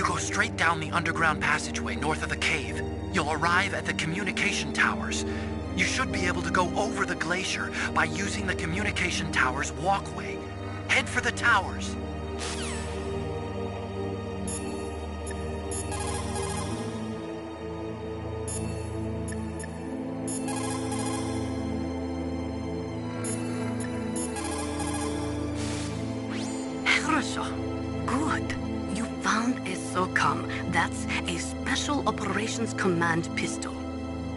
go straight down the underground passageway north of the cave. You'll arrive at the communication towers. You should be able to go over the glacier by using the communication towers walkway. Head for the towers. Good. You found a SOCOM. That's a Special Operations Command pistol.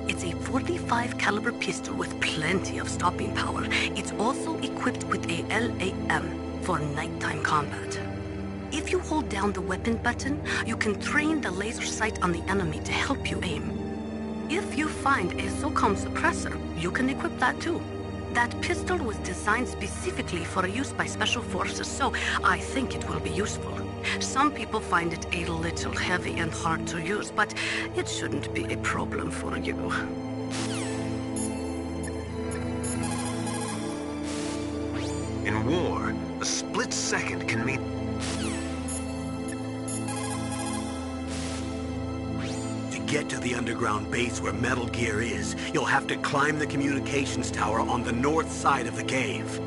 It's a .45 caliber pistol with plenty of stopping power. It's also equipped with a LAM for nighttime combat. If you hold down the weapon button, you can train the laser sight on the enemy to help you aim. If you find a SOCOM suppressor, you can equip that too. That pistol was designed specifically for use by special forces, so I think it will be useful. Some people find it a little heavy and hard to use, but it shouldn't be a problem for you. In war, a split second can mean... To get to the underground base where Metal Gear is, you'll have to climb the communications tower on the north side of the cave.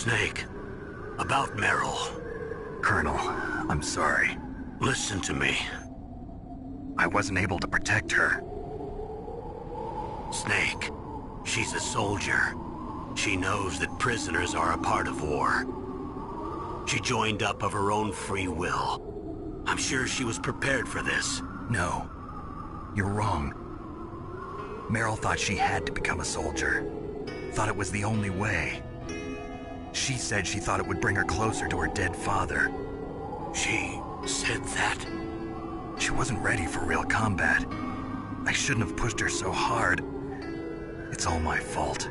Snake, about Meryl. Colonel, I'm sorry. Listen to me. I wasn't able to protect her. Snake, she's a soldier. She knows that prisoners are a part of war. She joined up of her own free will. I'm sure she was prepared for this. No, you're wrong. Meryl thought she had to become a soldier. Thought it was the only way. She said she thought it would bring her closer to her dead father. She said that? She wasn't ready for real combat. I shouldn't have pushed her so hard. It's all my fault.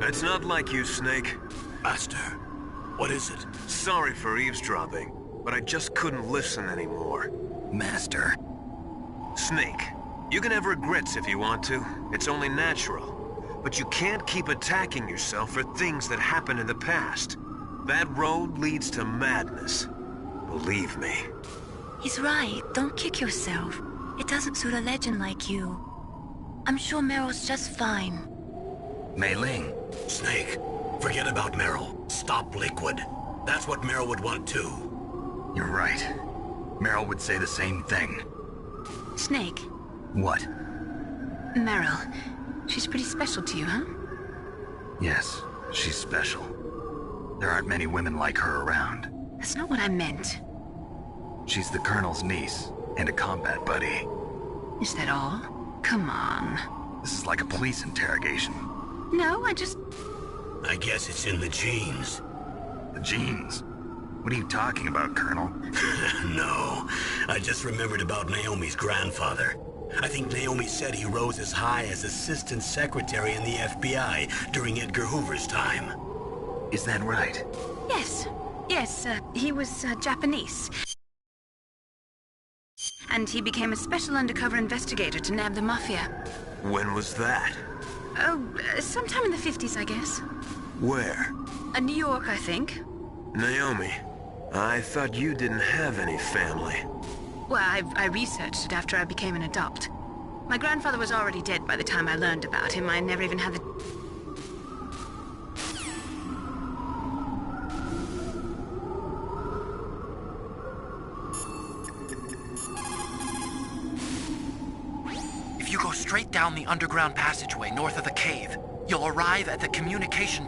It's not like you, Snake. Master, what is it? Sorry for eavesdropping, but I just couldn't listen anymore. Master. Snake, you can have regrets if you want to. It's only natural. But you can't keep attacking yourself for things that happened in the past. That road leads to madness. Believe me. He's right. Don't kick yourself. It doesn't suit a legend like you. I'm sure Meryl's just fine. Mei Ling. Snake, forget about Meryl. Stop Liquid. That's what Meryl would want too. You're right. Meryl would say the same thing. Snake. What? Meryl. She's pretty special to you, huh? Yes, she's special. There aren't many women like her around. That's not what I meant. She's the Colonel's niece and a combat buddy. Is that all? Come on. This is like a police interrogation. No, I guess it's in the genes. The genes? What are you talking about, Colonel? No, I just remembered about Naomi's grandfather. I think Naomi said he rose as high as assistant secretary in the FBI during Edgar Hoover's time. Is that right? Yes. Yes, he was Japanese. And he became a special undercover investigator to nab the Mafia. When was that? Oh, sometime in the 50s, I guess. Where? New York, I think. Naomi, I thought you didn't have any family. Well, I researched it after I became an adopt. My grandfather was already dead by the time I learned about him. I never even had the... If you go straight down the underground passageway north of the cave, you'll arrive at the communication...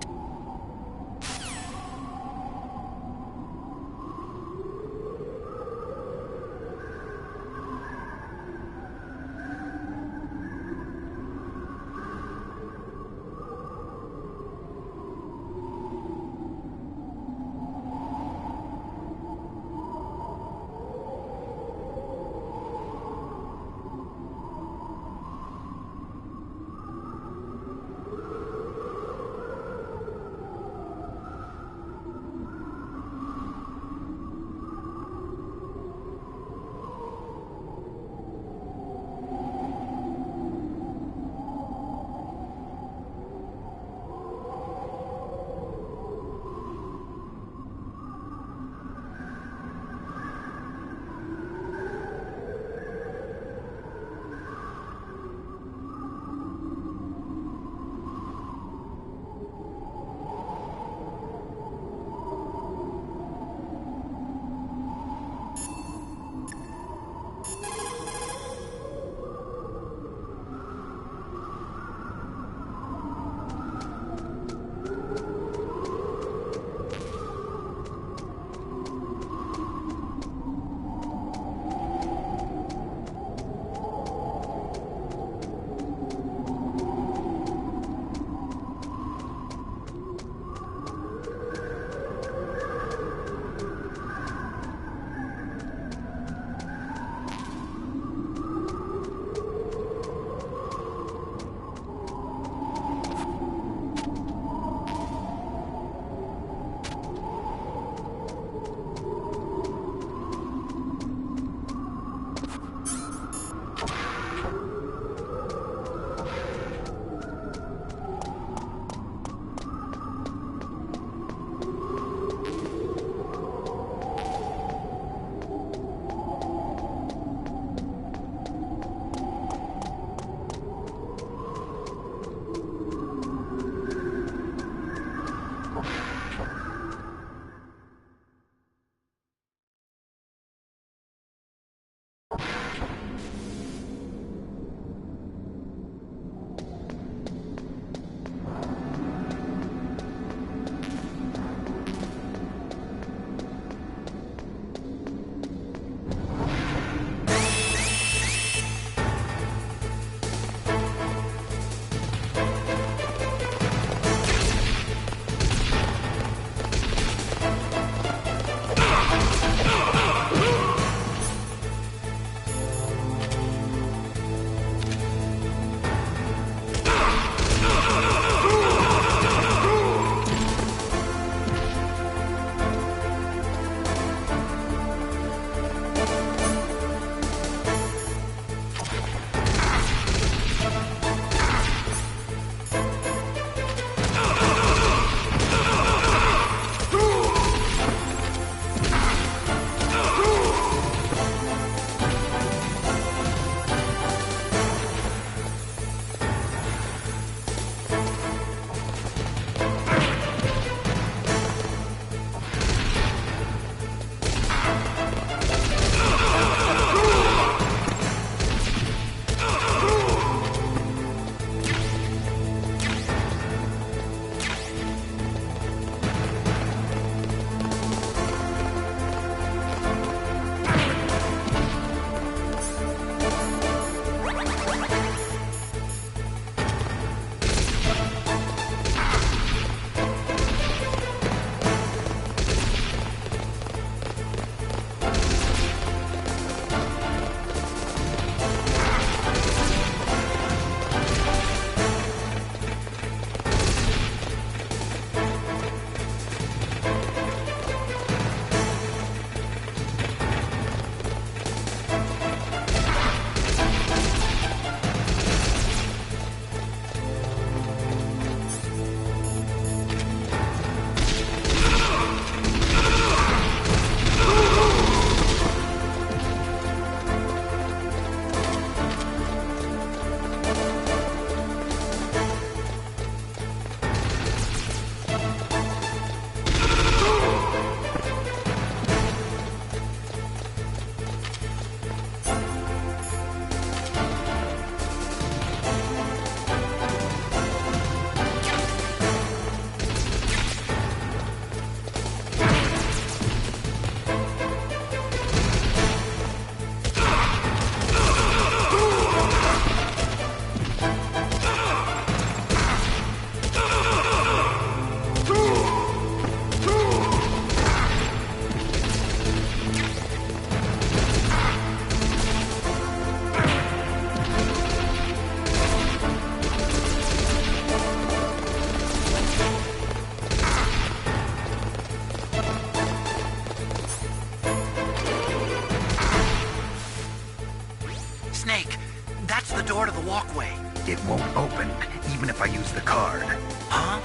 the walkway. It won't open, even if I use the card. Huh?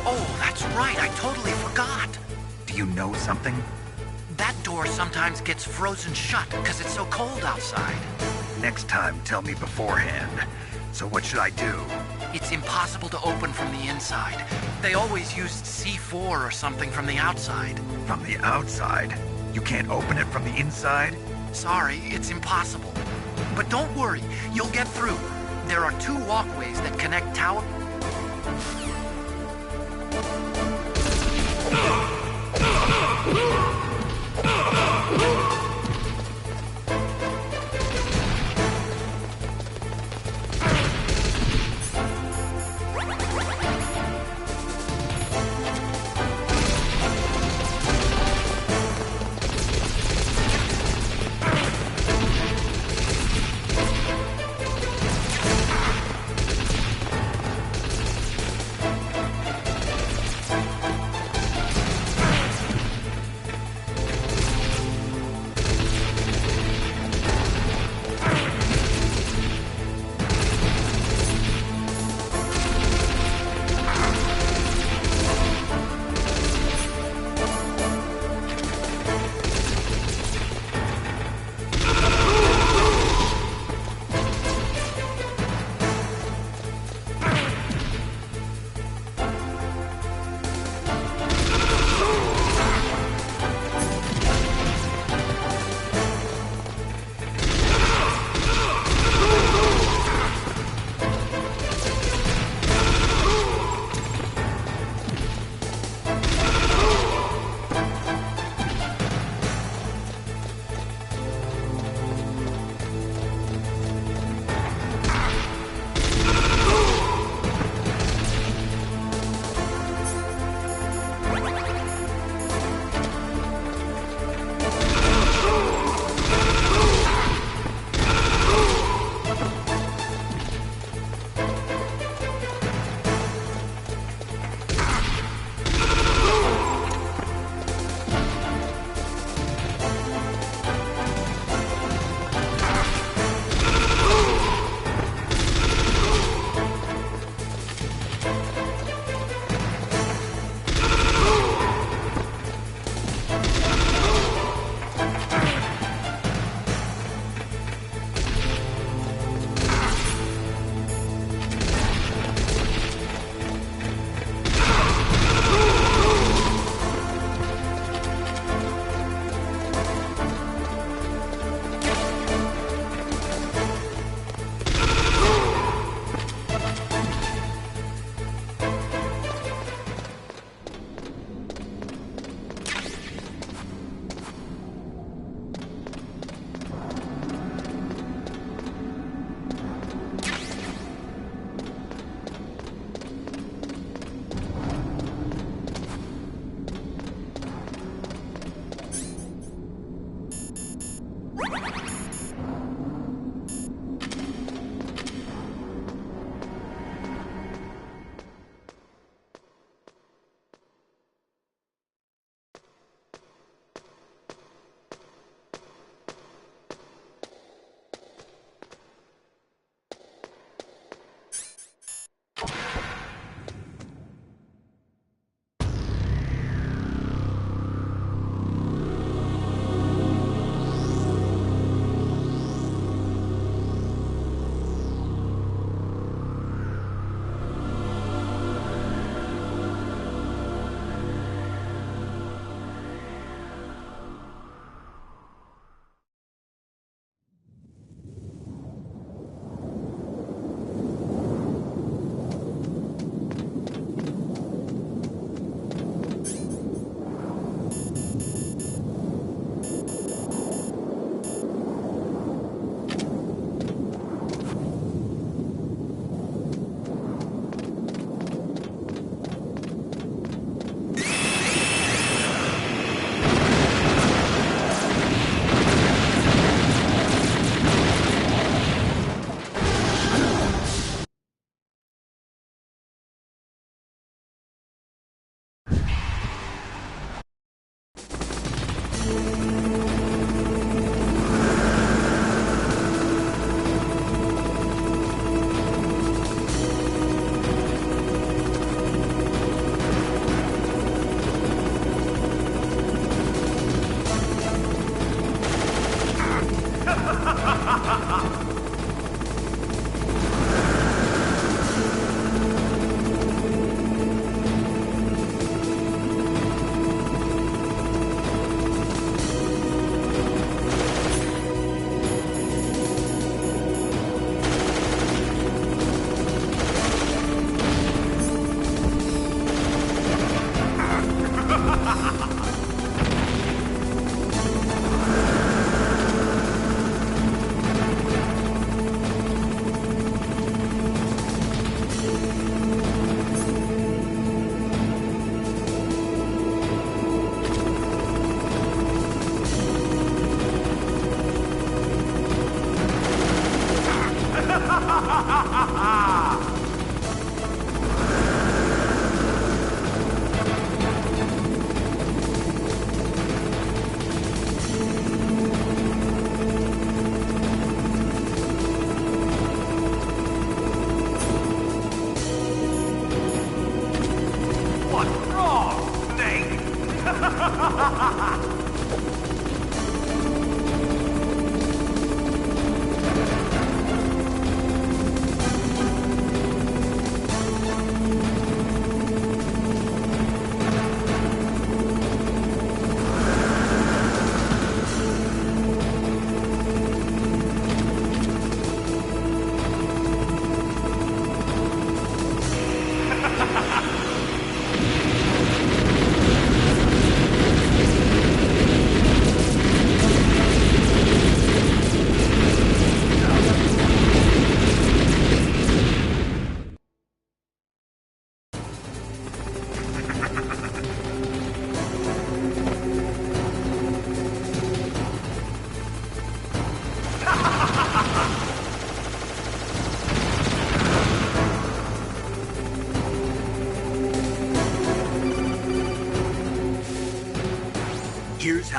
Oh, that's right, I totally forgot. Do you know something? That door sometimes gets frozen shut because it's so cold outside. Next time, tell me beforehand. So what should I do? It's impossible to open from the inside. They always used C4 or something from the outside. From the outside? You can't open it from the inside? Sorry, it's impossible. But don't worry, you'll get through. There are 2 walkways that connect tower...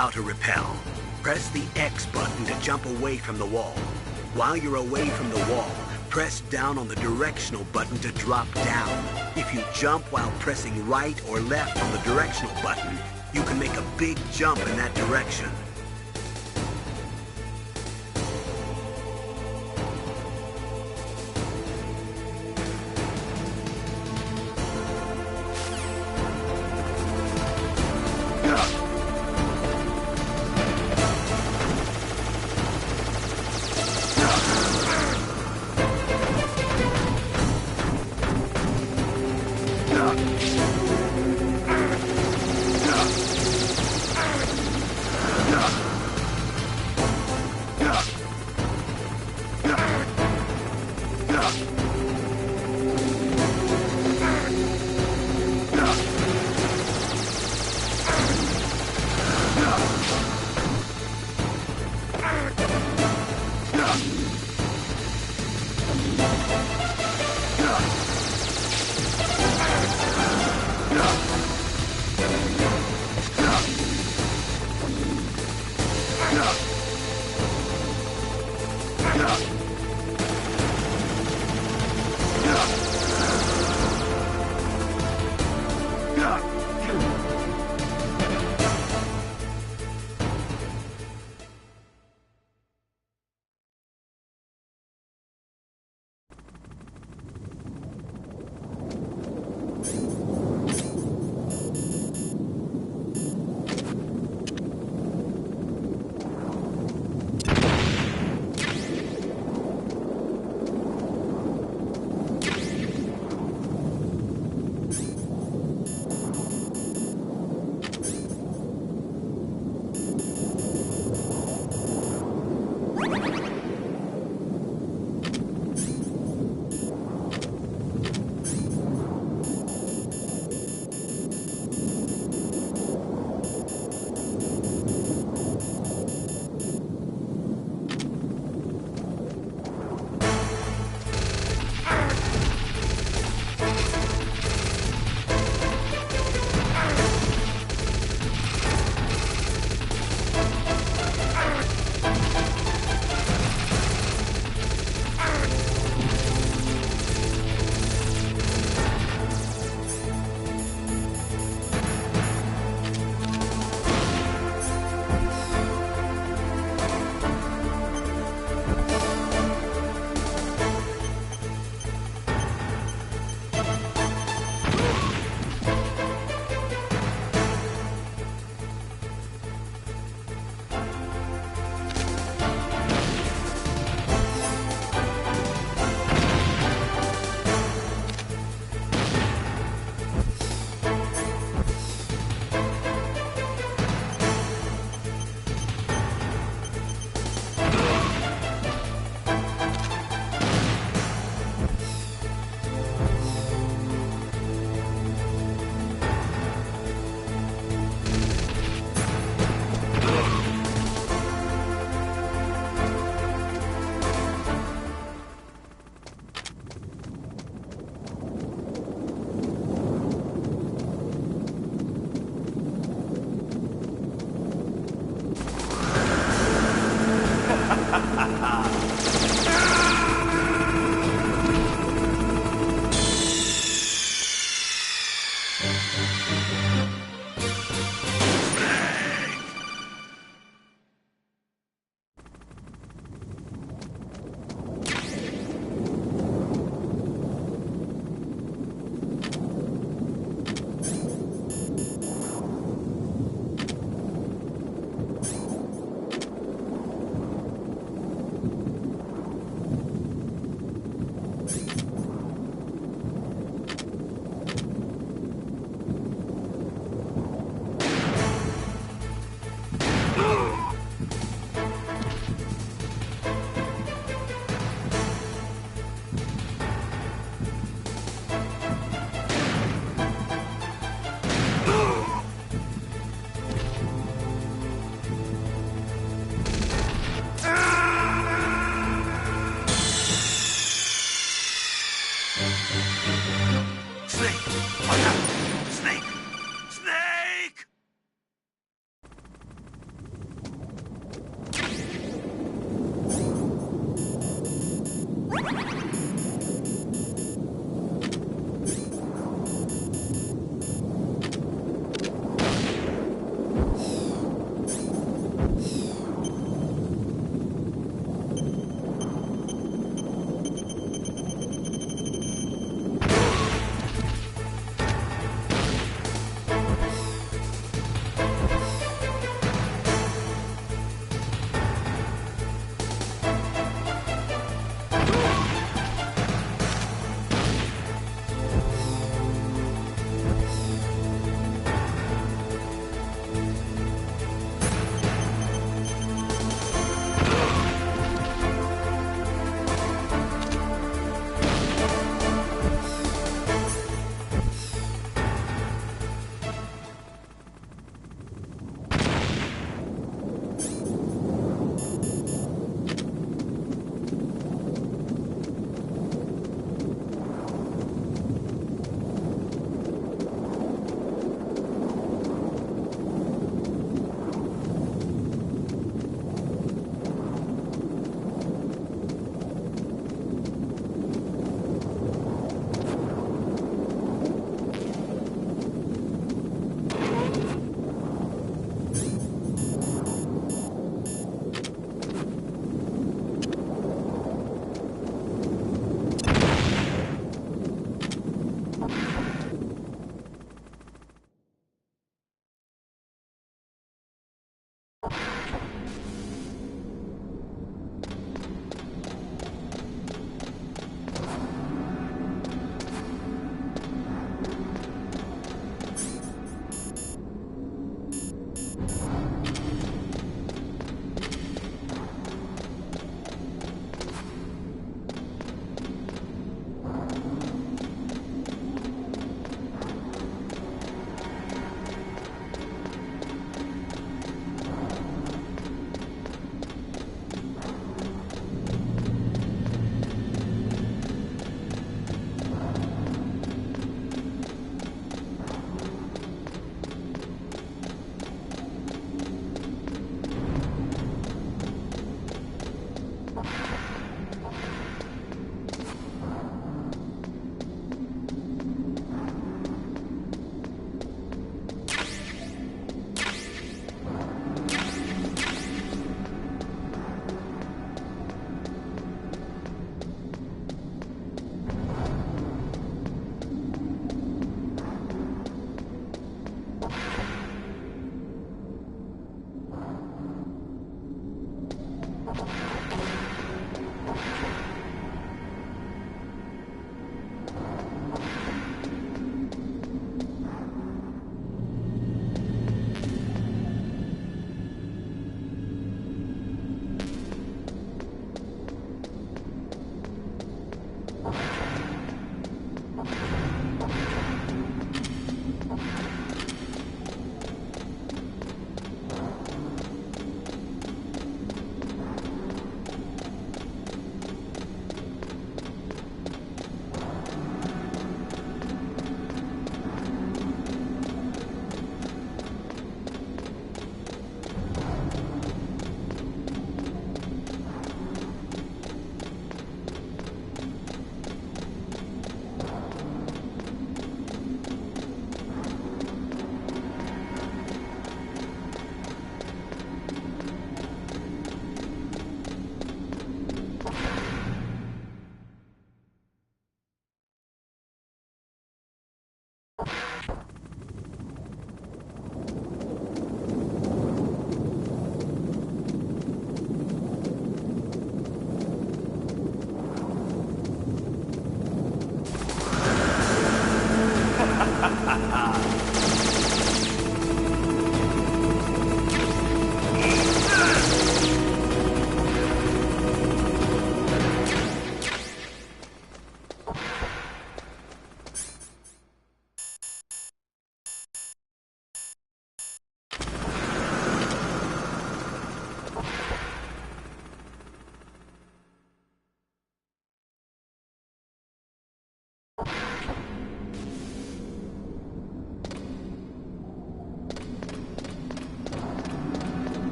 how to repel. Press the X button to jump away from the wall. While you're away from the wall, press down on the directional button to drop down. If you jump while pressing right or left on the directional button, you can make a big jump in that direction.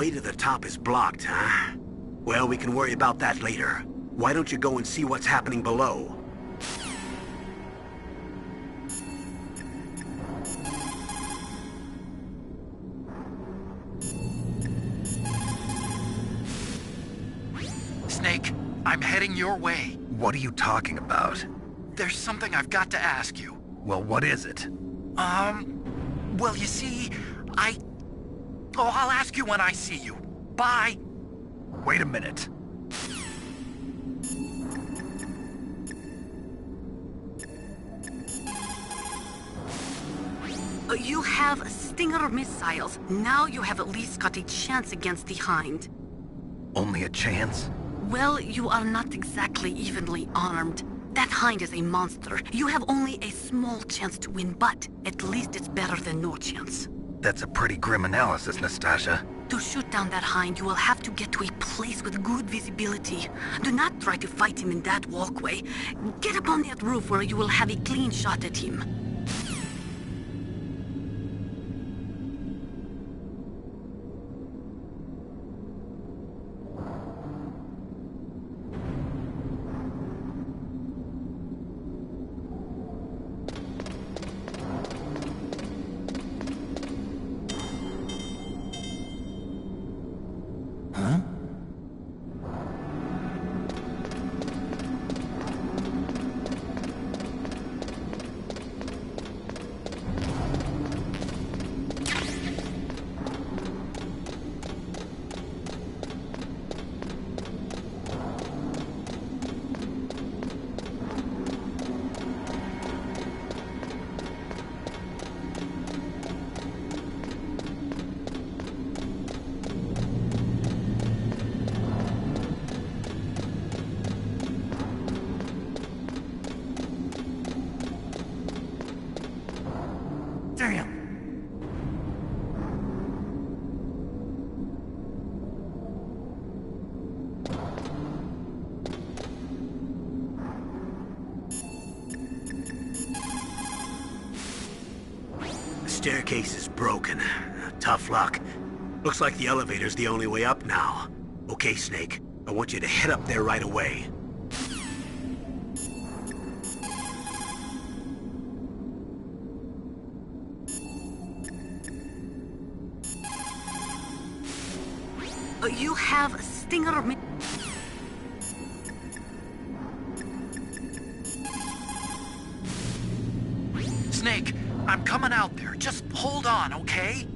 way to the top is blocked, huh? Well, we can worry about that later. Why don't you go and see what's happening below? Snake, I'm heading your way. What are you talking about? There's something I've got to ask you. Well, what is it? Well, you see, Oh, I'll ask you when I see you. Bye. Wait a minute. You have Stinger missiles. Now you have at least got a chance against the Hind. Only a chance? Well, you are not exactly evenly armed. That Hind is a monster. You have only a small chance to win, but at least it's better than no chance. That's a pretty grim analysis, Nastasia. To shoot down that Hind, you will have to get to a place with good visibility. Do not try to fight him in that walkway. Get up on that roof where you will have a clean shot at him. Damn. The staircase is broken. Tough luck. Looks like the elevator's the only way up now. Okay, Snake. I want you to head up there right away. You have Stinger Snake, I'm coming out there. Just hold on, okay?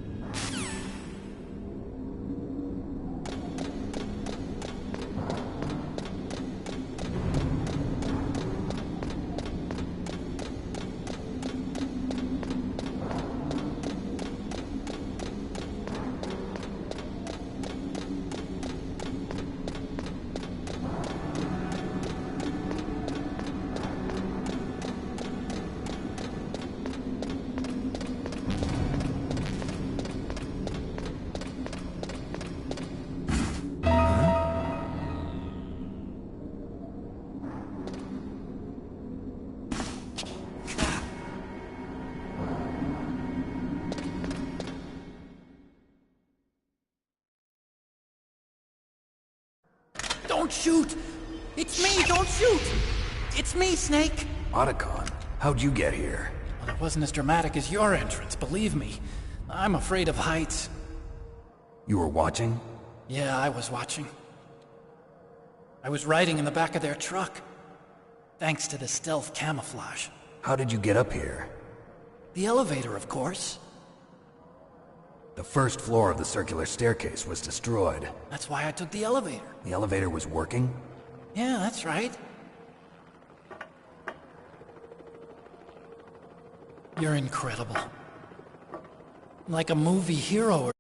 Don't shoot! It's me, don't shoot! It's me, Snake! Otacon, how'd you get here? Well, it wasn't as dramatic as your entrance, believe me. I'm afraid of heights. You were watching? Yeah, I was watching. I was riding in the back of their truck. Thanks to the stealth camouflage. How did you get up here? The elevator, of course. The first floor of the circular staircase was destroyed. That's why I took the elevator. The elevator was working? Yeah, that's right. You're incredible. Like a movie hero.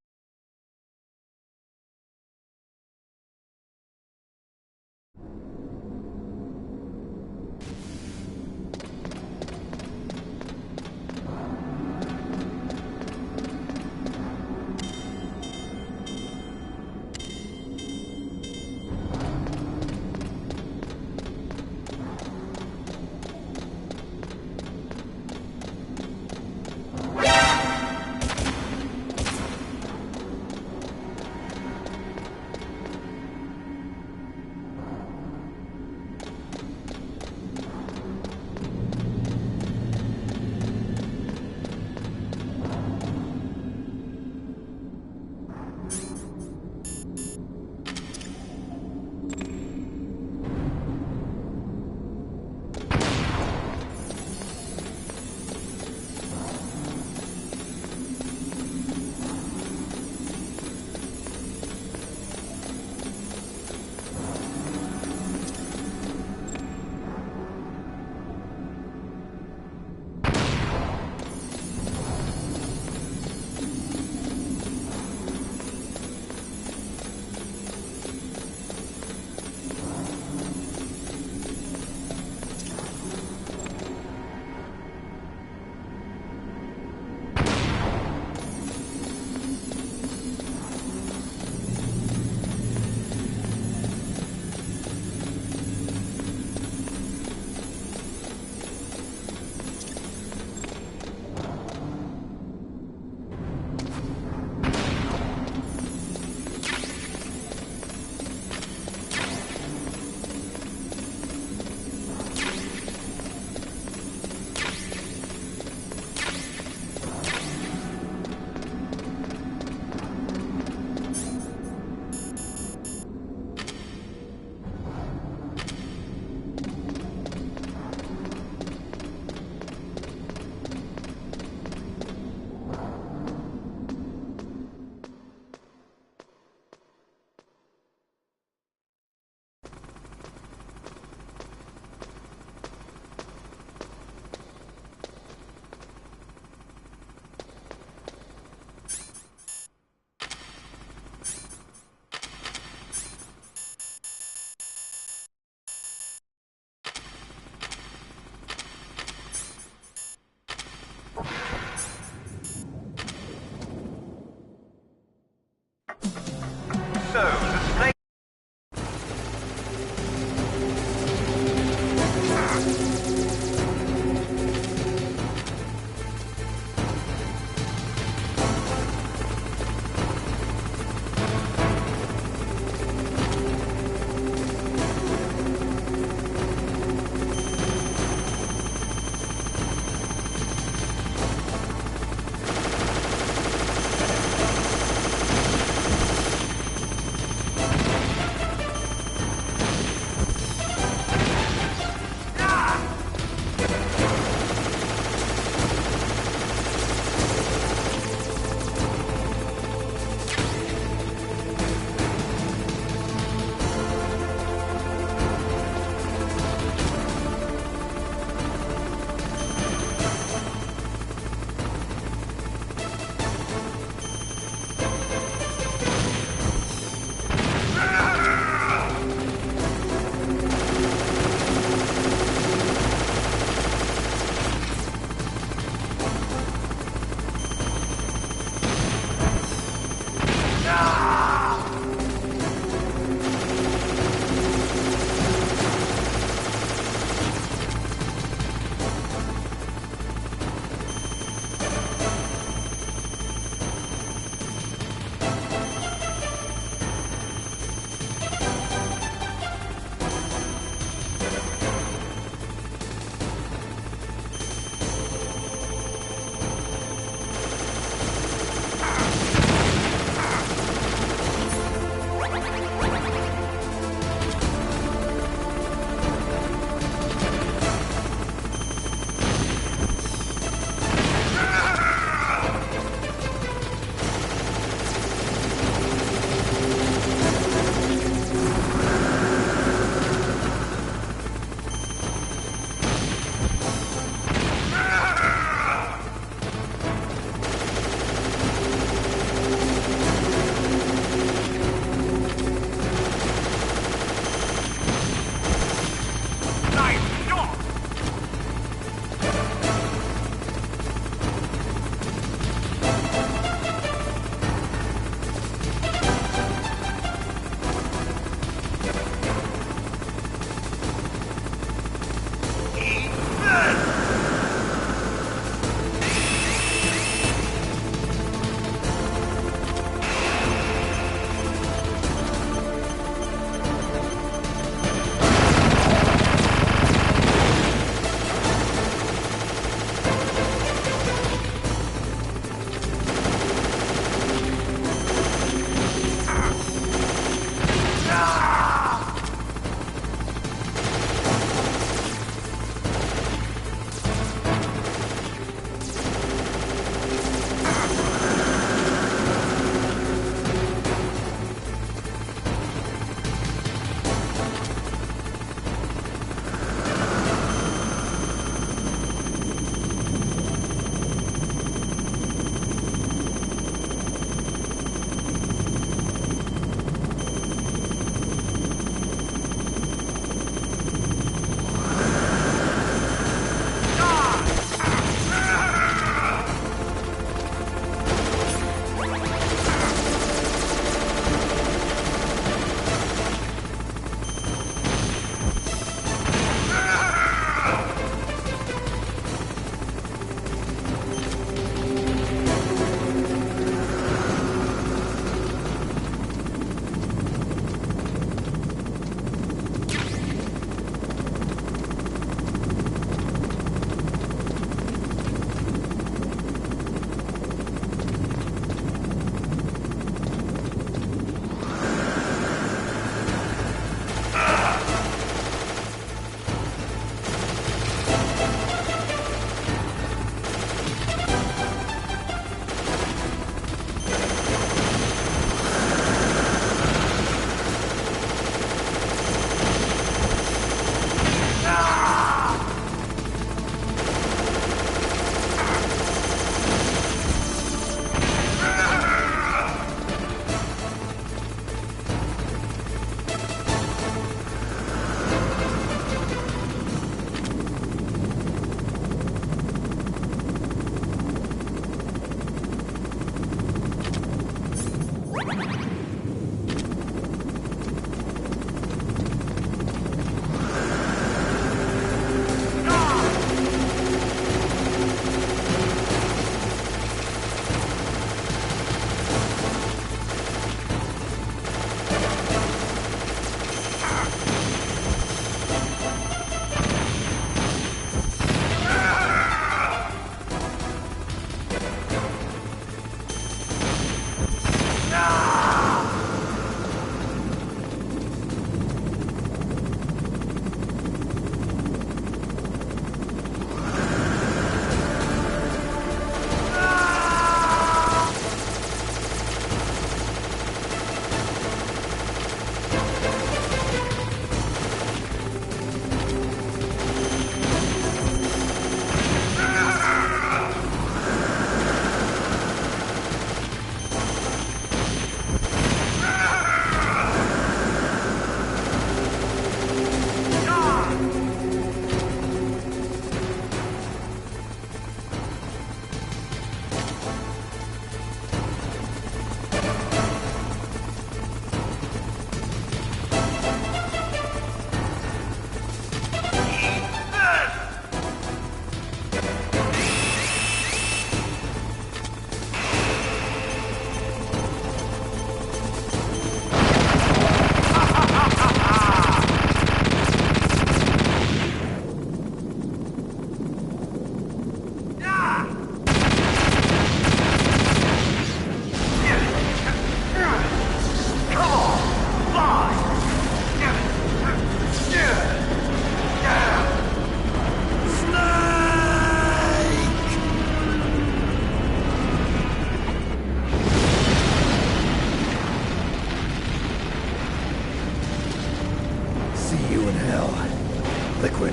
Liquid.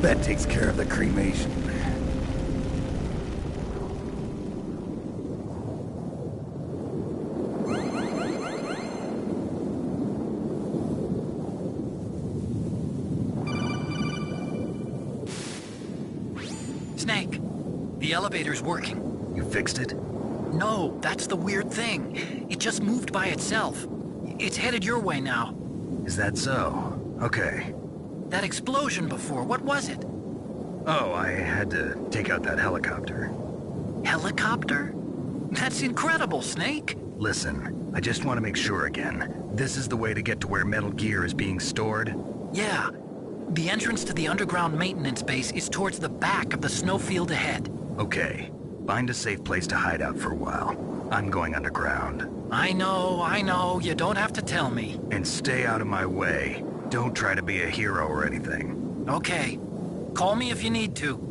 That takes care of the cremation. Snake, the elevator's working. You fixed it? No, that's the weird thing. It just moved by itself. It's headed your way now. Is that so? Okay. That explosion before, what was it? Oh, I had to take out that helicopter. Helicopter? That's incredible, Snake. Listen, I just want to make sure again. This is the way to get to where Metal Gear is being stored? Yeah. The entrance to the underground maintenance base is towards the back of the snowfield ahead. Okay. Find a safe place to hide out for a while. I'm going underground. I know. You don't have to tell me. And stay out of my way. Don't try to be a hero or anything. Okay. Call me if you need to.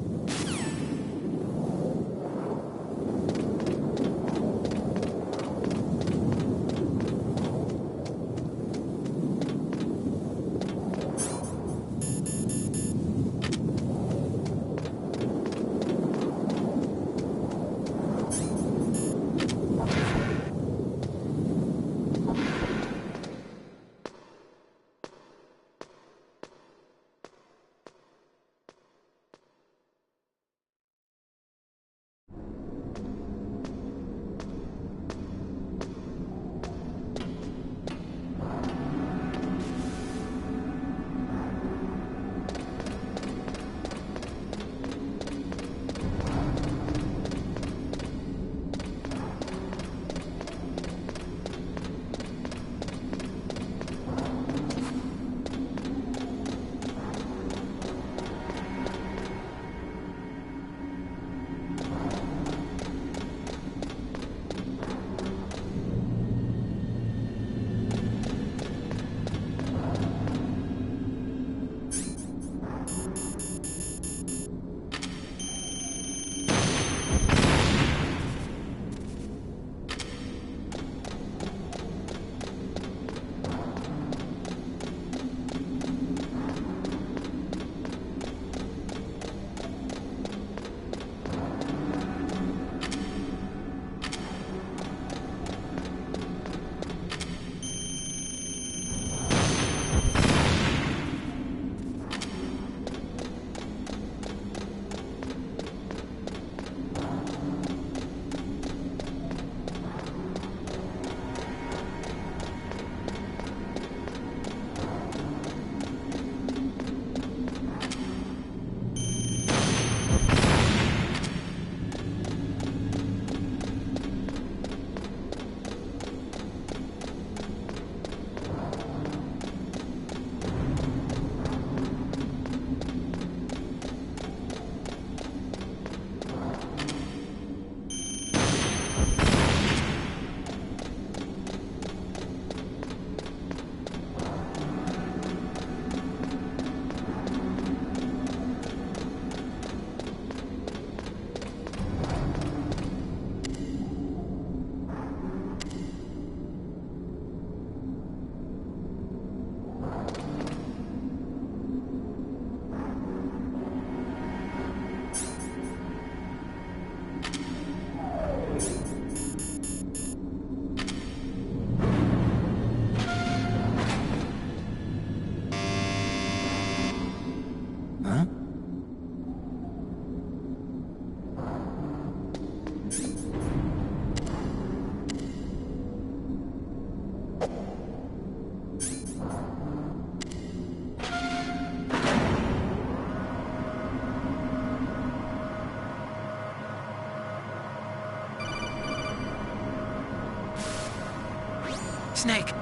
Snake,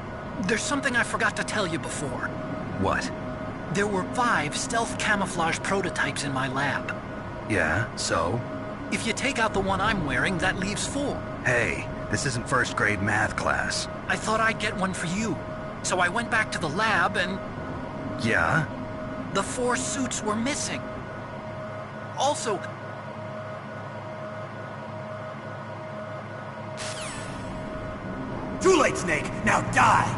there's something I forgot to tell you before. What? There were 5 stealth camouflage prototypes in my lab. Yeah, so? If you take out the one I'm wearing, that leaves 4. Hey, this isn't first grade math class. I thought I'd get one for you. So I went back to the lab and... Yeah? The 4 suits were missing. Also... Too late, Snake! Now die!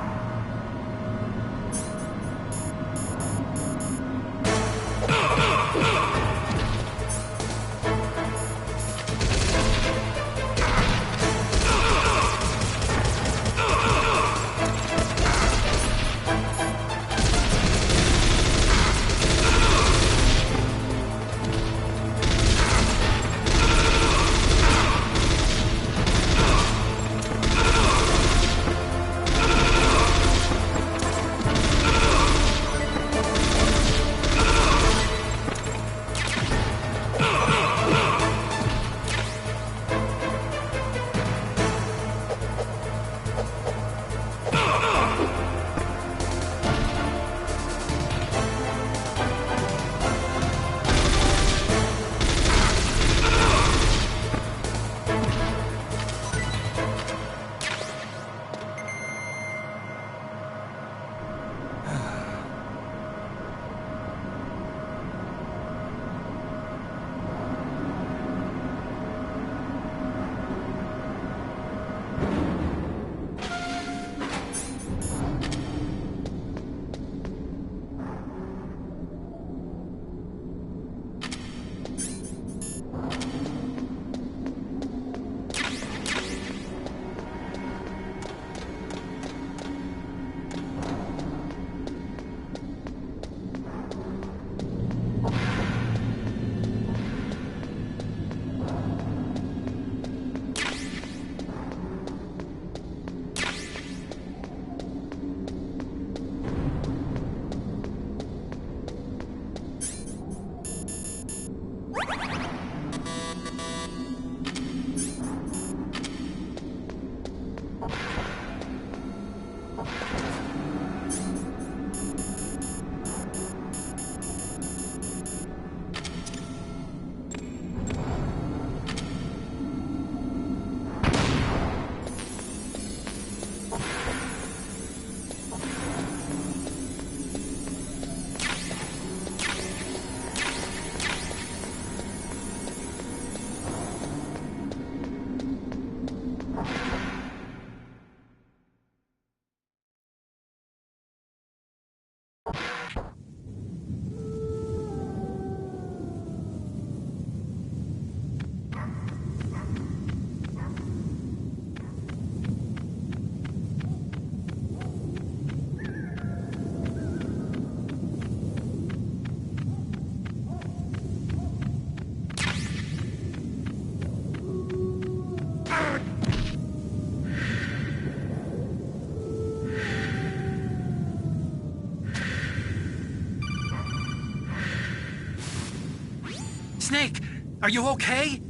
Snake, are you okay?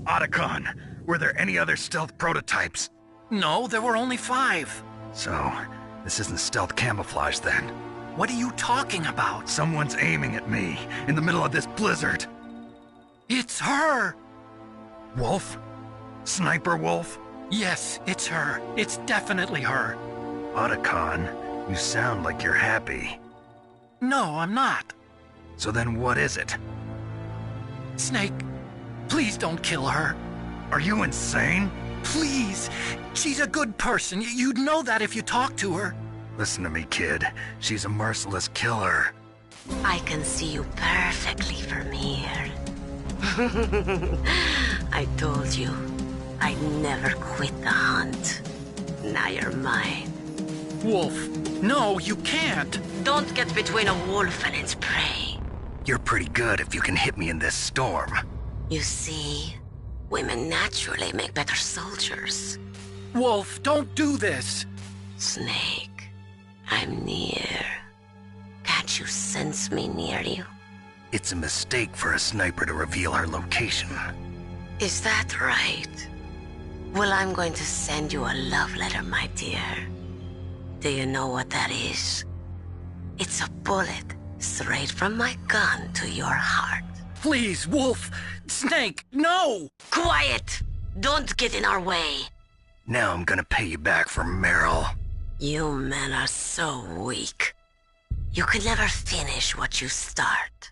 Otacon, were there any other stealth prototypes? No, there were only 5. So, this isn't stealth camouflage then. What are you talking about? Someone's aiming at me, in the middle of this blizzard. It's her! Wolf? Sniper Wolf? Yes, it's her. It's definitely her. Otacon, you sound like you're happy. No, I'm not. So then what is it? Snake, please don't kill her. Are you insane? Please. She's a good person. You'd know that if you talked to her. Listen to me, kid. She's a merciless killer. I can see you perfectly from here. I told you, I'd never quit the hunt. Now you're mine. Wolf, no, you can't. Don't get between a wolf and its prey. You're pretty good if you can hit me in this storm. You see, women naturally make better soldiers. Wolf, don't do this. Snake, I'm near. Can't you sense me near you? It's a mistake for a sniper to reveal her location. Is that right? Well, I'm going to send you a love letter, my dear. Do you know what that is? It's a bullet straight from my gun to your heart. Please, Wolf. Snake, no! Quiet! Don't get in our way. Now I'm gonna pay you back for Meryl. You men are so weak. You can never finish what you start.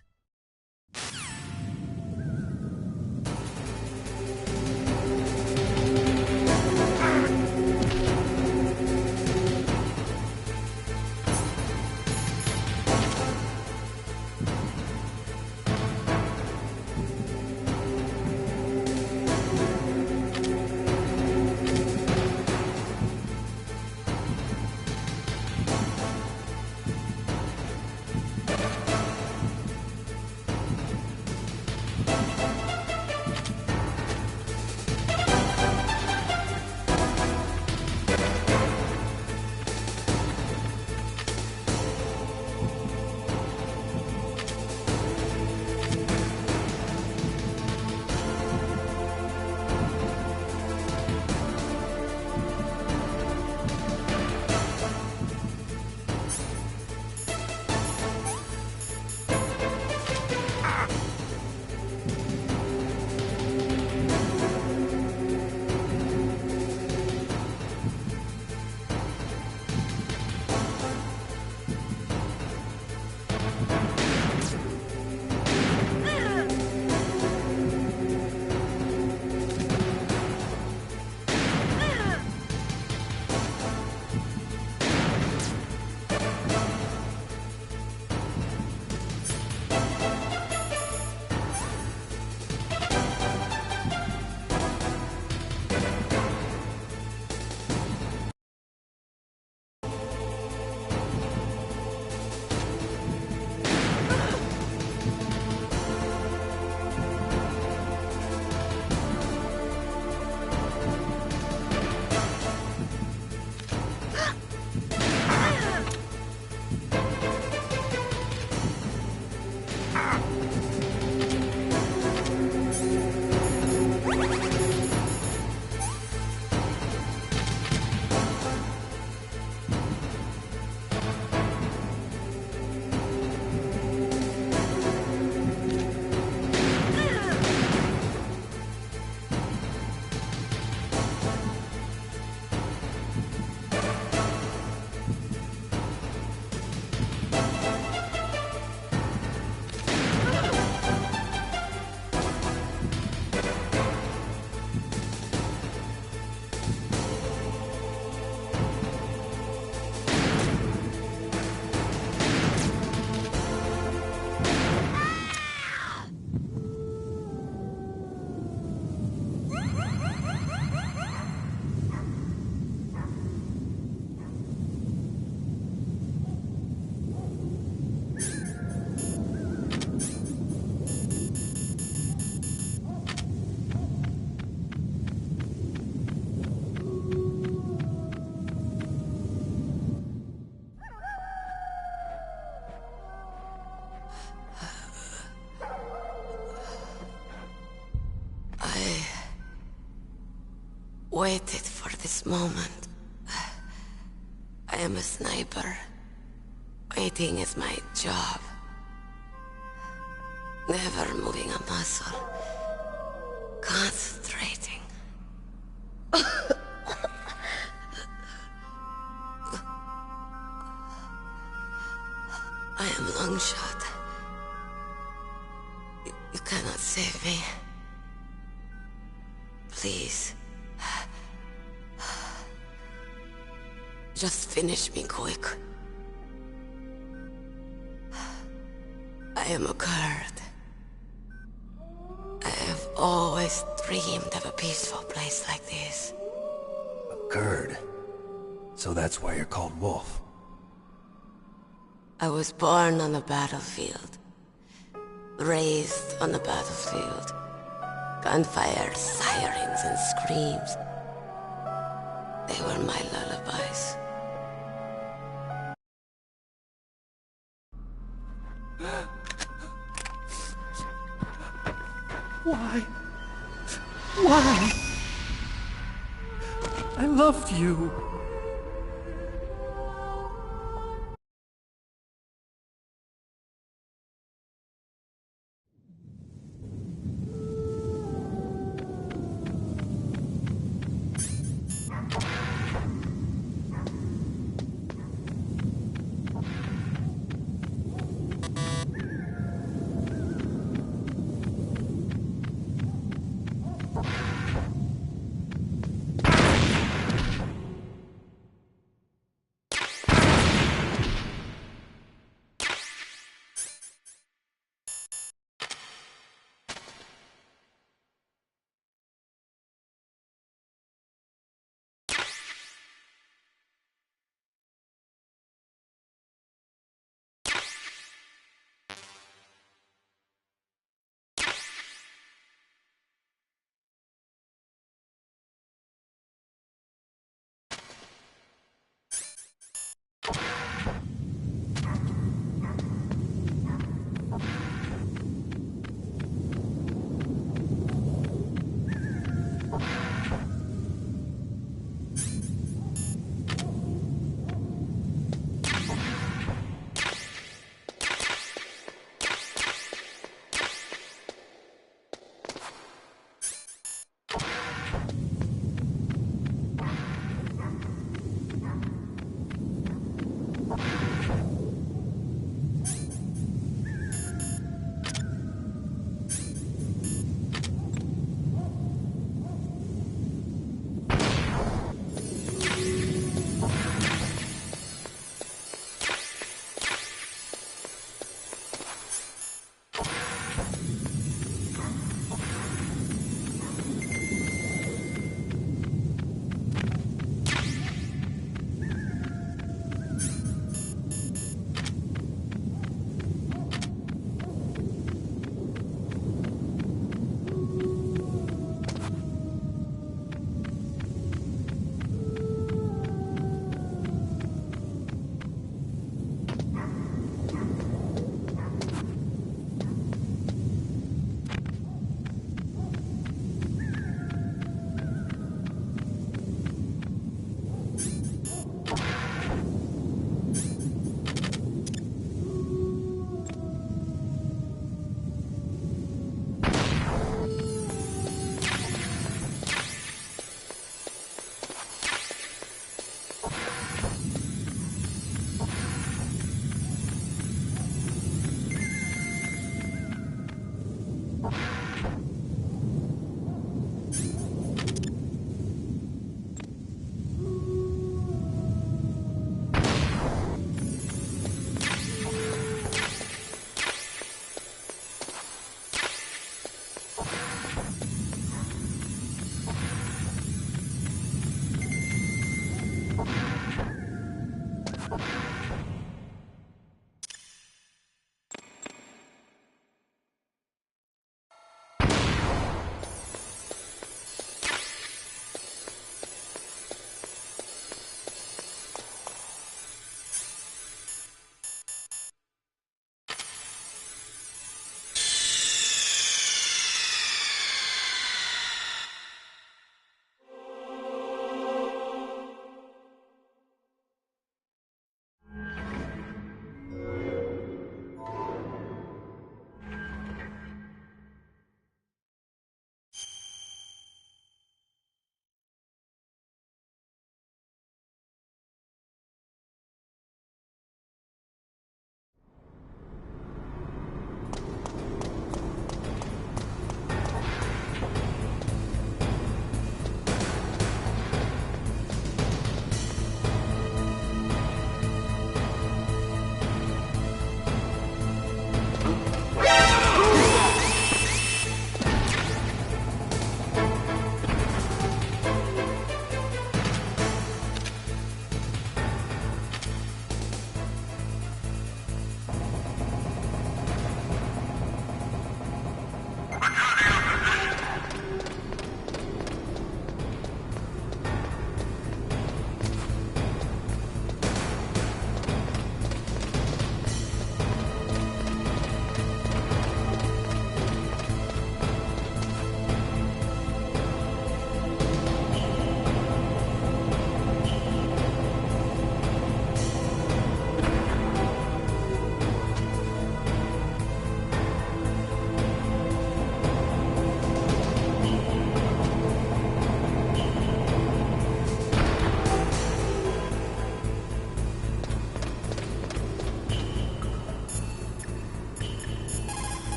waited for this moment. I am a sniper. Waiting is my job. Never moving a muscle. Concentrating. I am Longshot. You cannot save me. Please. Just finish me quick. I am a Kurd. I have always dreamed of a peaceful place like this. A Kurd? So that's why you're called Wolf. I was born on the battlefield. Raised on the battlefield. Gunfire, sirens, and screams. They were my lullabies. Why? Why? I loved you.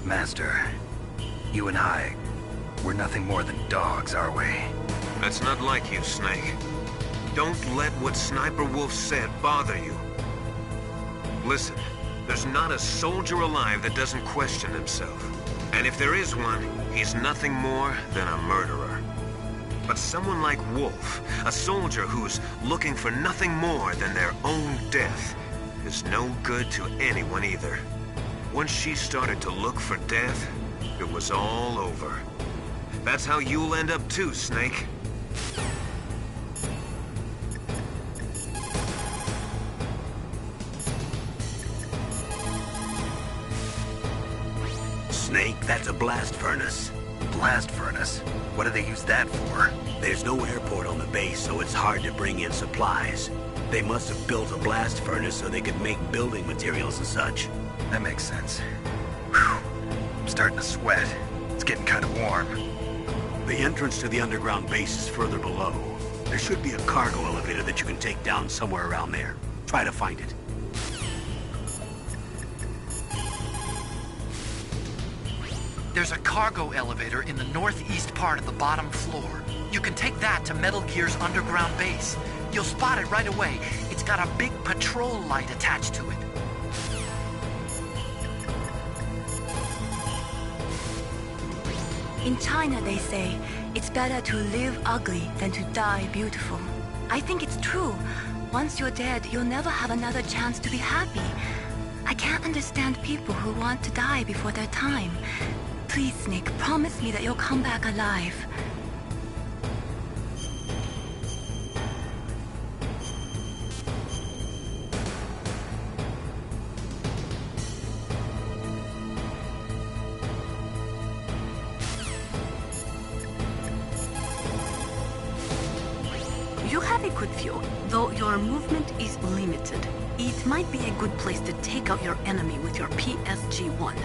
Master, you and I, we're nothing more than dogs, are we? That's not like you, Snake. Don't let what Sniper Wolf said bother you. Listen, there's not a soldier alive that doesn't question himself. And if there is one, he's nothing more than a murderer. But someone like Wolf, a soldier who's looking for nothing more than their own death, is no good to anyone either. Once she started to look for death, it was all over. That's how you'll end up too, Snake. Snake, that's a blast furnace. Blast furnace? What do they use that for? There's no airport on the base, so it's hard to bring in supplies. They must have built a blast furnace so they could make building materials and such. That makes sense. Whew. I'm starting to sweat. It's getting kind of warm. The entrance to the underground base is further below. There should be a cargo elevator that you can take down somewhere around there. Try to find it. There's a cargo elevator in the northeast part of the bottom floor. You can take that to Metal Gear's underground base. You'll spot it right away. It's got a big patrol light attached to it. In China, they say, it's better to live ugly than to die beautiful. I think it's true. Once you're dead, you'll never have another chance to be happy. I can't understand people who want to die before their time. Please, Snake, promise me that you'll come back alive. You have a good view, though your movement is limited. It might be a good place to take out your enemy with your PSG-1.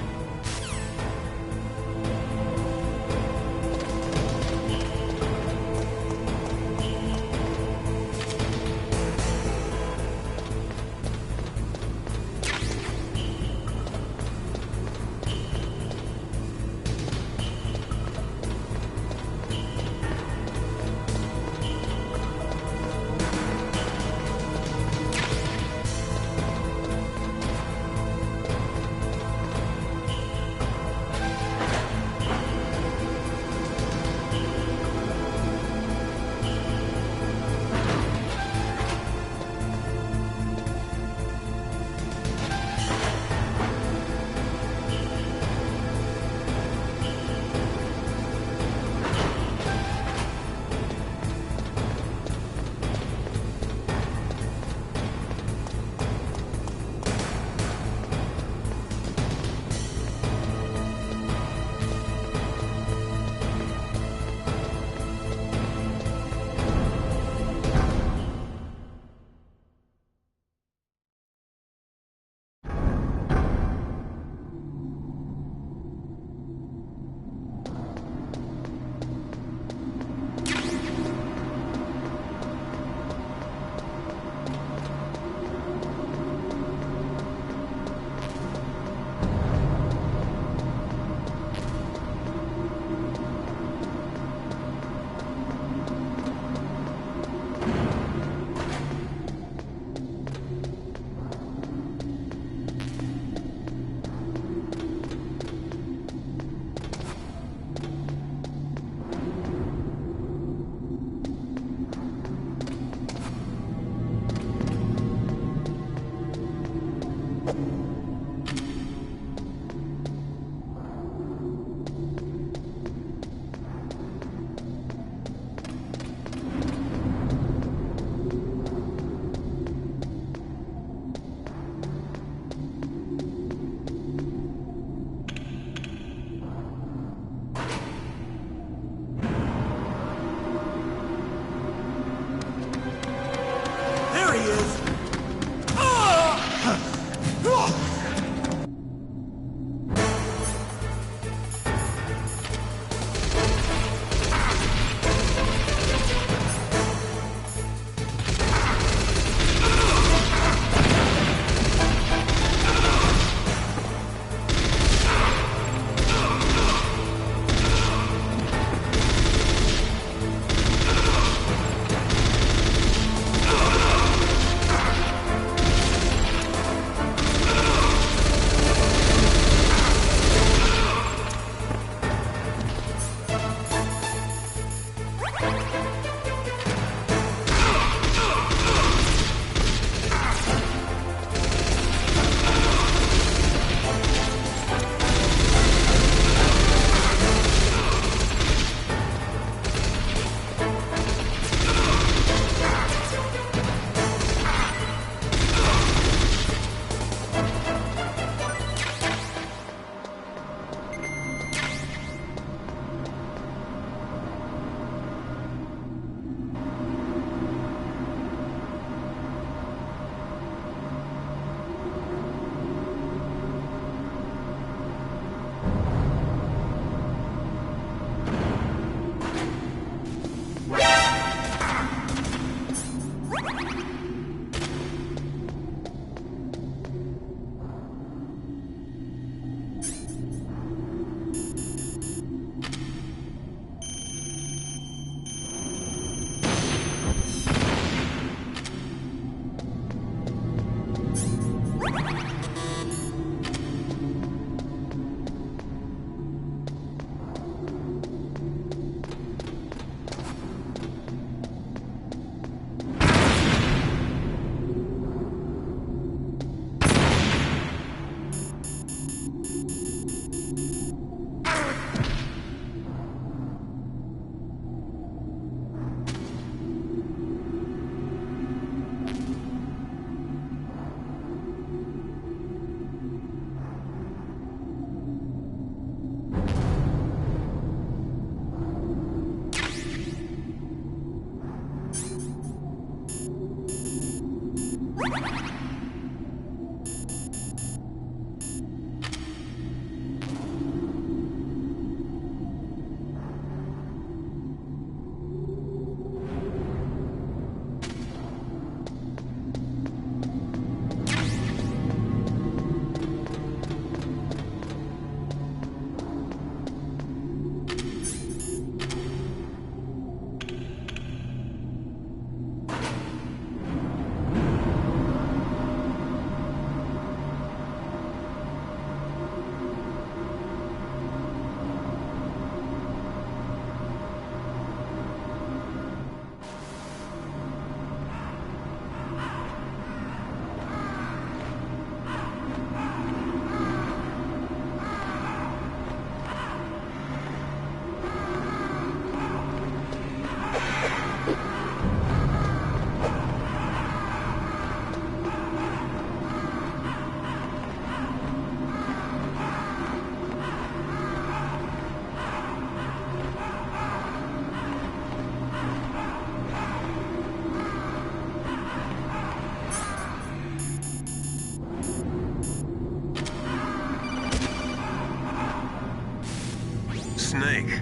Snake,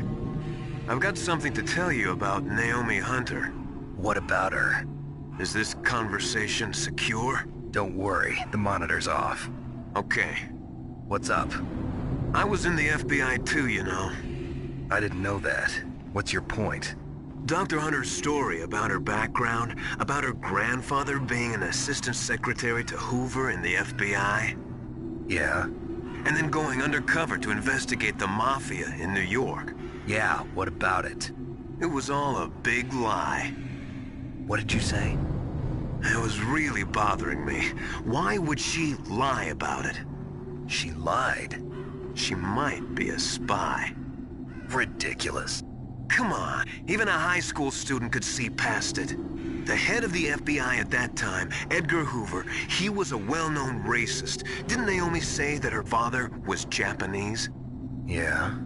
I've got something to tell you about Naomi Hunter. What about her? Is this conversation secure? Don't worry, the monitor's off. Okay. What's up? I was in the FBI too, you know. I didn't know that. What's your point? Dr. Hunter's story about her background, about her grandfather being an assistant secretary to Hoover in the FBI. Yeah? And then going undercover to investigate the Mafia in New York. Yeah, what about it? It was all a big lie. What did you say? It was really bothering me. Why would she lie about it? She lied. She might be a spy. Ridiculous. Come on, even a high school student could see past it. The head of the FBI at that time, Edgar Hoover, he was a well-known racist. Didn't Naomi say that her father was Japanese? Yeah.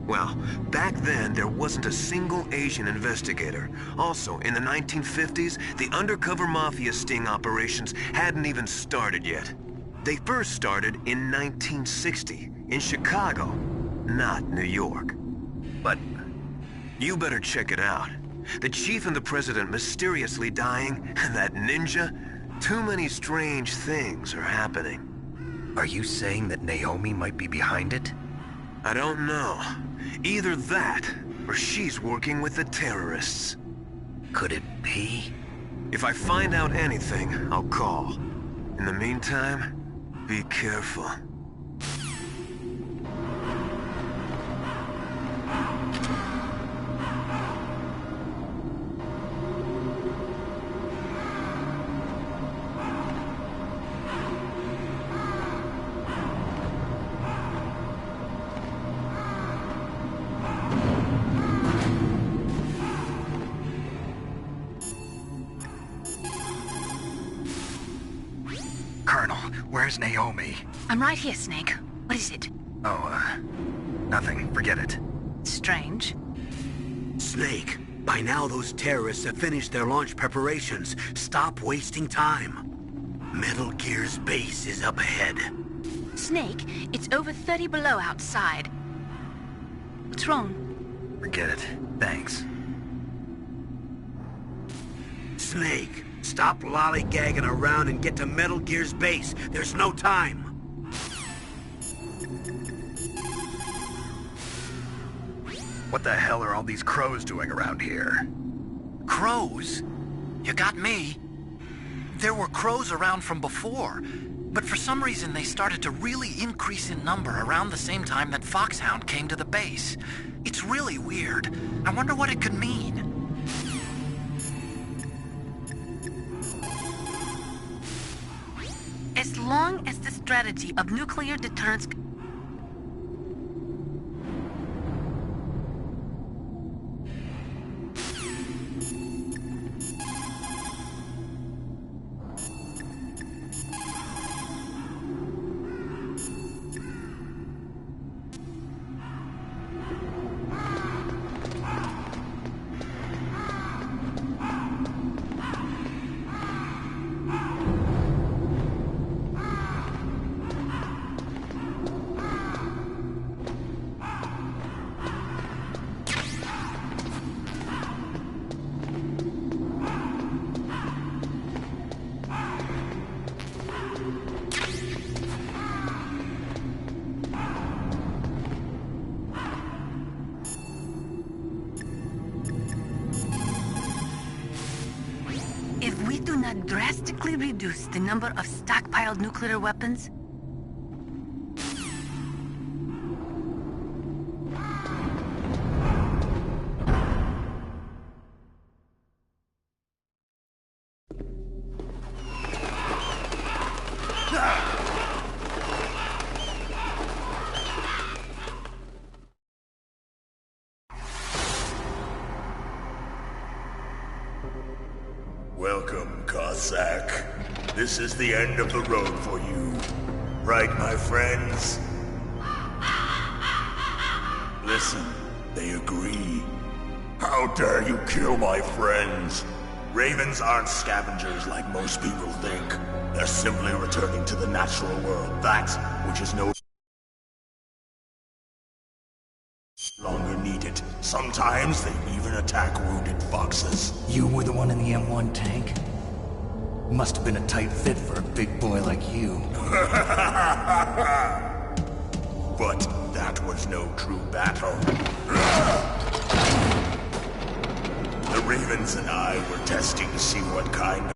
Well, back then, there wasn't a single Asian investigator. Also, in the 1950s, the undercover mafia sting operations hadn't even started yet. They first started in 1960, in Chicago, not New York. But you better check it out. The chief and the president mysteriously dying, that ninja, too many strange things are happening. are you saying that Naomi might be behind it? I don't know. Either that, or she's working with the terrorists. Could it be? If I find out anything, I'll call. In the meantime, be careful. Colonel, where's Naomi? I'm right here, Snake. What is it? Oh, nothing. Forget it. Strange. Snake, by now those terrorists have finished their launch preparations. Stop wasting time. Metal Gear's base is up ahead. Snake, it's over 30 below outside. What's wrong? Forget it. Thanks. Snake, stop lollygagging around and get to Metal Gear's base. There's no time. What the hell are all these crows doing around here? Crows? You got me. There were crows around from before, but for some reason they started to really increase in number around the same time that Foxhound came to the base. It's really weird. I wonder what it could mean. As long as the strategy of nuclear deterrence... drastically reduce the number of stockpiled nuclear weapons? Welcome, Cossack. This is the end of the road for you. Right, my friends? Listen, they agree. How dare you kill my friends? Ravens aren't scavengers like most people think. They're simply returning to the natural world, that which is no longer needed. Sometimes they even attack wounded foxes. You were the one in the M1 tank? Must have been a tight fit for a big boy like you. But that was no true battle. The Ravens and I were testing to see what kind of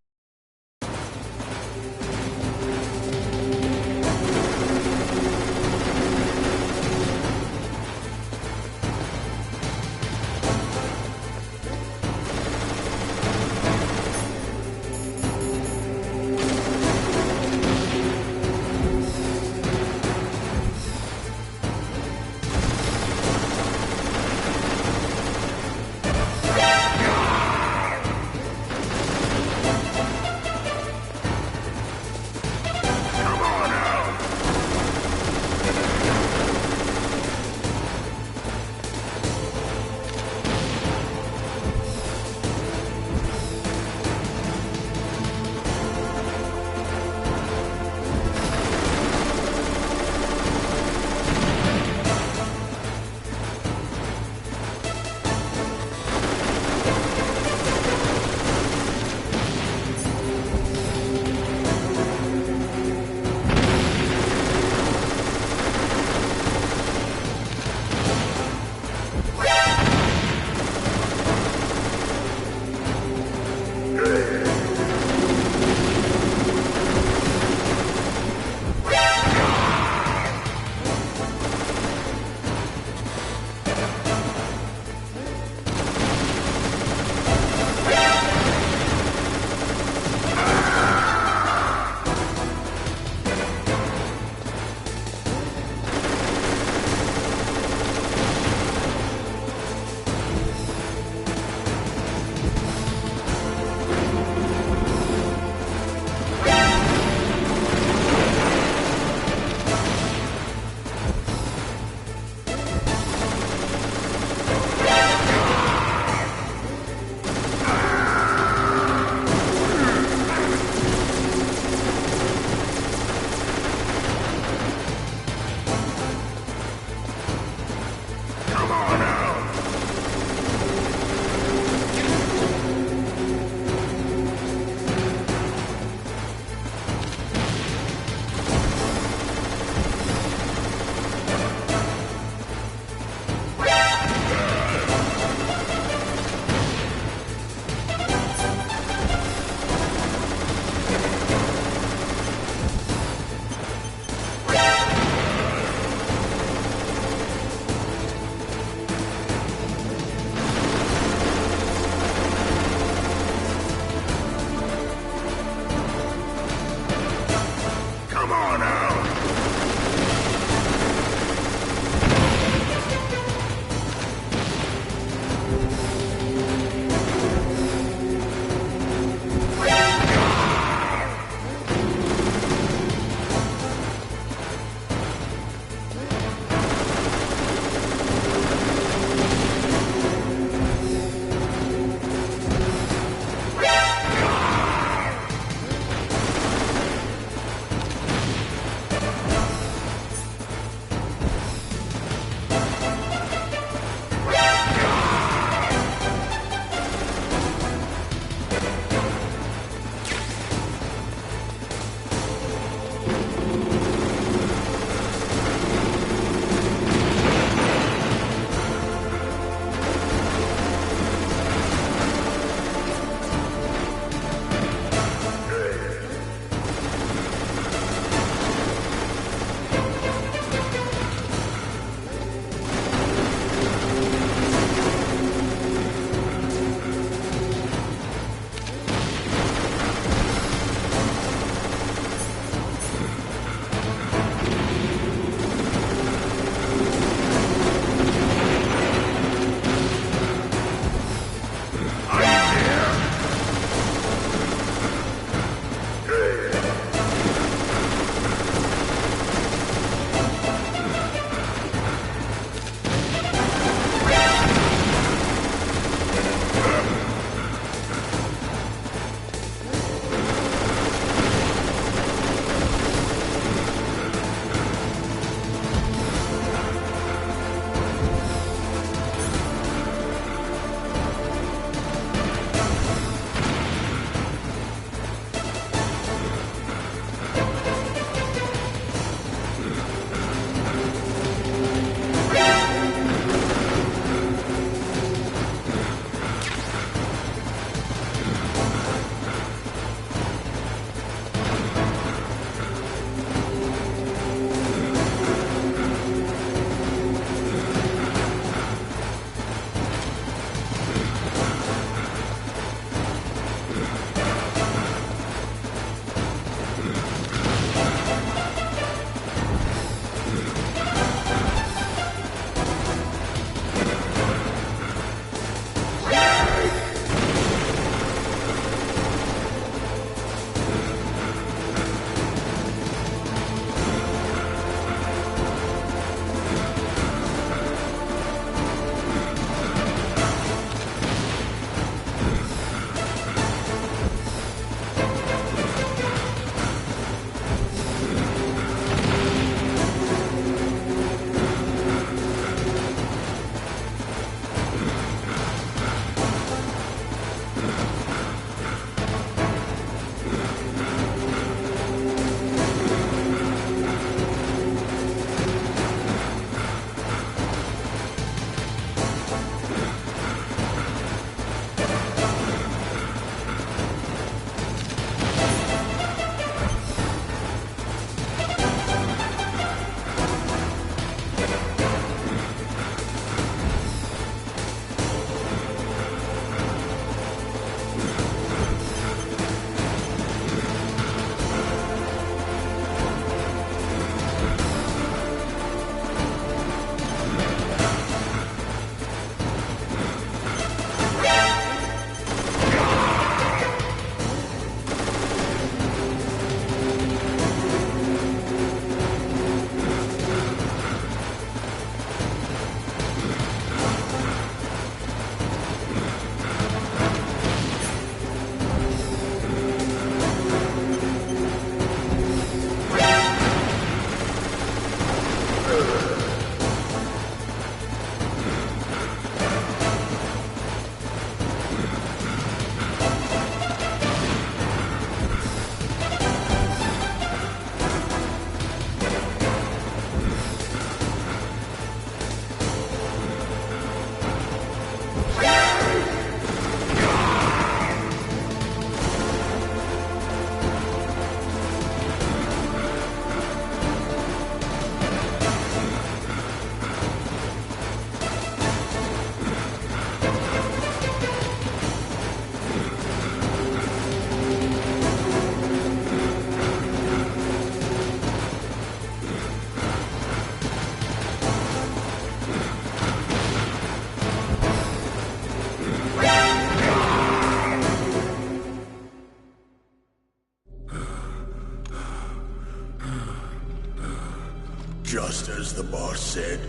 Just as the boss said,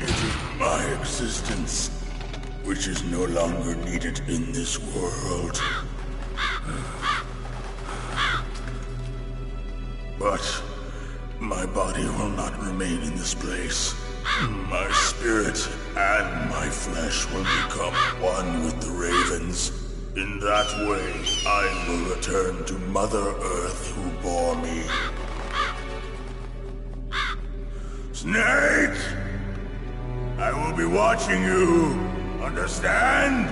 it is my existence which is no longer needed in this world. But my body will not remain in this place. My spirit and my flesh will become one with the ravens. In that way, I will return to Mother Earth who bore me. Snake! I will be watching you. Understand?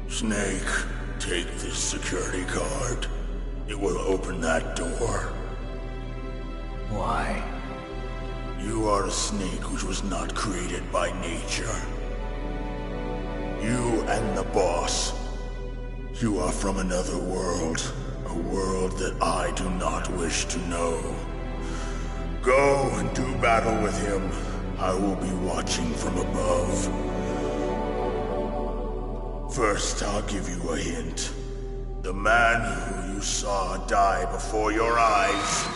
Snake, take this security card. It will open that door. Why? You are a snake which was not created by nature. You and the boss. You are from another world. A world that I do not wish to know. Go and do battle with him. I will be watching from above. First, I'll give you a hint. The man who you saw die before your eyes.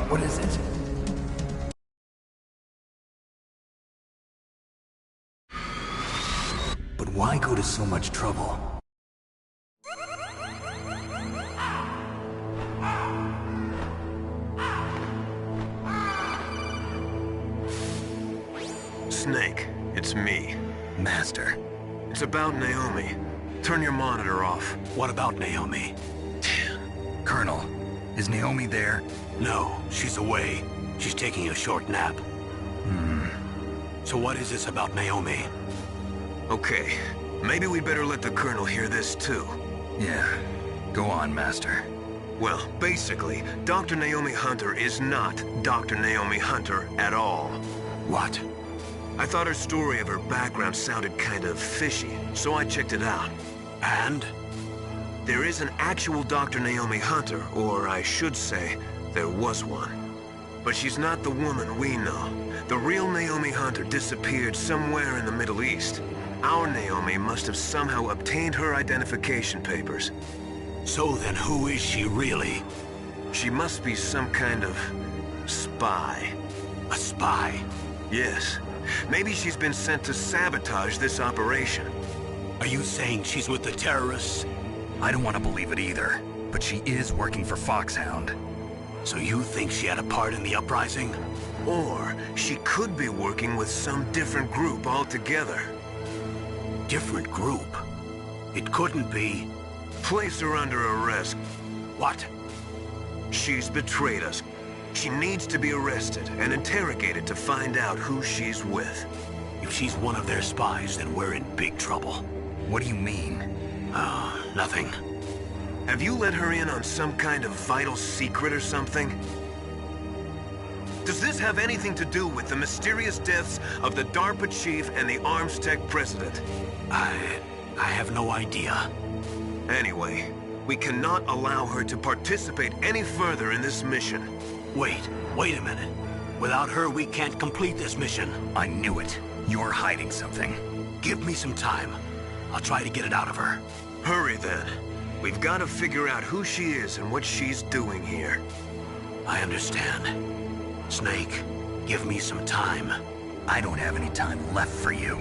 What is it? But why go to so much trouble? Snake, it's me. Master. It's about Naomi. Turn your monitor off. What about Naomi? Colonel, is Naomi there? No, she's away. She's taking a short nap. So what is this about Naomi? Okay, maybe we'd better let the Colonel hear this too. Yeah. Go on, Master. Well, basically, Dr. Naomi Hunter is not Dr. Naomi Hunter at all. What? I thought her story of her background sounded kind of fishy, so I checked it out. And? There is an actual Dr. Naomi Hunter, or I should say, there was one. But she's not the woman we know. The real Naomi Hunter disappeared somewhere in the Middle East. Our Naomi must have somehow obtained her identification papers. So then who is she really? She must be some kind of spy. A spy? Yes. Maybe she's been sent to sabotage this operation. Are you saying she's with the terrorists? I don't want to believe it either, but she is working for Foxhound. So you think she had a part in the uprising? Or she could be working with some different group altogether. Different group? It couldn't be... Place her under arrest. What? She's betrayed us. She needs to be arrested and interrogated to find out who she's with. If she's one of their spies, then we're in big trouble. What do you mean? Nothing. Have you let her in on some kind of vital secret or something? Does this have anything to do with the mysterious deaths of the DARPA chief and the Arms Tech president? I have no idea. Anyway, we cannot allow her to participate any further in this mission. Wait a minute. Without her, we can't complete this mission. I knew it. You're hiding something. Give me some time. I'll try to get it out of her. Hurry then. We've got to figure out who she is and what she's doing here. I understand. Snake, give me some time. I don't have any time left for you.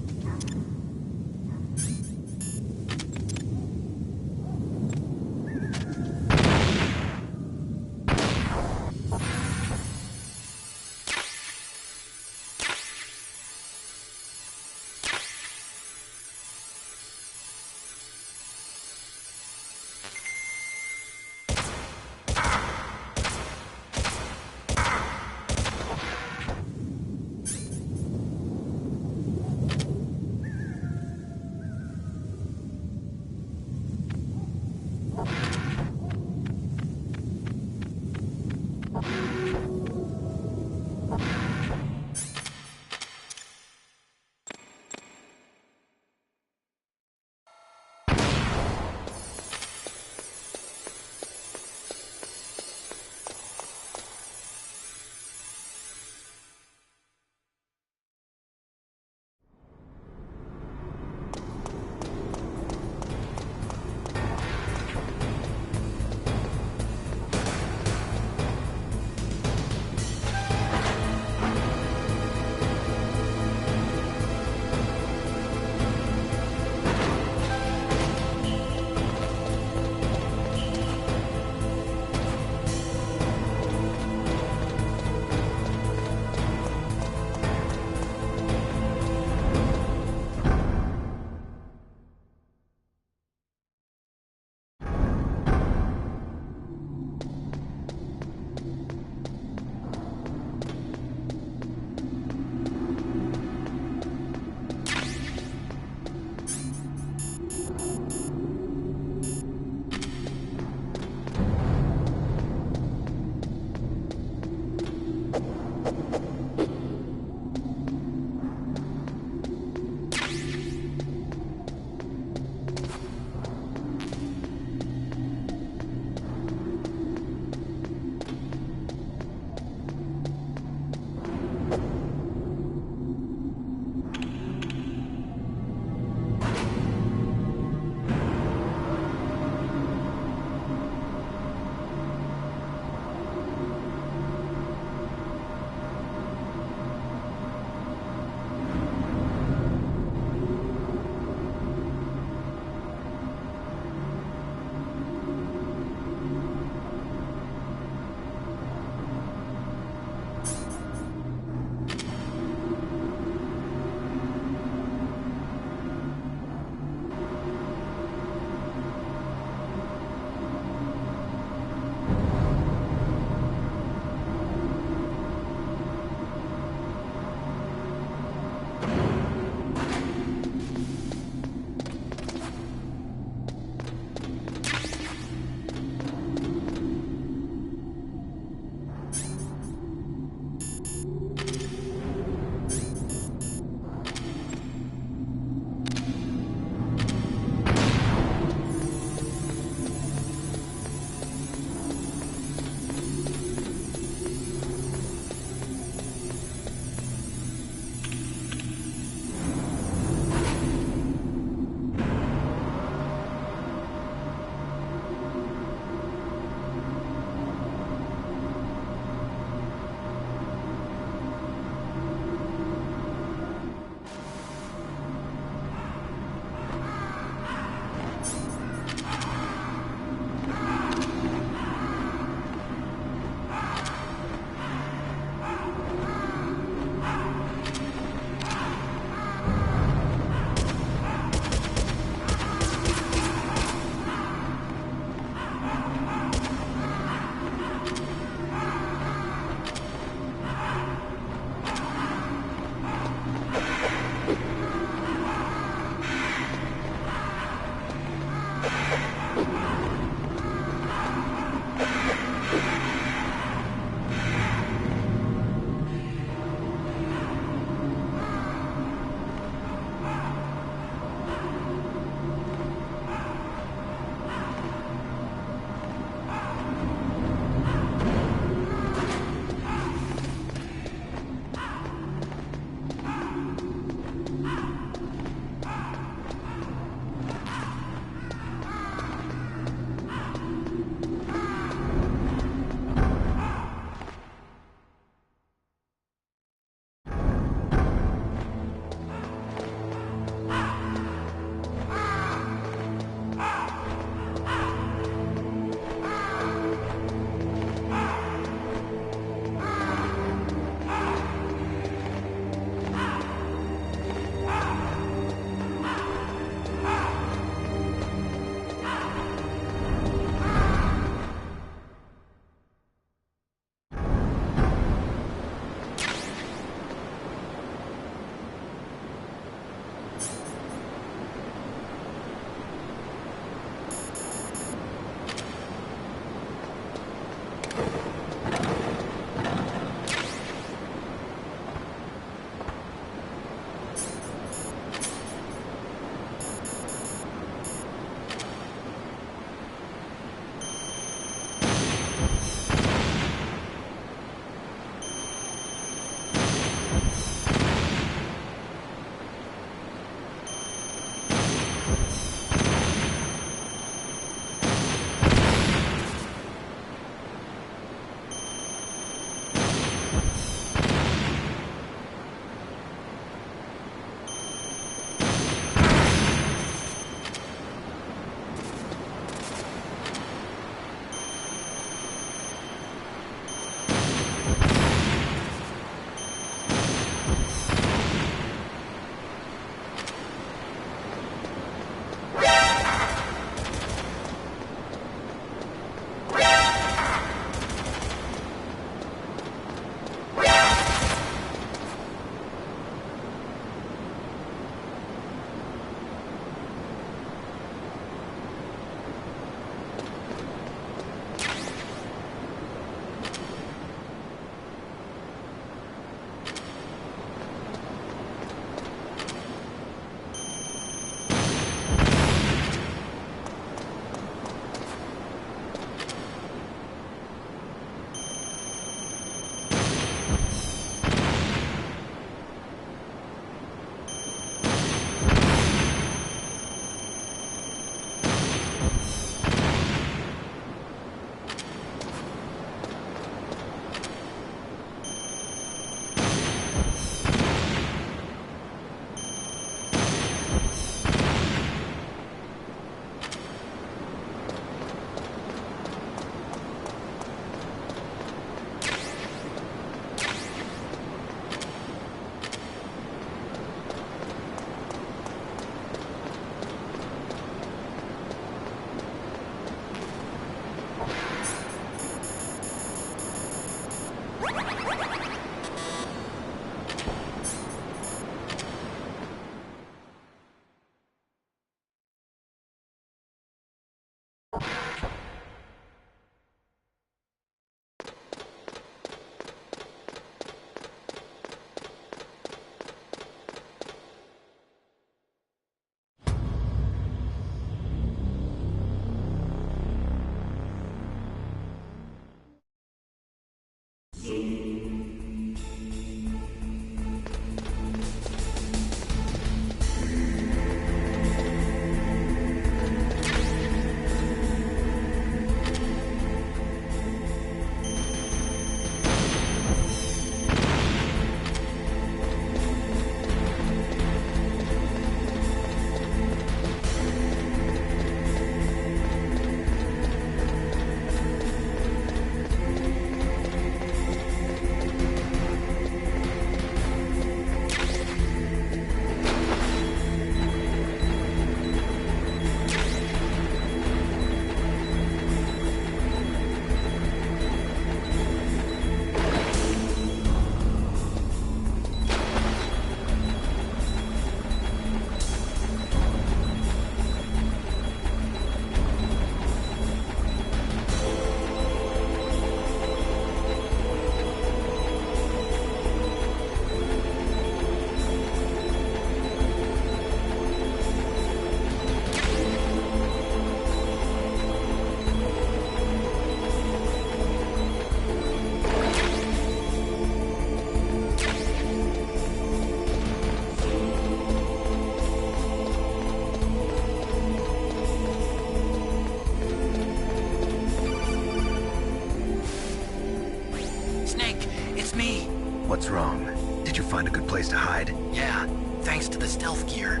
What's wrong? Did you find a good place to hide? Yeah, thanks to the stealth gear.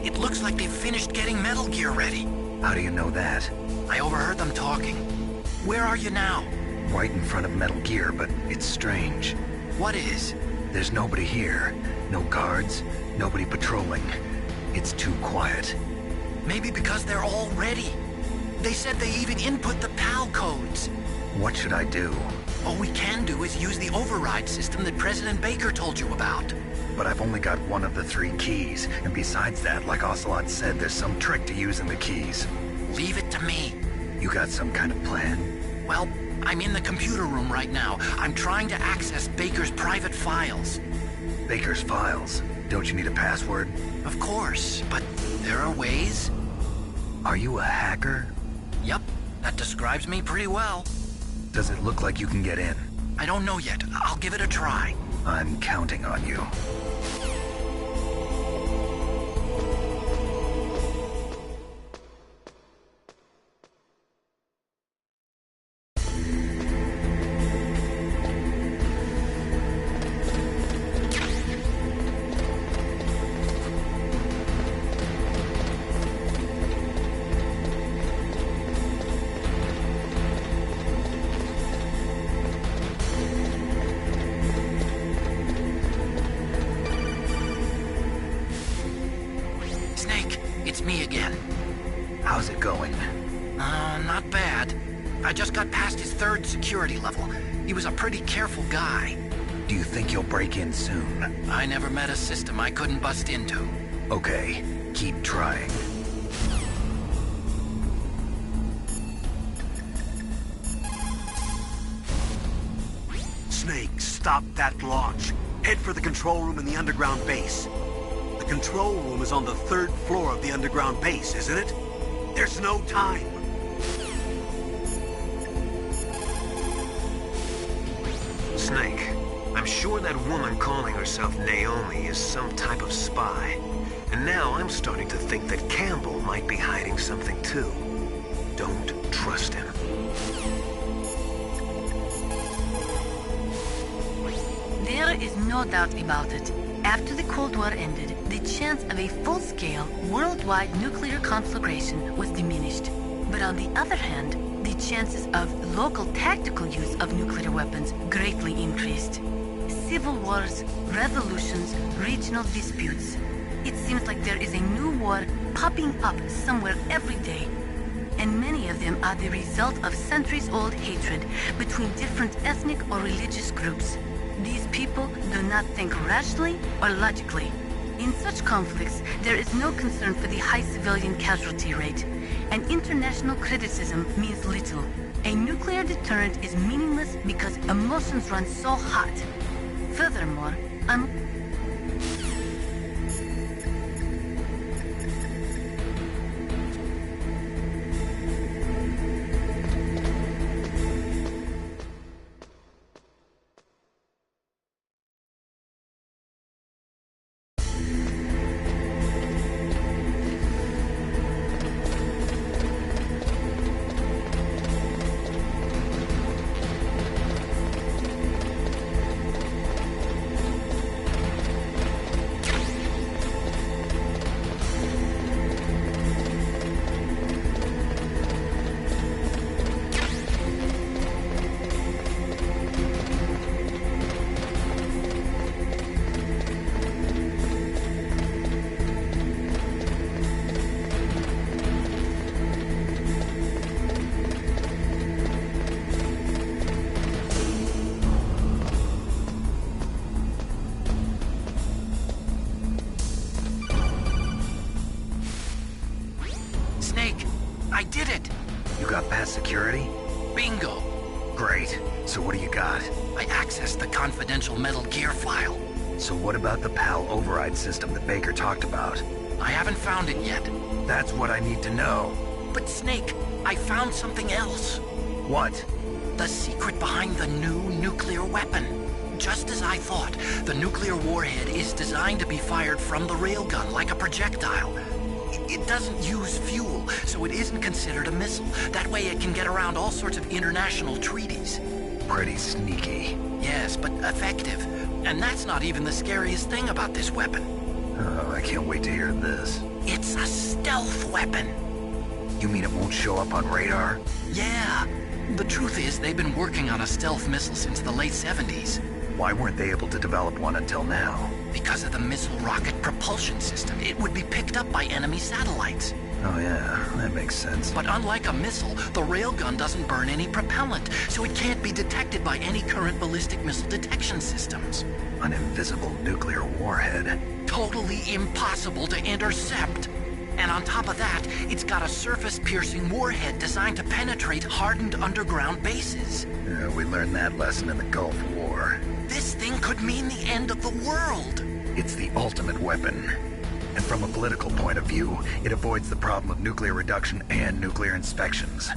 It looks like they've finished getting metal gear ready. How do you know that? I overheard them talking. Where are you now? Right in front of Metal Gear, but it's strange. What is? There's nobody here. No guards, nobody patrolling. It's too quiet. Maybe because they're all ready. They said they even input the PAL codes. What should I do? All we can do is use the override system that President Baker told you about. But I've only got one of the 3 keys, and besides that, like Ocelot said, there's some trick to using the keys. Leave it to me. You got some kind of plan? Well, I'm in the computer room right now. I'm trying to access Baker's private files. Baker's files? Don't you need a password? Of course, but there are ways. Are you a hacker? Yup, that describes me pretty well. Does it look like you can get in? I don't know yet. I'll give it a try. I'm counting on you. It's me again. How's it going? Not bad. I just got past his 3rd security level. He was a pretty careful guy. Do you think you'll break in soon? I never met a system I couldn't bust into. Okay, keep trying. Snake, stop that launch. Head for the control room in the underground base. The control room is on the 3rd floor of the underground base, isn't it? There's no time. Snake, I'm sure that woman calling herself Naomi is some type of spy. And now I'm starting to think that Campbell might be hiding something too. Don't trust him. There is no doubt about it. After the Cold War ended, the chance of a full-scale, worldwide nuclear conflagration was diminished. But on the other hand, the chances of local tactical use of nuclear weapons greatly increased. Civil wars, revolutions, regional disputes. It seems like there is a new war popping up somewhere every day. And many of them are the result of centuries-old hatred between different ethnic or religious groups. These people do not think rationally or logically. In such conflicts, there is no concern for the high civilian casualty rate, and international criticism means little. A nuclear deterrent is meaningless because emotions run so hot. Furthermore, Snake, I did it! You got past security? Bingo! Great. So what do you got? I accessed the confidential Metal Gear file. So what about the PAL override system that Baker talked about? I haven't found it yet. That's what I need to know. But Snake, I found something else. What? The secret behind the new nuclear weapon. Just as I thought, the nuclear warhead is designed to be fired from the railgun like a projectile. It doesn't use fuel, so it isn't considered a missile. That way it can get around all sorts of international treaties. pretty sneaky. Yes, but effective. And that's not even the scariest thing about this weapon. Oh, I can't wait to hear this. It's a stealth weapon. You mean it won't show up on radar? Yeah. The truth is, they've been working on a stealth missile since the late 70s. Why weren't they able to develop one until now? Because of the missile rocket propulsion system, it would be picked up by enemy satellites. Oh yeah, that makes sense. But unlike a missile, the railgun doesn't burn any propellant, so it can't be detected by any current ballistic missile detection systems. An invisible nuclear warhead. Totally impossible to intercept. And on top of that, it's got a surface-piercing warhead designed to penetrate hardened underground bases. We learned that lesson in the Gulf War. This thing could mean the end of the world. It's the ultimate weapon. And from a political point of view, it avoids the problem of nuclear reduction and nuclear inspections.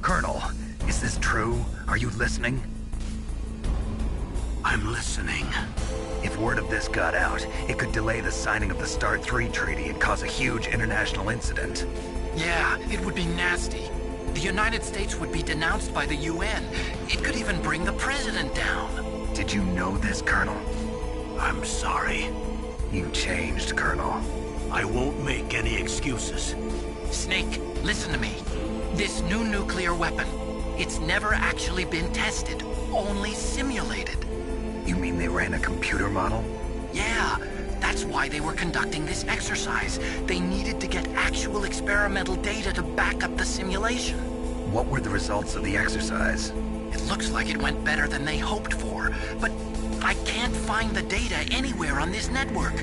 Colonel, is this true? Are you listening? I'm listening. If word of this got out, it could delay the signing of the START III treaty and cause a huge international incident. Yeah, it would be nasty. The United States would be denounced by the UN. It could even bring the president down. Did you know this, Colonel? I'm sorry. You changed, Colonel. I won't make any excuses. Snake, listen to me. This new nuclear weapon, it's never actually been tested, only simulated. You mean they ran a computer model? Yeah, that's why they were conducting this exercise. They needed to get actual experimental data to back up the simulation. What were the results of the exercise? It looks like it went better than they hoped for, but I can't find the data anywhere on this network.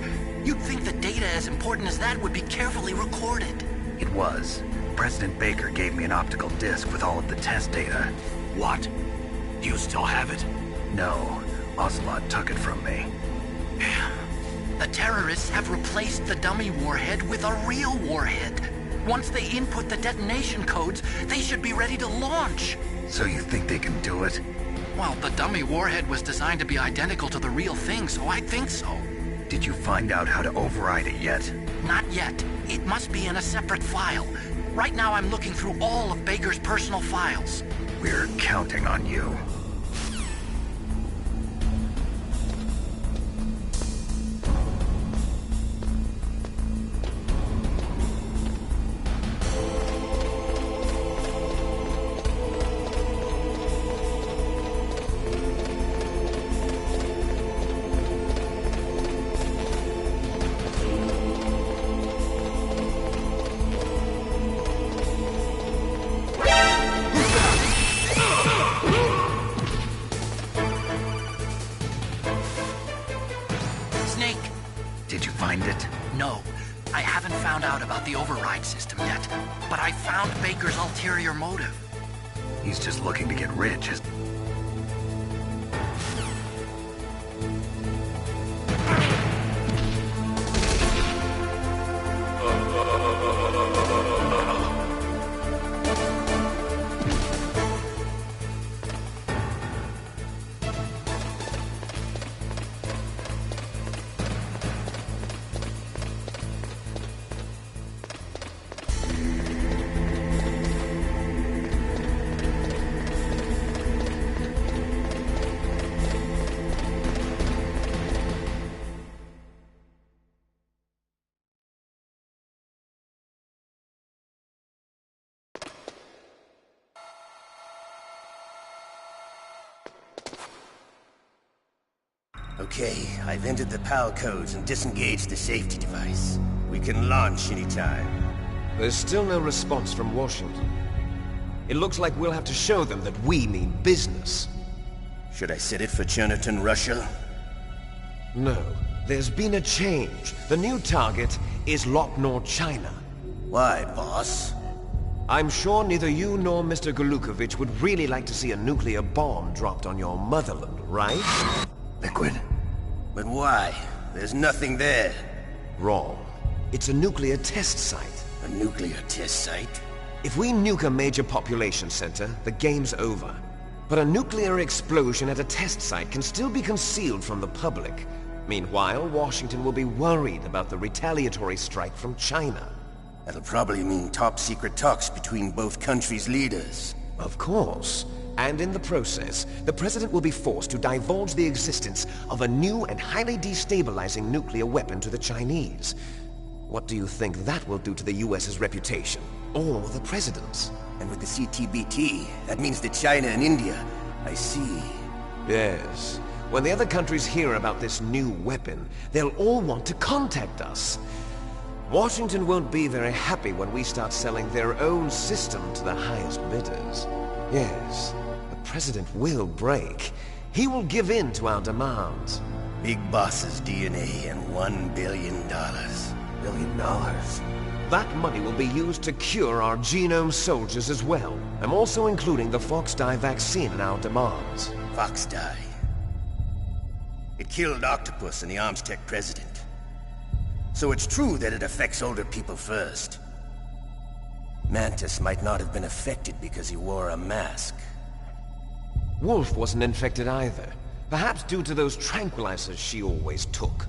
You'd think the data as important as that would be carefully recorded. It was. President Baker gave me an optical disc with all of the test data. What? Do you still have it? No. Ocelot took it from me. The terrorists have replaced the dummy warhead with a real warhead. Once they input the detonation codes, they should be ready to launch. So you think they can do it? Well, the dummy warhead was designed to be identical to the real thing, so I think so. Did you find out how to override it yet? Not yet. It must be in a separate file. Right now I'm looking through all of Baker's personal files. We're counting on you. Did you find it? No. I haven't found out about the override system yet, but I found Baker's ulterior motive. He's just looking to get rich. Okay, I've entered the PAL codes and disengaged the safety device. We can launch anytime. There's still no response from Washington. It looks like we'll have to show them that we mean business. Should I set it for Cherniton, Russia? No, there's been a change. The new target is Locknor, China. Why, boss? I'm sure neither you nor Mr. Golukovich would really like to see a nuclear bomb dropped on your motherland, right? Liquid. But why? There's nothing there. Wrong. It's a nuclear test site. A nuclear test site? If we nuke a major population center, the game's over. But a nuclear explosion at a test site can still be concealed from the public. Meanwhile, Washington will be worried about the retaliatory strike from China. That'll probably mean top-secret talks between both countries' leaders. Of course. And in the process, the President will be forced to divulge the existence of a new and highly destabilizing nuclear weapon to the Chinese. What do you think that will do to the US's reputation? Or the President's? And with the CTBT, that means that China and India. I see. Yes. When the other countries hear about this new weapon, they'll all want to contact us. Washington won't be very happy when we start selling their own system to the highest bidders. Yes, the President will break. He will give in to our demands. Big Boss's DNA and $1 billion. $1 billion? That money will be used to cure our genome soldiers as well. I'm also including the Fox-Die vaccine in our demands. Fox-Die? It killed Octopus and the Armstech President. So it's true that it affects older people first. Mantis might not have been affected because he wore a mask. Wolf wasn't infected either. Perhaps due to those tranquilizers she always took.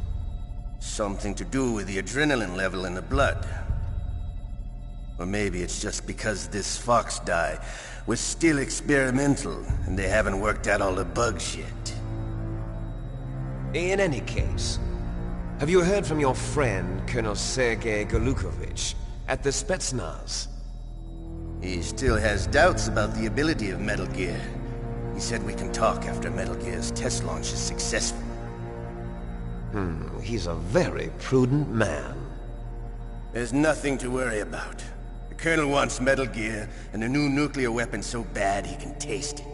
Something to do with the adrenaline level in the blood. Or maybe it's just because this Fox-Die was still experimental and they haven't worked out all the bugs yet. In any case, have you heard from your friend, Colonel Sergei Golukovich, at the Spetsnaz? He still has doubts about the ability of Metal Gear. He said we can talk after Metal Gear's test launch is successful. He's a very prudent man. There's nothing to worry about. The Colonel wants Metal Gear and a new nuclear weapon so bad he can taste it.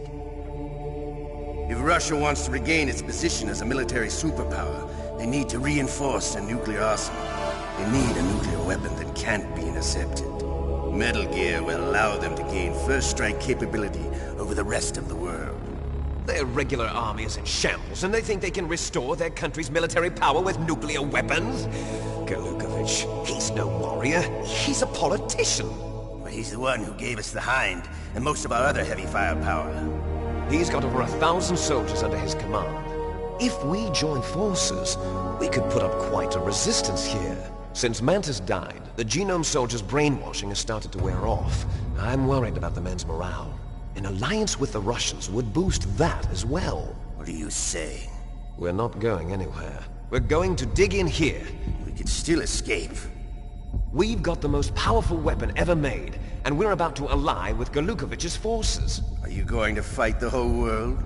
If Russia wants to regain its position as a military superpower, they need to reinforce their nuclear arsenal. They need a nuclear weapon that can't be intercepted. Metal Gear will allow them to gain first-strike capability over the rest of the world. Their regular army is in shambles, and they think they can restore their country's military power with nuclear weapons? Golukovich, he's no warrior. He's a politician. But he's the one who gave us the Hind and most of our other heavy firepower. He's got over 1,000 soldiers under his command. If we join forces, we could put up quite a resistance here. Since Mantis died, the genome soldiers' brainwashing has started to wear off. I'm worried about the men's morale. An alliance with the Russians would boost that as well. What are you saying? We're not going anywhere. We're going to dig in here. We could still escape. We've got the most powerful weapon ever made, and we're about to ally with Golukovich's forces. Are you going to fight the whole world?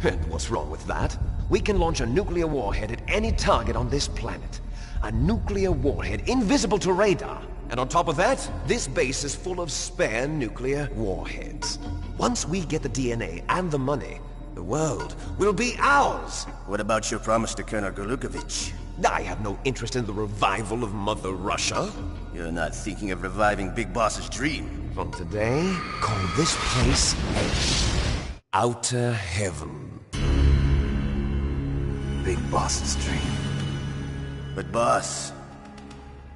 And what's wrong with that? We can launch a nuclear warhead at any target on this planet. A nuclear warhead invisible to radar. And on top of that, this base is full of spare nuclear warheads. Once we get the DNA and the money, the world will be ours! What about your promise to Colonel Golukovich? I have no interest in the revival of Mother Russia. You're not thinking of reviving Big Boss's dream. From today, call this place Outer Heaven. Big Boss's dream. But boss,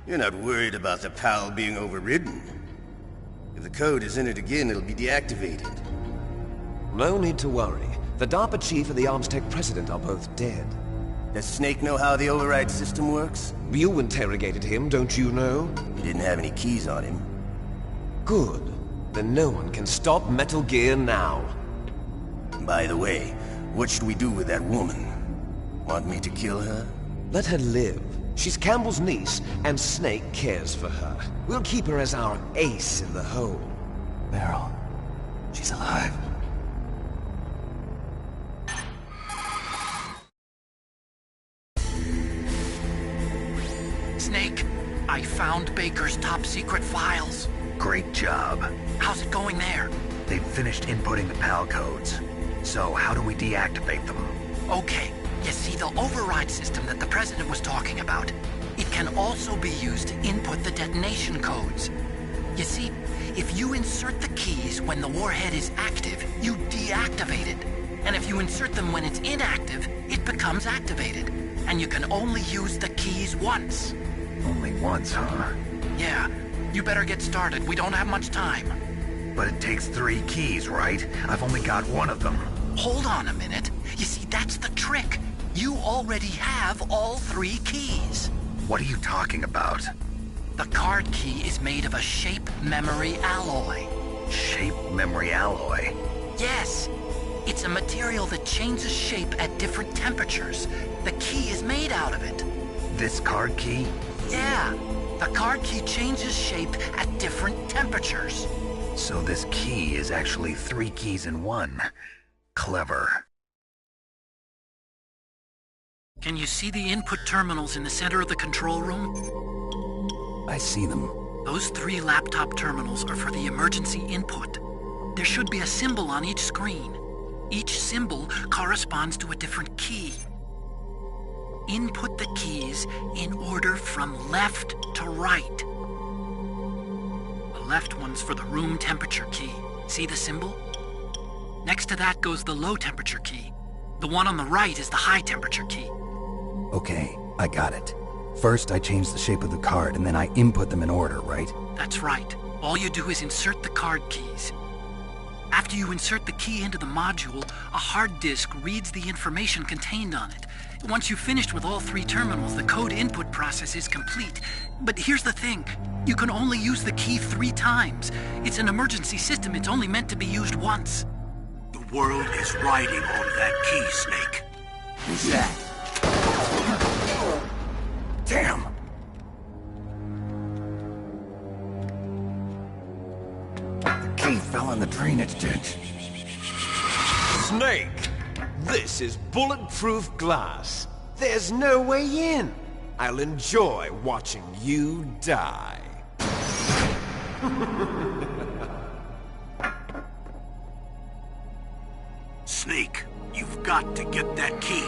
you're not worried about the PAL being overridden. If the code is entered again, it'll be deactivated. No need to worry. The DARPA chief and the Armstech president are both dead. Does Snake know how the override system works? You interrogated him, don't you know? He didn't have any keys on him. Good. Then no one can stop Metal Gear now. By the way, what should we do with that woman? Want me to kill her? Let her live. She's Campbell's niece, and Snake cares for her. We'll keep her as our ace in the hole. Meryl, she's alive. Snake, I found Baker's top-secret files. Great job. How's it going there? They've finished inputting the PAL codes. So how do we deactivate them? Okay, you see the override system that the President was talking about? It can also be used to input the detonation codes. You see, if you insert the keys when the warhead is active, you deactivate it. And if you insert them when it's inactive, it becomes activated. And you can only use the keys once. Only once, huh? Yeah, you better get started. We don't have much time. But it takes 3 keys, right? I've only got 1 of them. Hold on a minute. You see, that's the trick. You already have all 3 keys. What are you talking about? The card key is made of a shape memory alloy. Shape memory alloy? Yes. It's a material that changes shape at different temperatures. The key is made out of it. This card key? Yeah. The card key changes shape at different temperatures. So this key is actually 3 keys in one. Clever. Can you see the input terminals in the center of the control room? I see them. Those 3 laptop terminals are for the emergency input. There should be a symbol on each screen. Each symbol corresponds to a different key. Input the keys in order from left to right. The left one's for the room temperature key. See the symbol? Next to that goes the low temperature key. The one on the right is the high temperature key. Okay, I got it. First, I change the shape of the card, and then I input them in order, right? That's right. All you do is insert the card keys. After you insert the key into the module, a hard disk reads the information contained on it. Once you've finished with all 3 terminals, the code input process is complete. But here's the thing. You can only use the key 3 times. It's an emergency system. It's only meant to be used once. The world is riding on that key, Snake. Who's that? Damn! The key fell in the drainage ditch. Snake! This is bulletproof glass. There's no way in. I'll enjoy watching you die. Snake, you've got to get that key.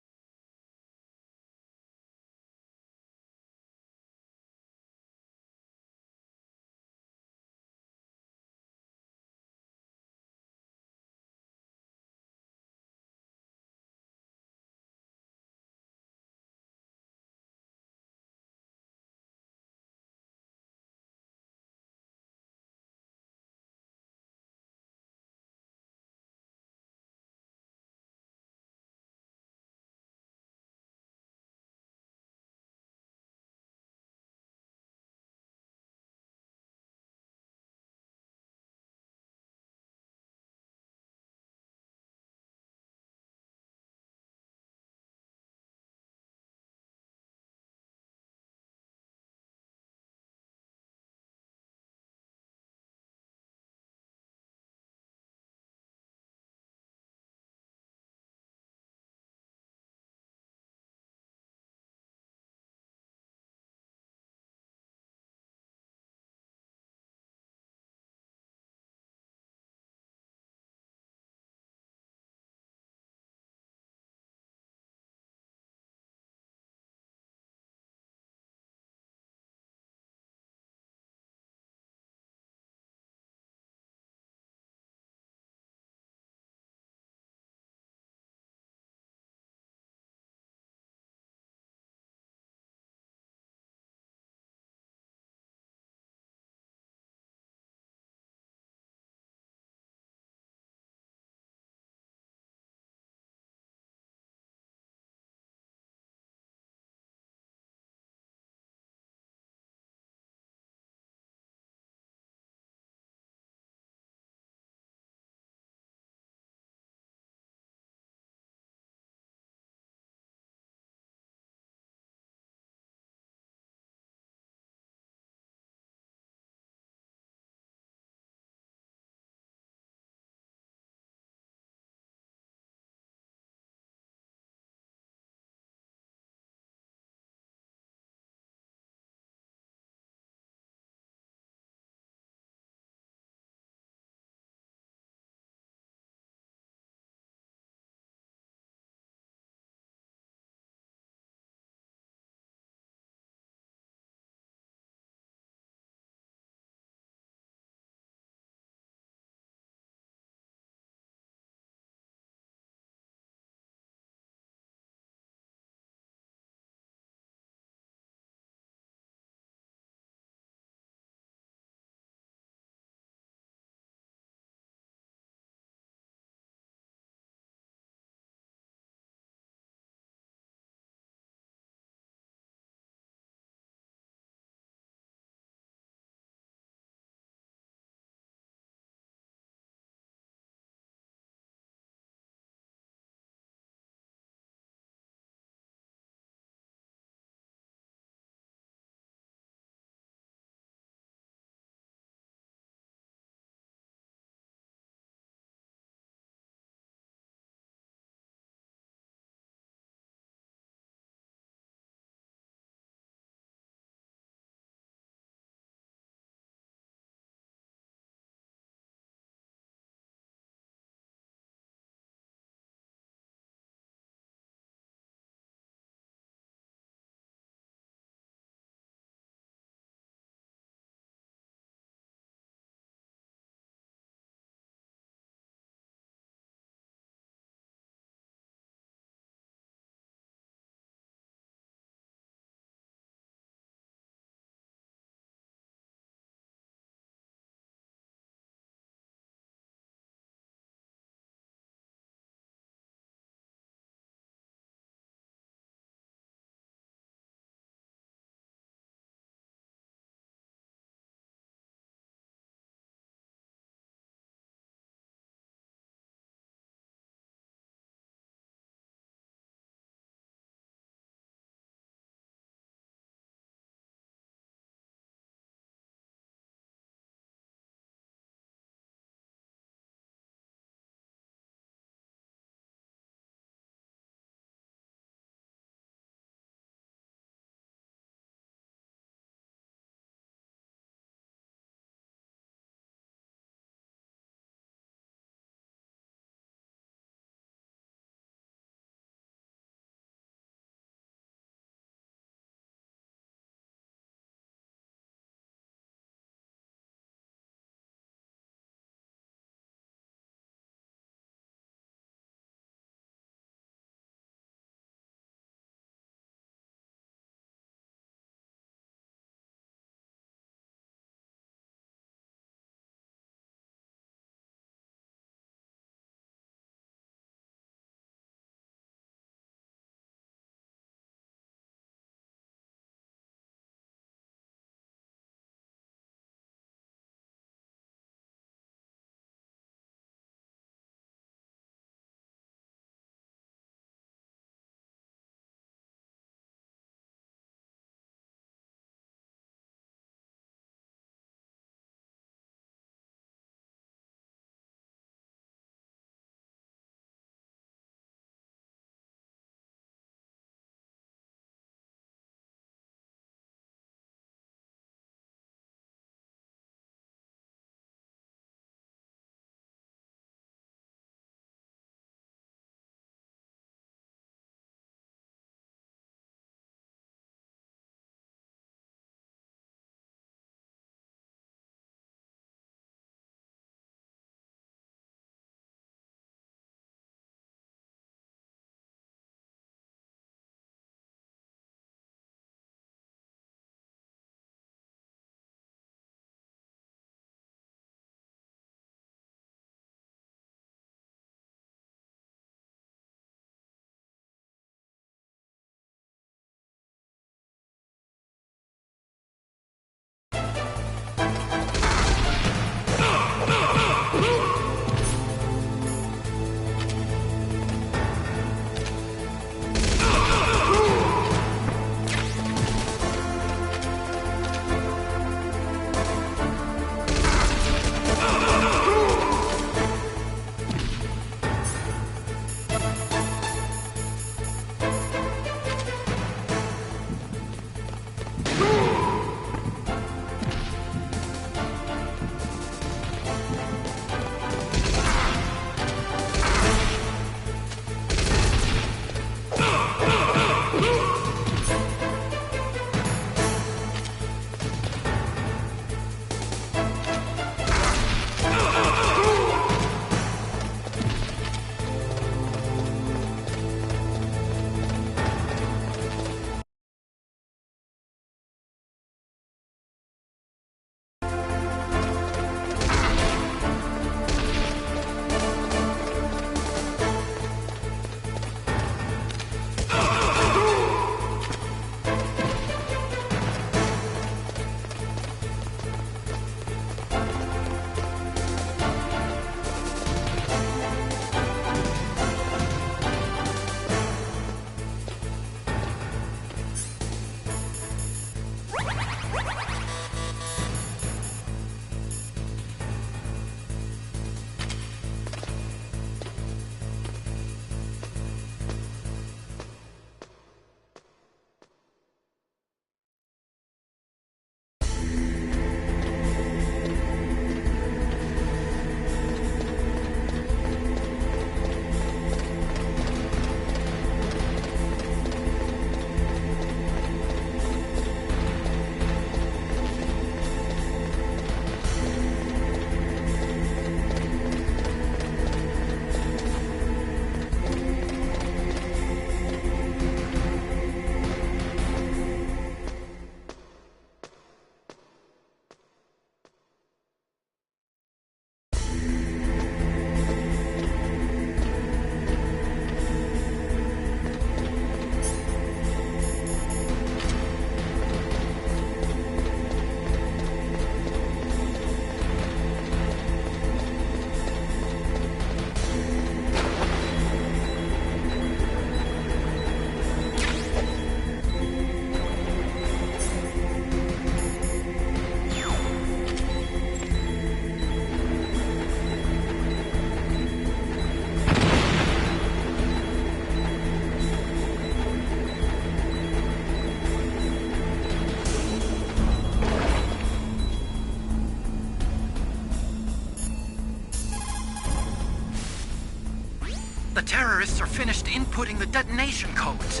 The terrorists are finished inputting the detonation codes.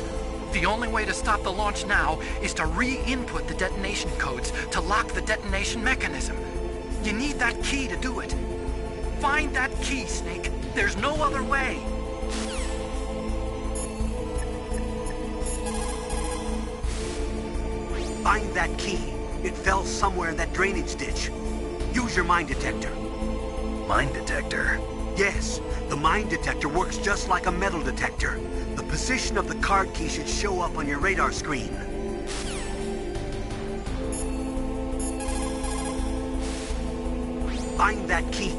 The only way to stop the launch now is to re-input the detonation codes to lock the detonation mechanism. You need that key to do it. Find that key, Snake. There's no other way. Find that key. It fell somewhere in that drainage ditch. Use your mine detector. Mine detector? Yes, the mine detector works just like a metal detector. The position of the card key should show up on your radar screen. Find that key.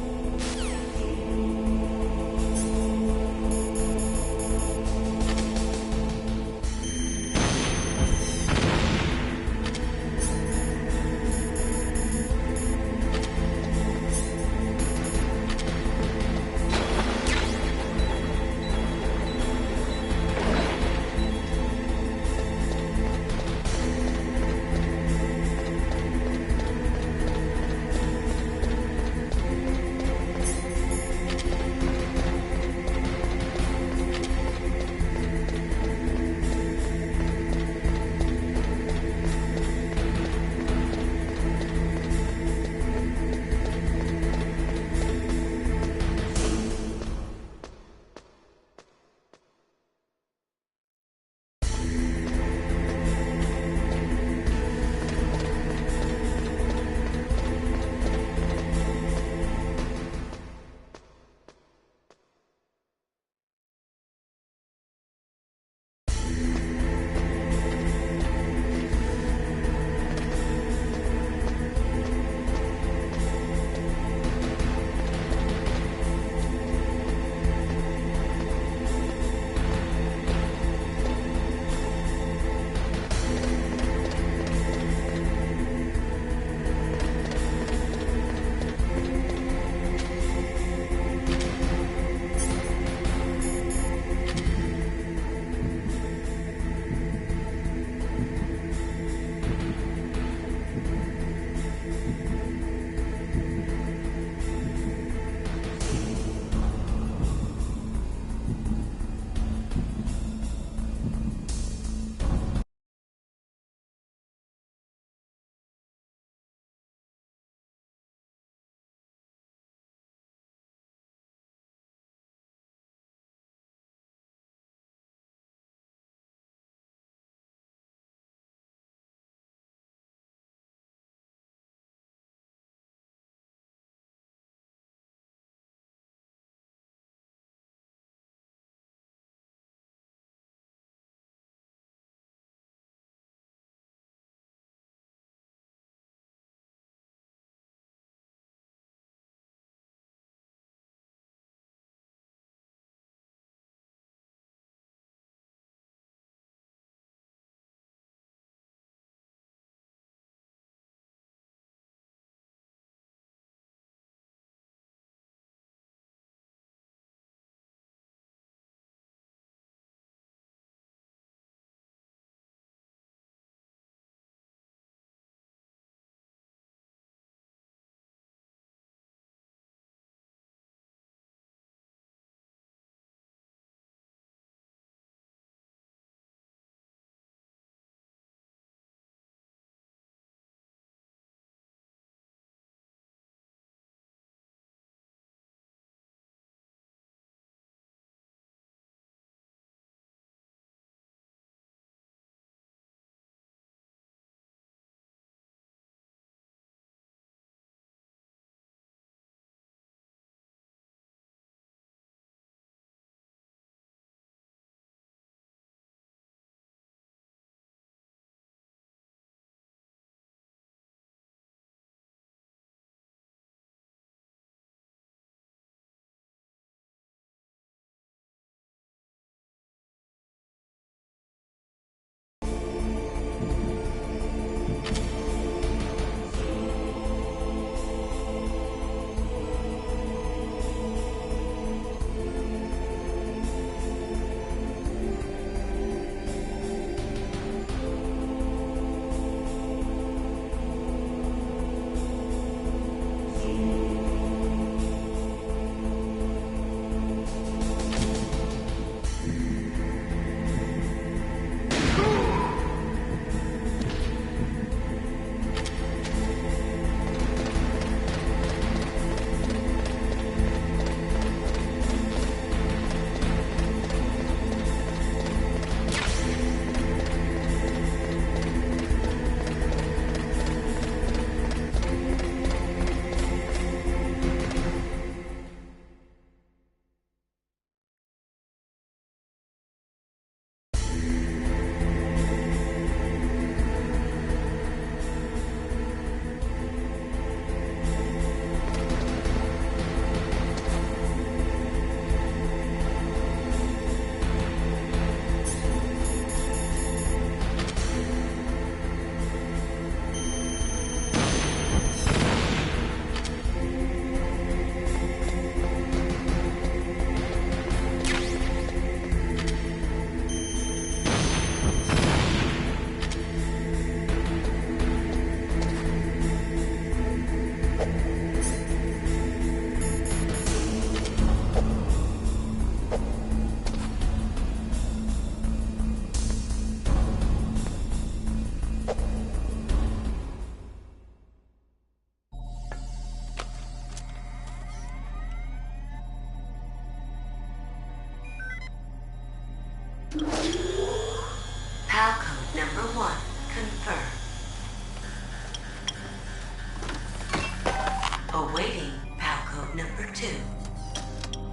code number 2.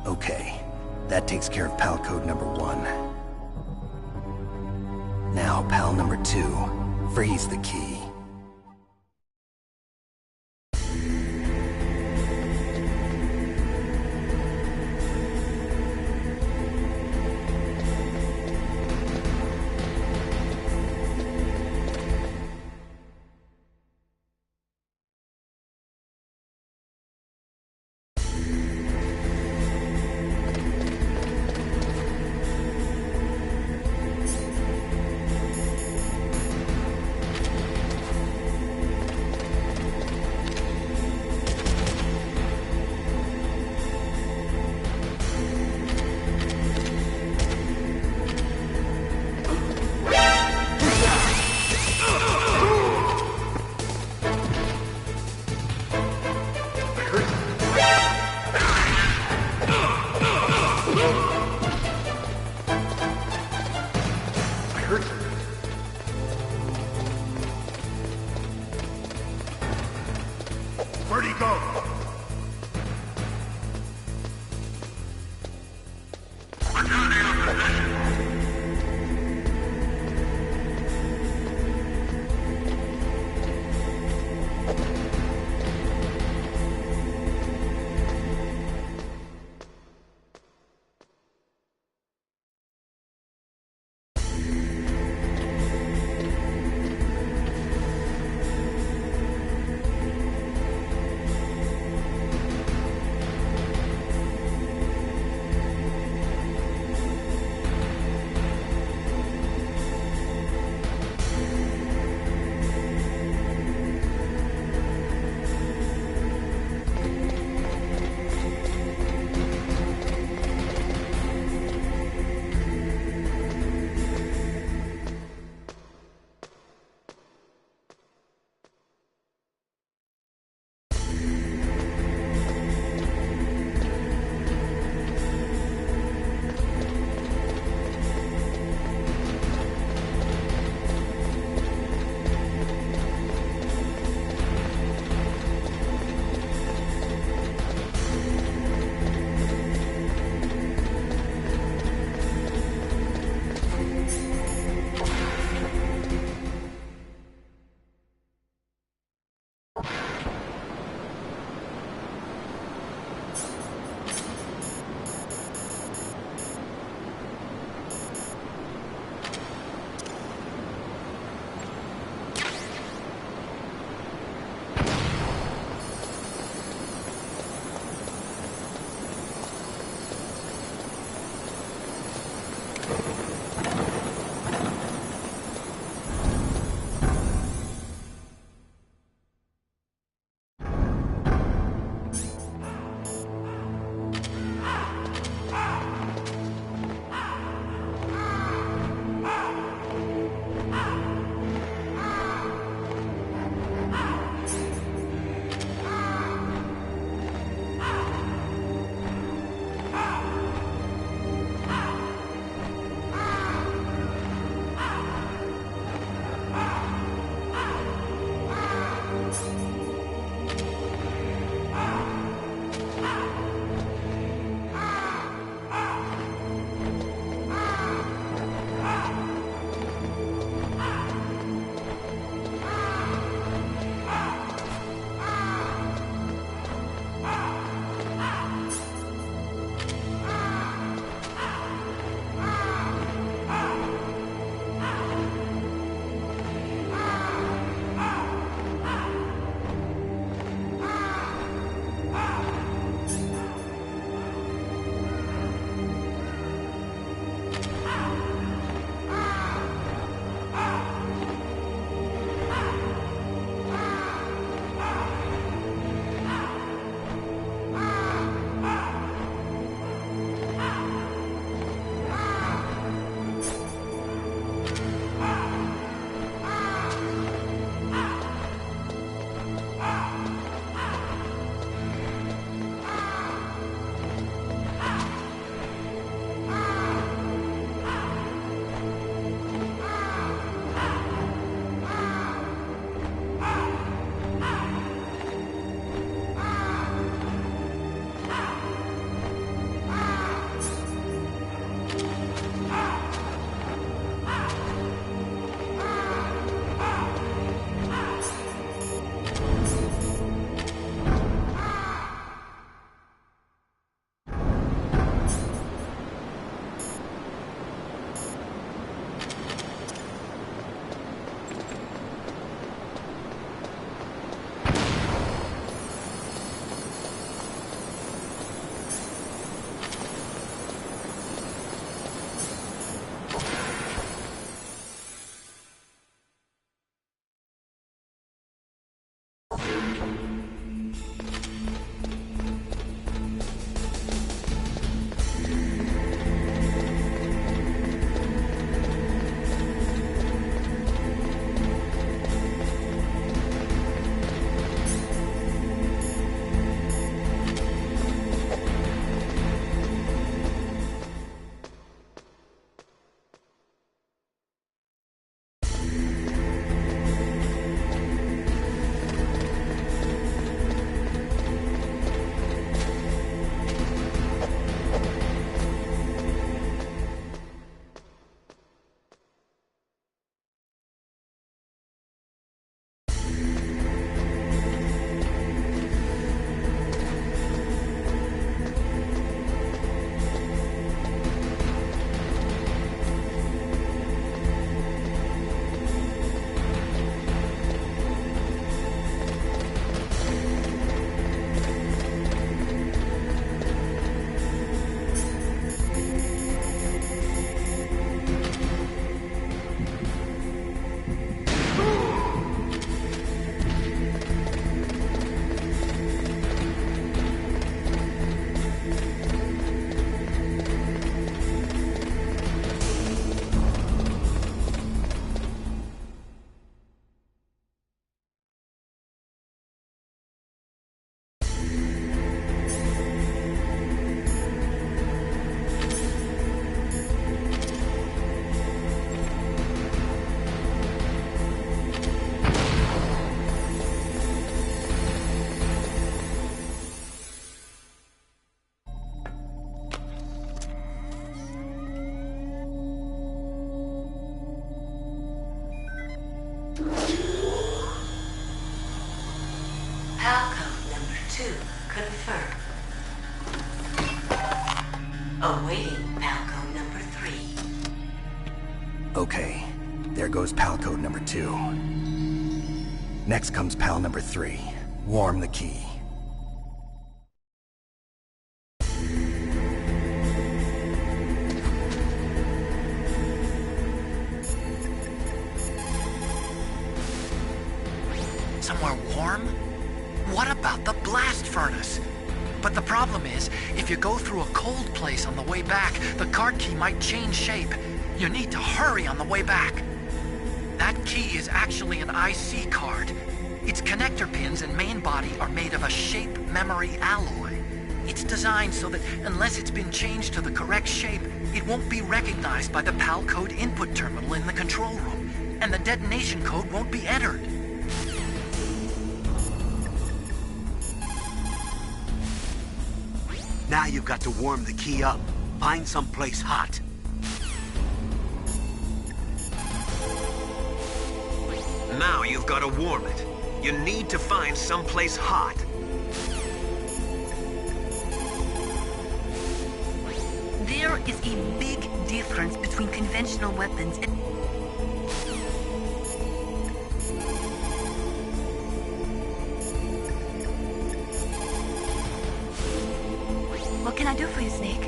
Okay, that takes care of PAL code number 1. Now, PAL number 2, freeze the key. Awaiting Palco number 3. Okay, there goes pal code number 2. Next comes pal number 3. Warm the key. Somewhere warm? What about the blast furnace? But the problem is, if you go through a cold place on the way back, the card key might change shape. You need to hurry on the way back. That key is actually an IC card. Its connector pins and main body are made of a shape memory alloy. It's designed so that unless it's been changed to the correct shape, it won't be recognized by the PAL code input terminal in the control room, and the detonation code won't be entered. Now you've got to warm the key up. Find someplace hot. Now you've got to warm it. You need to find someplace hot. There is a big difference between conventional weapons and... What can I do for you, Snake?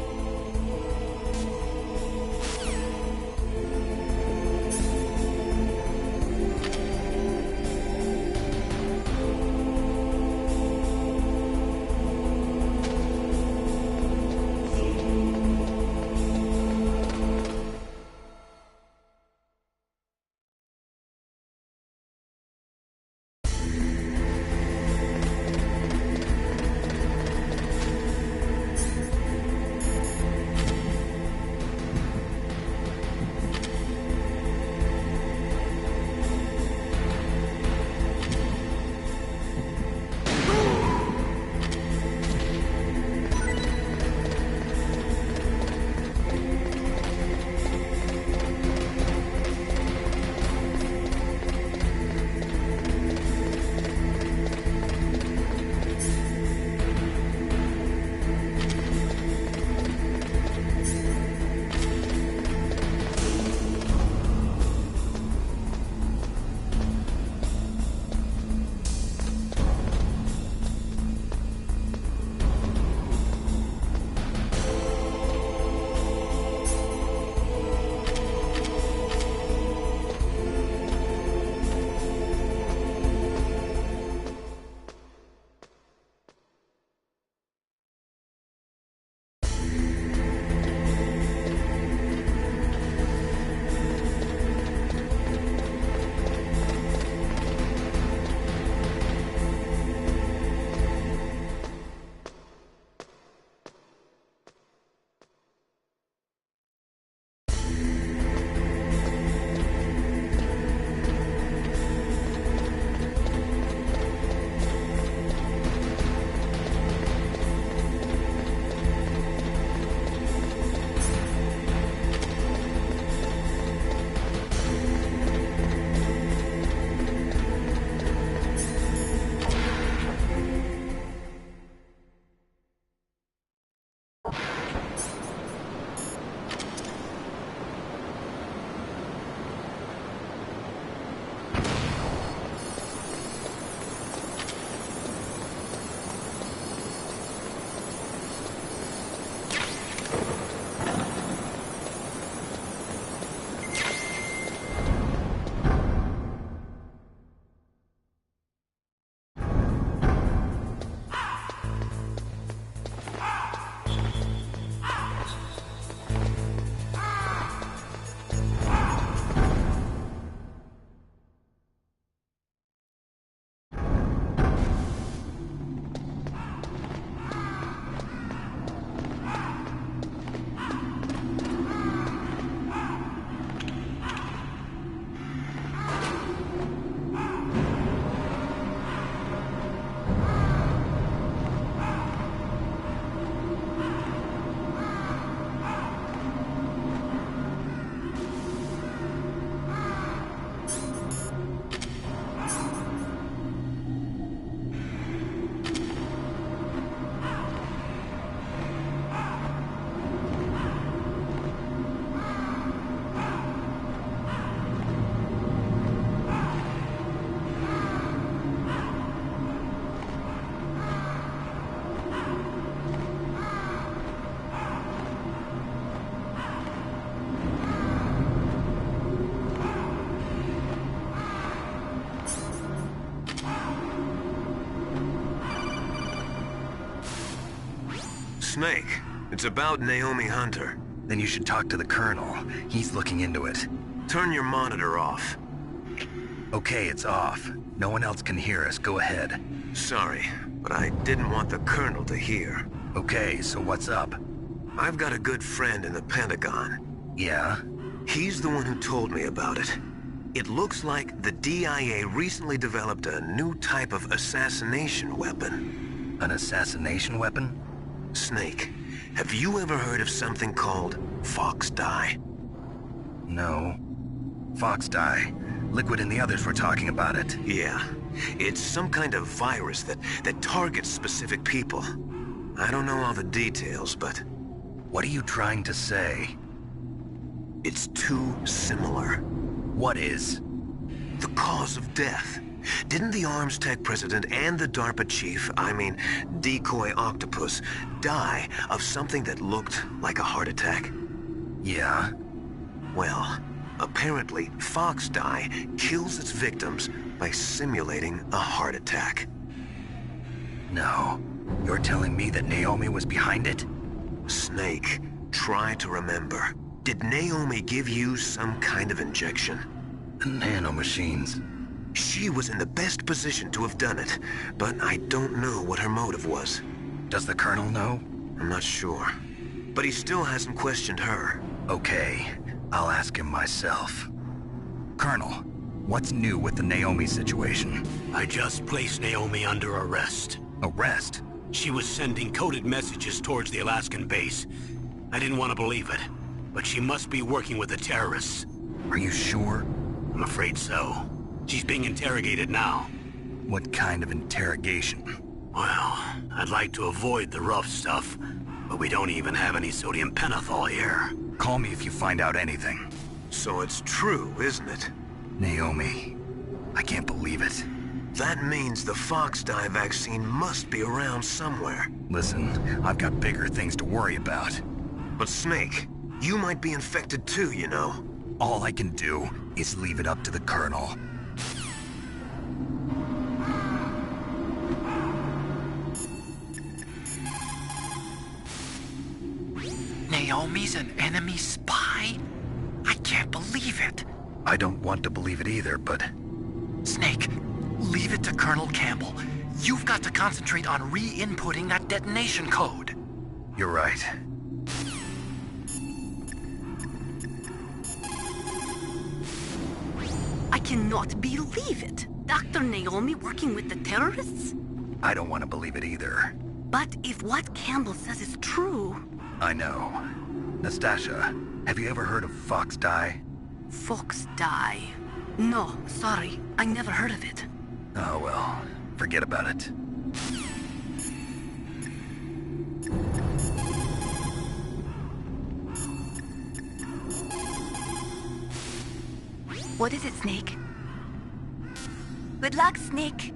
Snake, it's about Naomi Hunter. Then you should talk to the Colonel. He's looking into it. Turn your monitor off. Okay, it's off. No one else can hear us. Go ahead. Sorry, but I didn't want the Colonel to hear. Okay, so what's up? I've got a good friend in the Pentagon. Yeah? He's the one who told me about it. It looks like the DIA recently developed a new type of assassination weapon. An assassination weapon? Snake, have you ever heard of something called Fox Dye? No. Fox Dye. Liquid and the others were talking about it. Yeah. It's some kind of virus that targets specific people. I don't know all the details, but... What are you trying to say? It's too similar. What is? The cause of death. Didn't the Arms Tech president and the DARPA chief, Decoy Octopus, die of something that looked like a heart attack? Yeah? Well, apparently Fox Dye kills its victims by simulating a heart attack. No. You're telling me that Naomi was behind it? Snake, try to remember. Did Naomi give you some kind of injection? The nanomachines. She was in the best position to have done it, but I don't know what her motive was. Does the Colonel know? I'm not sure. But he still hasn't questioned her. Okay, I'll ask him myself. Colonel, what's new with the Naomi situation? I just placed Naomi under arrest. Arrest? She was sending coded messages towards the Alaskan base. I didn't want to believe it, but she must be working with the terrorists. Are you sure? I'm afraid so. She's being interrogated now. What kind of interrogation? Well, I'd like to avoid the rough stuff, but we don't even have any sodium pentothal here. Call me if you find out anything. So it's true, isn't it? Naomi, I can't believe it. That means the Fox Dye vaccine must be around somewhere. Listen, I've got bigger things to worry about. But Snake, you might be infected too, you know. All I can do is leave it up to the Colonel. Naomi's an enemy spy? I can't believe it. I don't want to believe it either, but... Snake, leave it to Colonel Campbell. You've got to concentrate on re-inputting that detonation code. You're right. I cannot believe it. Dr. Naomi working with the terrorists? I don't want to believe it either. But if what Campbell says is true... I know. Nastasha, have you ever heard of Fox Dye? Fox Dye? No, sorry. I never heard of it. Oh well, forget about it. What is it, Snake? Good luck, Snake.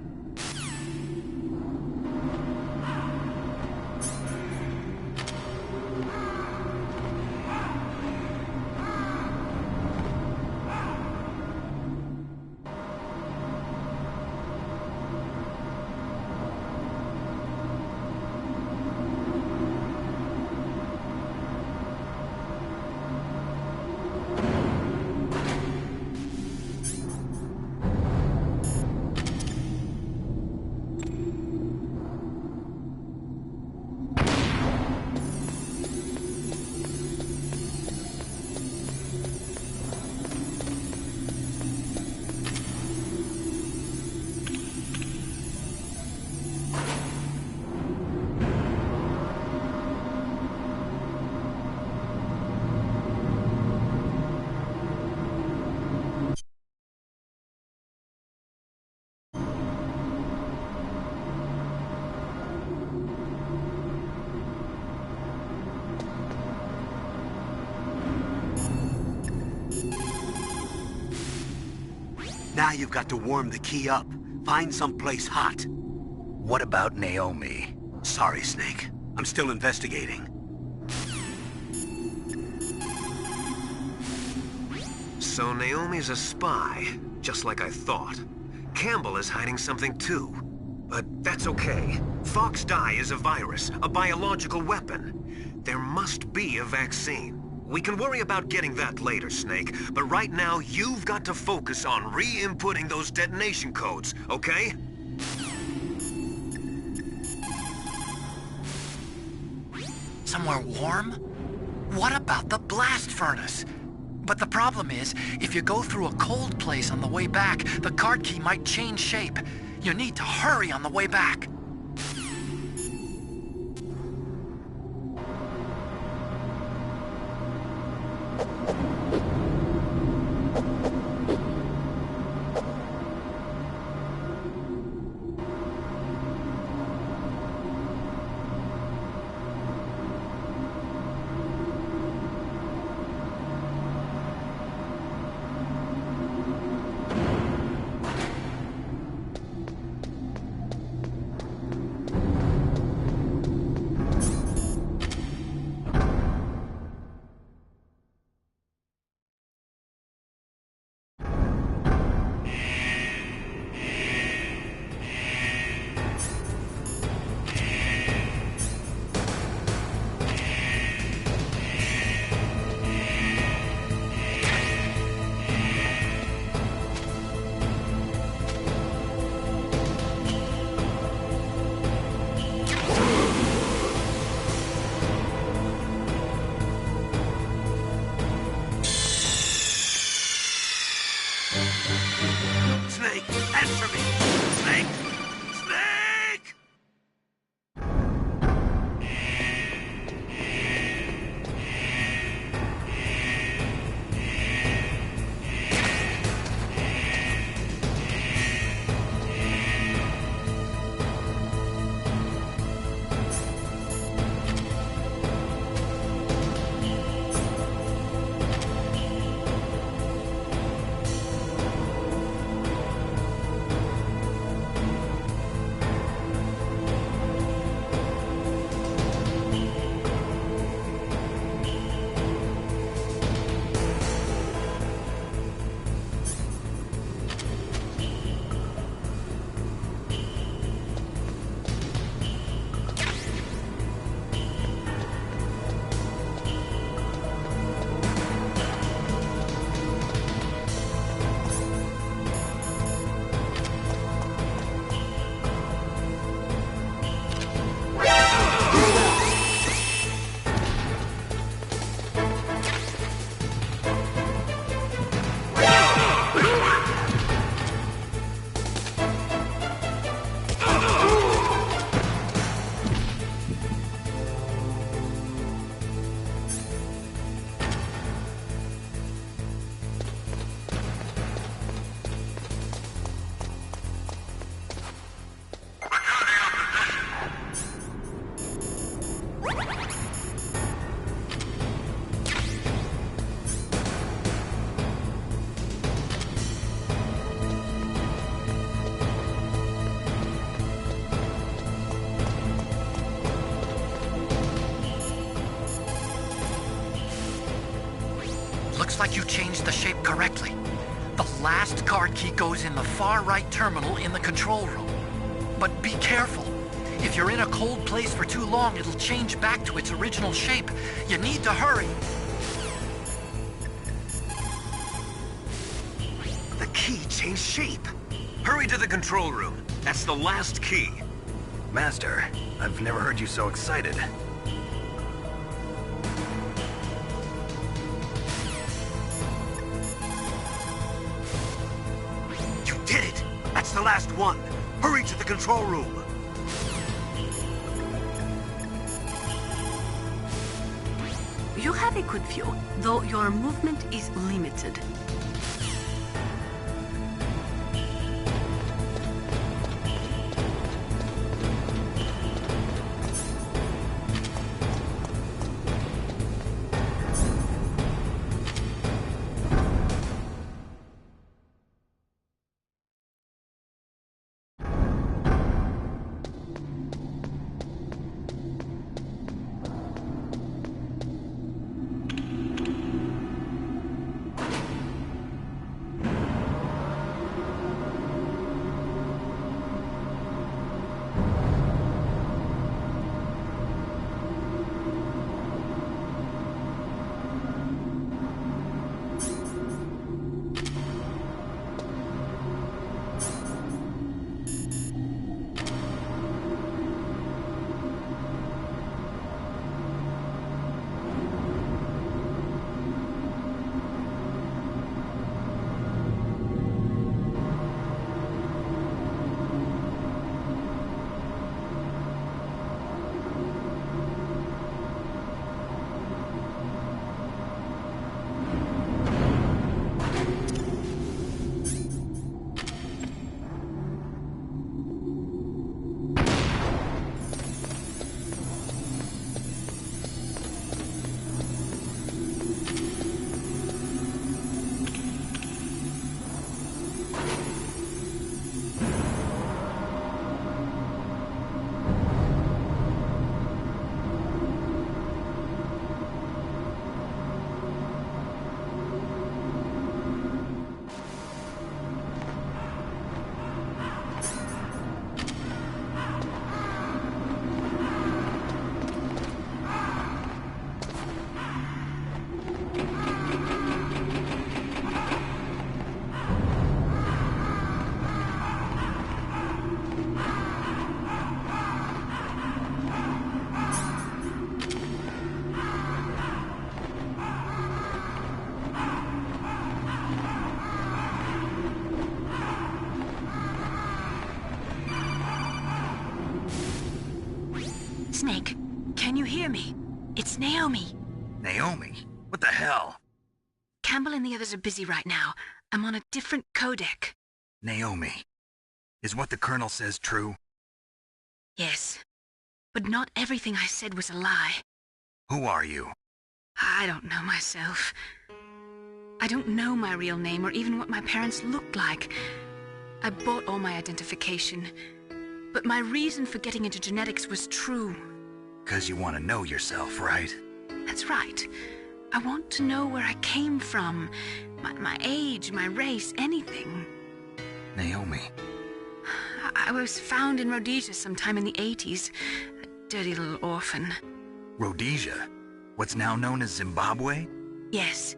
Now you've got to warm the key up. Find someplace hot. What about Naomi? Sorry, Snake. I'm still investigating. So Naomi's a spy, just like I thought. Campbell is hiding something too. That's okay. Fox dye is a virus, a biological weapon. There must be a vaccine. We can worry about getting that later, Snake, but right now you've got to focus on re-inputting those detonation codes, okay? Somewhere warm? What about the blast furnace? But the problem is, if you go through a cold place on the way back, the card key might change shape. You need to hurry on the way back. Snake, answer me! Snake! Snake! Looks like you changed the shape correctly. The last card key goes in the far right terminal in the control room. But be careful. If you're in a cold place for too long, it'll change back to its original shape. You need to hurry. The key changed shape. Hurry to the control room. That's the last key. Master, I've never heard you so excited. You did it! That's the last one. Hurry to the control room. You have a good view, though your movement is limited. hear me? It's Naomi. Naomi? What the hell? Campbell and the others are busy right now. I'm on a different codec. Naomi, is what the Colonel says true? Yes. But not everything I said was a lie. Who are you? I don't know myself. I don't know my real name or even what my parents looked like. I bought all my identification. But my reason for getting into genetics was true. 'Cause you want to know yourself, right? That's right. I want to know where I came from. My age, my race, anything. Naomi. I was found in Rhodesia sometime in the 80s. A dirty little orphan. Rhodesia? What's now known as Zimbabwe? Yes.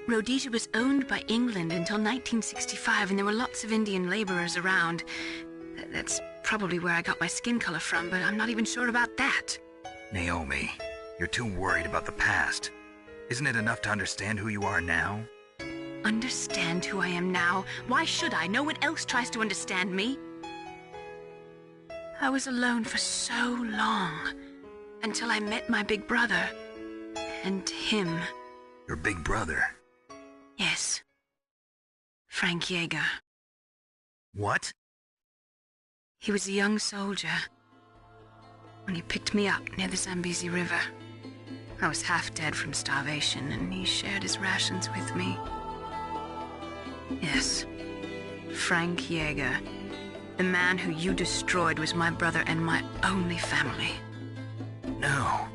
Rhodesia was owned by England until 1965, and there were lots of Indian laborers around. That's probably where I got my skin color from, but I'm not even sure about that. Naomi, you're too worried about the past. Isn't it enough to understand who you are now? Understand who I am now? Why should I? No one else tries to understand me. I was alone for so long, until I met my big brother. And him. Your big brother? Yes. Frank Yeager. What? He was a young soldier when he picked me up near the Zambezi River. I was half dead from starvation, and he shared his rations with me. Yes, Frank Yeager. The man who you destroyed was my brother and my only family. No.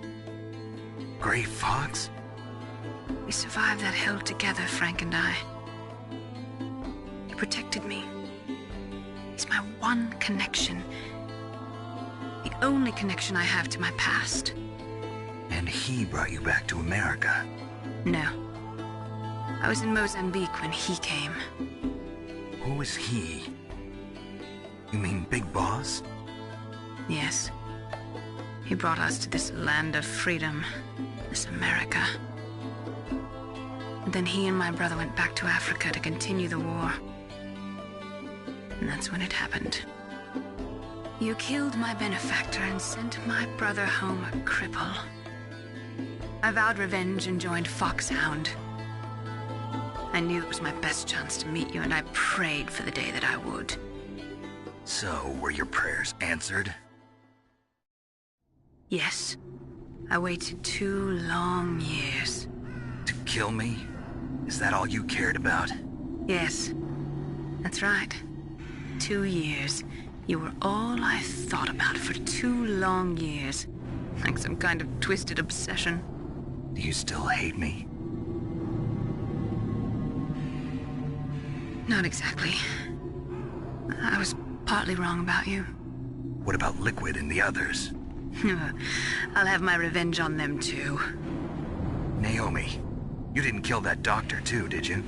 Gray Fox? We survived that hell together, Frank and I. He protected me. He's my one connection. The only connection I have to my past. And he brought you back to America? No. I was in Mozambique when he came. Who is he? You mean Big Boss? Yes. He brought us to this land of freedom, this America. And then he and my brother went back to Africa to continue the war. And that's when it happened. You killed my benefactor and sent my brother home a cripple. I vowed revenge and joined Foxhound. I knew it was my best chance to meet you, and I prayed for the day that I would. So, were your prayers answered? Yes. I waited 2 long years. To kill me? Is that all you cared about? Yes. That's right. 2 years. You were all I thought about for 2 long years. Like some kind of twisted obsession. Do you still hate me? Not exactly. I was partly wrong about you. What about Liquid and the others? I'll have my revenge on them too. Naomi, you didn't kill that doctor too, did you?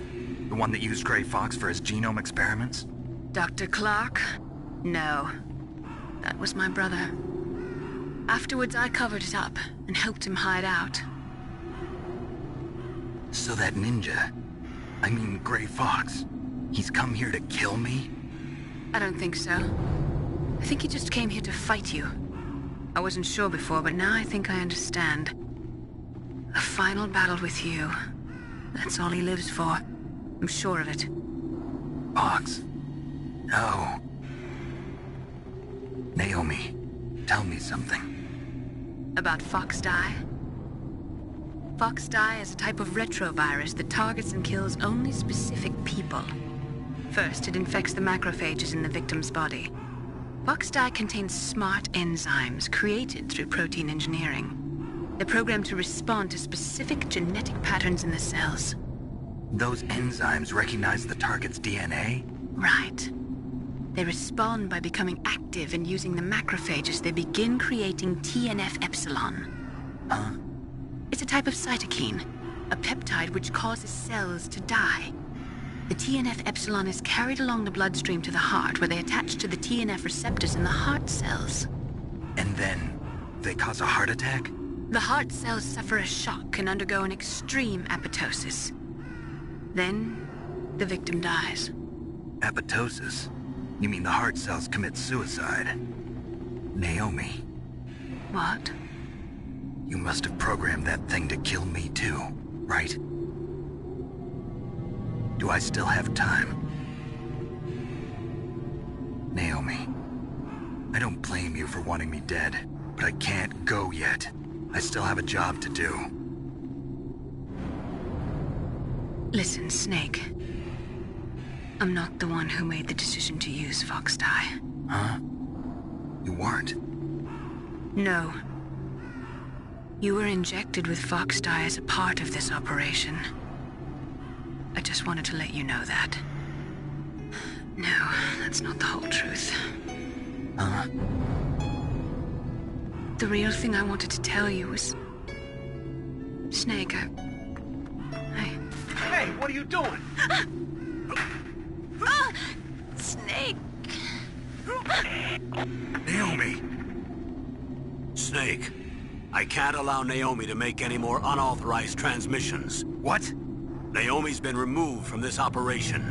The one that used Gray Fox for his genome experiments? Dr. Clark? No. That was my brother. Afterwards, I covered it up and helped him hide out. So that ninja, I mean Gray Fox, he's come here to kill me? I don't think so. I think he just came here to fight you. I wasn't sure before, but now I think I understand. A final battle with you. That's all he lives for. I'm sure of it. Fox? No. Naomi, tell me something. About Fox Die? Fox Die is a type of retrovirus that targets and kills only specific people. First, it infects the macrophages in the victim's body. Fox Die contains smart enzymes created through protein engineering. They're programmed to respond to specific genetic patterns in the cells. Those enzymes recognize the target's DNA? Right. They respond by becoming active and using the macrophages. They begin creating TNF-epsilon. Huh? It's a type of cytokine, a peptide which causes cells to die. The TNF-epsilon is carried along the bloodstream to the heart, where they attach to the TNF receptors in the heart cells. And then, they cause a heart attack? The heart cells suffer a shock and undergo an extreme apoptosis. Then, the victim dies. Apoptosis? You mean the heart cells commit suicide? Naomi. What? must have programmed that thing to kill me too, right? Do I still have time? Naomi, I don't blame you for wanting me dead, but I can't go yet. I still have a job to do. Listen, Snake. I'm not the one who made the decision to use Fox Dye. Huh? You weren't? No. You were injected with Fox Dye as a part of this operation. I just wanted to let you know that. No, that's not the whole truth. Huh? The real thing I wanted to tell you was... Snake, I... Hey, what are you doing? Snake! Naomi! Snake, I can't allow Naomi to make any more unauthorized transmissions. What? Naomi's been removed from this operation.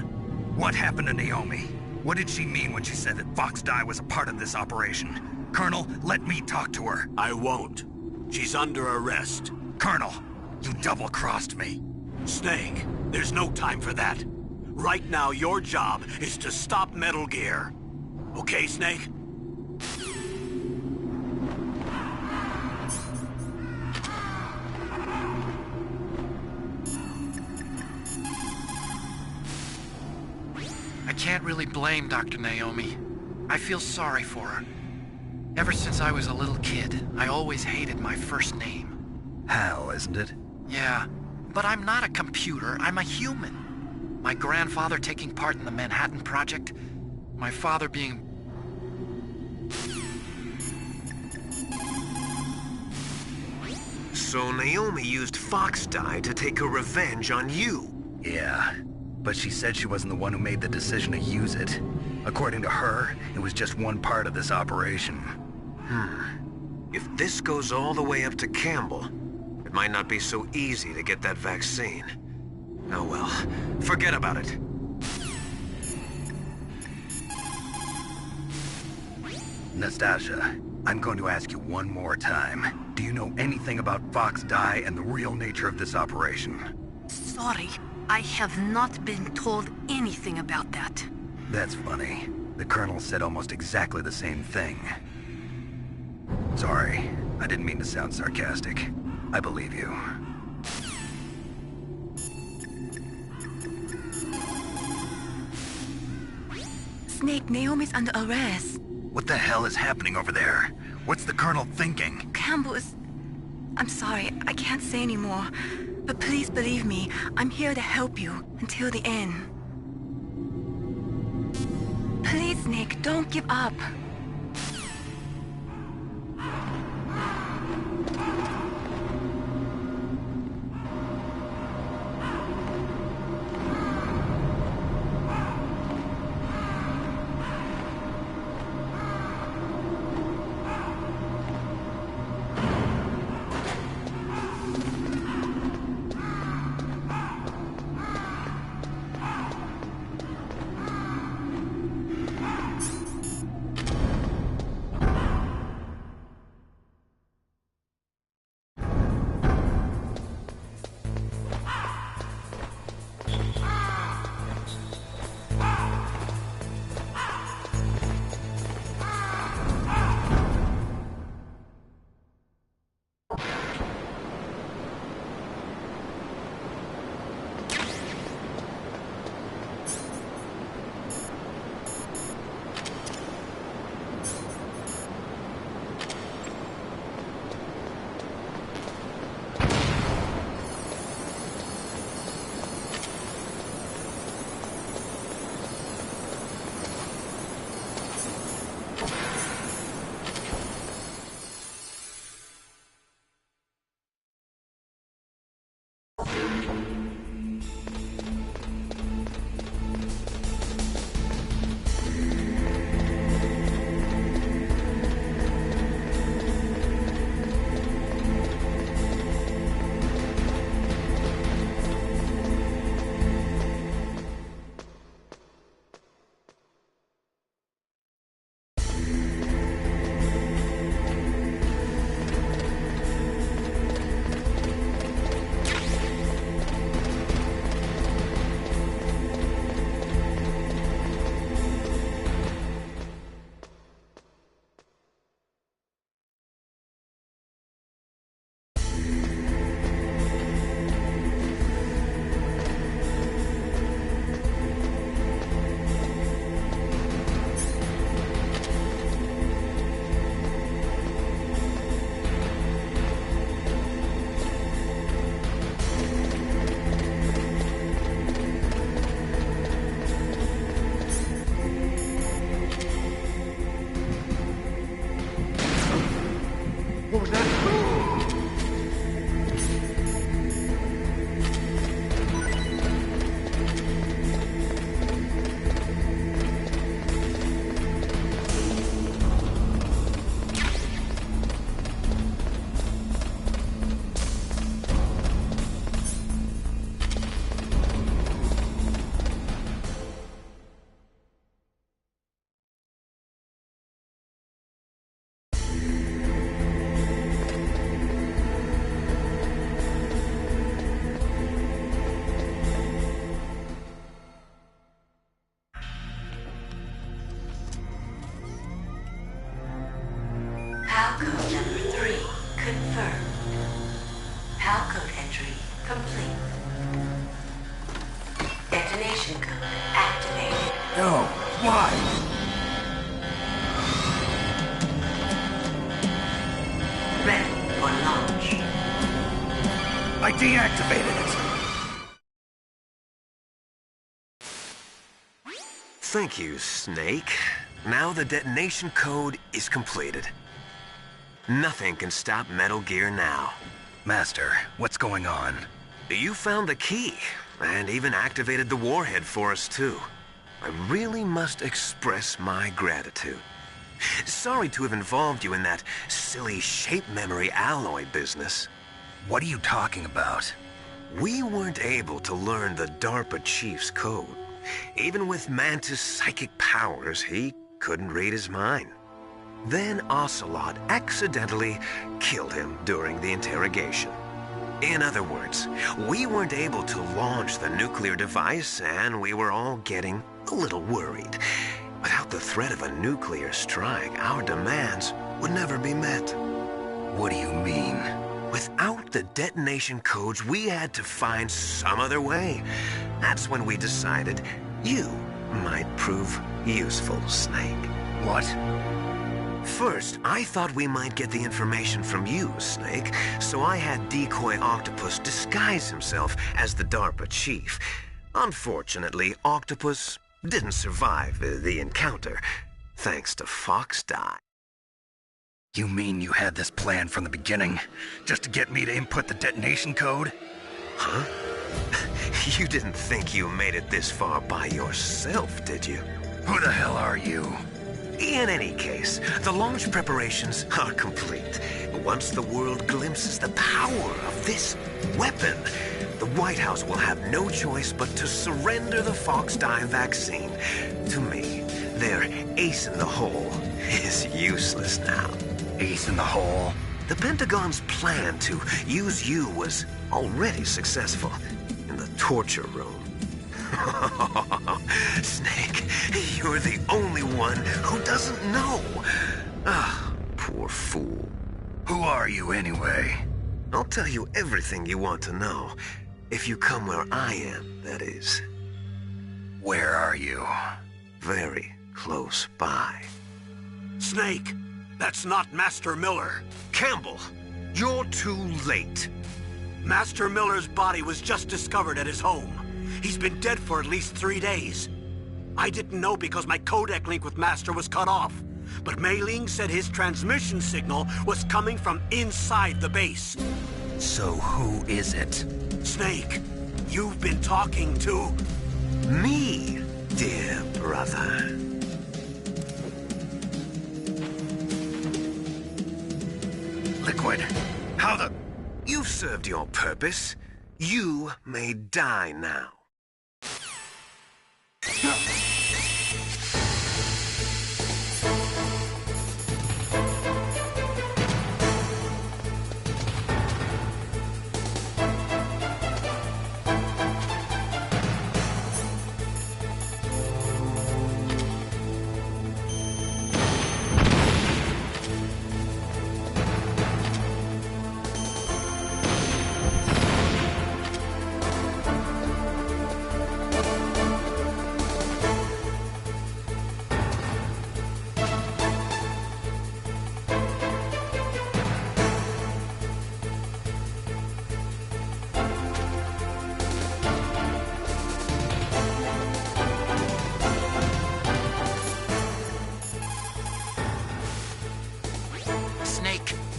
What happened to Naomi? What did she mean when she said that Fox Dye was a part of this operation? Colonel, let me talk to her. I won't. She's under arrest. Colonel, you double-crossed me. Snake, there's no time for that. Right now, your job is to stop Metal Gear. Okay, Snake? I can't really blame Dr. Naomi. I feel sorry for her. Ever since I was a little kid, I always hated my first name. Hal, isn't it? Yeah, but I'm not a computer, I'm a human. My grandfather taking part in the Manhattan Project, my father being... So Naomi used Fox Dye to take her revenge on you. Yeah, but she said she wasn't the one who made the decision to use it. According to her, it was just one part of this operation. If this goes all the way up to Campbell, it might not be so easy to get that vaccine. Oh well, forget about it. Nastasia, I'm going to ask you one more time. Do you know anything about Fox Dye and the real nature of this operation? Sorry, I have not been told anything about that. That's funny. The Colonel said almost exactly the same thing. Sorry, I didn't mean to sound sarcastic. I believe you. Snake, Naomi's under arrest. What the hell is happening over there? What's the Colonel thinking? Campbell is... I'm sorry, I can't say anymore. But please believe me, I'm here to help you until the end. Please, Snake, don't give up. PAL code entry complete. Detonation code activated. No, why? Ready for launch. I deactivated it. Thank you, Snake. Now the detonation code is completed. Nothing can stop Metal Gear now. Master, what's going on? You found the key, and even activated the warhead for us, too. I really must express my gratitude. Sorry to have involved you in that silly shape memory alloy business. What are you talking about? We weren't able to learn the DARPA chief's code. Even with Mantis' psychic powers, he couldn't read his mind. Then Ocelot accidentally killed him during the interrogation. In other words, we weren't able to launch the nuclear device, and we were all getting a little worried. Without the threat of a nuclear strike, our demands would never be met. What do you mean? Without the detonation codes, we had to find some other way. That's when we decided you might prove useful, Snake. What? First, I thought we might get the information from you, Snake, so I had Decoy Octopus disguise himself as the DARPA chief. Unfortunately, Octopus didn't survive the encounter, thanks to Fox Die. You mean you had this plan from the beginning, just to get me to input the detonation code? Huh? You didn't think you made it this far by yourself, did you? Who the hell are you? In any case, the launch preparations are complete. Once the world glimpses the power of this weapon, the White House will have no choice but to surrender the Fox Die vaccine. To me, their ace in the hole is useless now. Ace in the hole? The Pentagon's plan to use you was already successful in the torture room. Snake, you're the only one who doesn't know. Ah, poor fool. Who are you anyway? I'll tell you everything you want to know. If you come where I am, that is. Where are you? Very close by. Snake, that's not Master Miller. Campbell, you're too late. Master Miller's body was just discovered at his home. He's been dead for at least 3 days. I didn't know because my codec link with Master was cut off. But Mei Ling said his transmission signal was coming from inside the base. So who is it? Snake, you've been talking to... Me, dear brother. Liquid, how the... You've served your purpose. You may die now.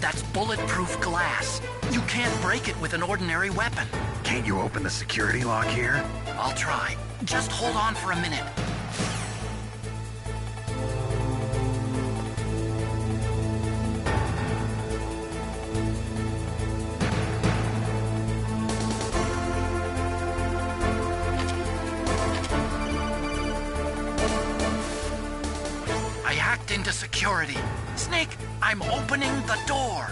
That's bulletproof glass. You can't break it with an ordinary weapon. Can't you open the security lock here? I'll try. Just hold on for a minute. I hacked into security. Snake, I'm opening the door.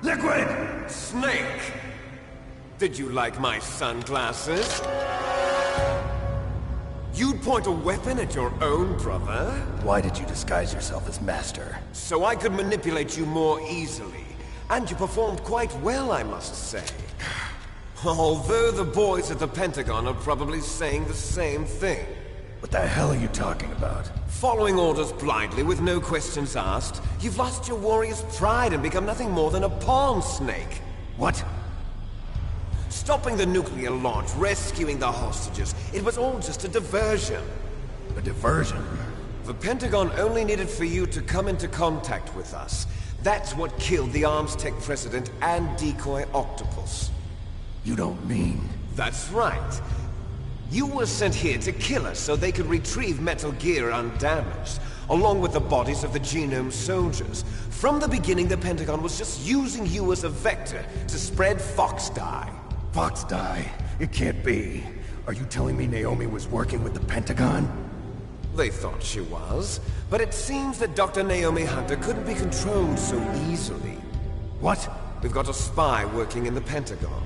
Liquid! Snake! Did you like my sunglasses? You'd point a weapon at your own brother? Why did you disguise yourself as Master? So I could manipulate you more easily. And you performed quite well, I must say. Although the boys at the Pentagon are probably saying the same thing. What the hell are you talking about? Following orders blindly with no questions asked, you've lost your warrior's pride and become nothing more than a pawn snake. What? Stopping the nuclear launch, rescuing the hostages, it was all just a diversion. A diversion? The Pentagon only needed for you to come into contact with us. That's what killed the Arms Tech president and decoy octopus. You don't mean... That's right. You were sent here to kill us so they could retrieve Metal Gear undamaged, along with the bodies of the Genome soldiers. From the beginning, the Pentagon was just using you as a vector to spread Fox dye. Fox dye? It can't be. Are you telling me Naomi was working with the Pentagon? They thought she was, but it seems that Dr. Naomi Hunter couldn't be controlled so easily. What? We've got a spy working in the Pentagon.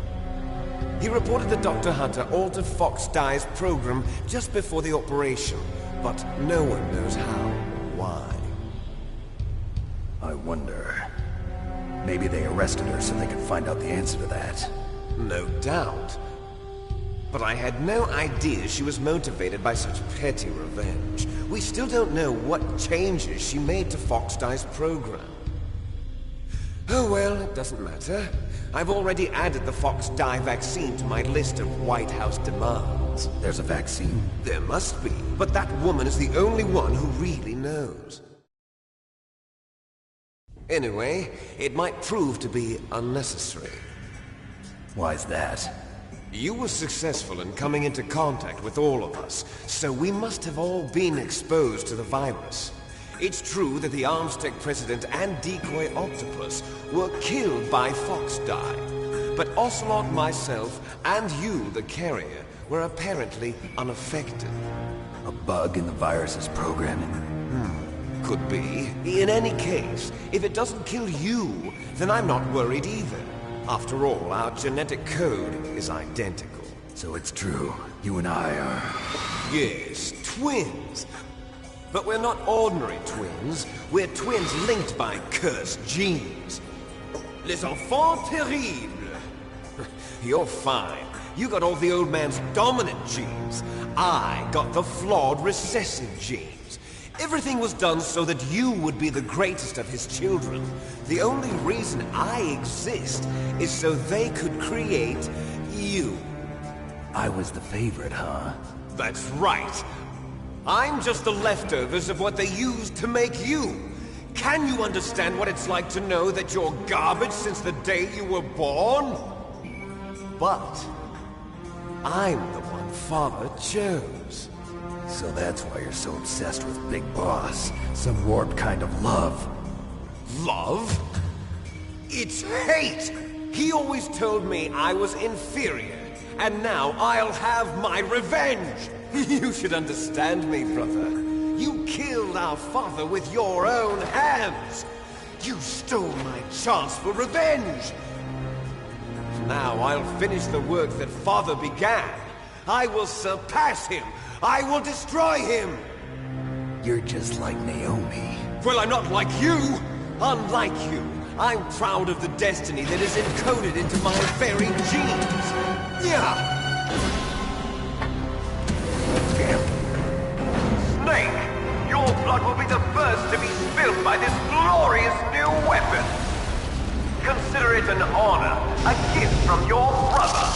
He reported that Dr. Hunter altered Fox Dye's program just before the operation, but no one knows how or why. I wonder... Maybe they arrested her so they could find out the answer to that. No doubt. But I had no idea she was motivated by such petty revenge. We still don't know what changes she made to Fox Dye's program. Oh well, it doesn't matter. I've already added the Fox Dye vaccine to my list of White House demands. There's a vaccine? There must be, but that woman is the only one who really knows. Anyway, it might prove to be unnecessary. Why's that? You were successful in coming into contact with all of us, so we must have all been exposed to the virus. It's true that the Arms Tech president and decoy octopus were killed by Fox Dye, but Ocelot, myself, and you, the carrier, were apparently unaffected. A bug in the virus's programming? Could be. In any case, if it doesn't kill you, then I'm not worried either. After all, our genetic code is identical. So it's true. You and I are... Yes, twins. But we're not ordinary twins. We're twins linked by cursed genes. Les enfants terribles. You're fine. You got all the old man's dominant genes. I got the flawed recessive genes. Everything was done so that you would be the greatest of his children. The only reason I exist is so they could create you. I was the favorite, huh? That's right. I'm just the leftovers of what they used to make you. Can you understand what it's like to know that you're garbage since the day you were born? But I'm the one Father chose. So that's why you're so obsessed with Big Boss. Some warped kind of love. Love? It's hate! He always told me I was inferior, and now I'll have my revenge! You should understand me, brother. You killed our father with your own hands! You stole my chance for revenge! Now I'll finish the work that Father began. I will surpass him! I will destroy him! You're just like Naomi. Well, I'm not like you! Unlike you, I'm proud of the destiny that is encoded into my very genes! Yeah! Snake, your blood will be the first to be spilled by this glorious new weapon. Consider it an honor, a gift from your brother.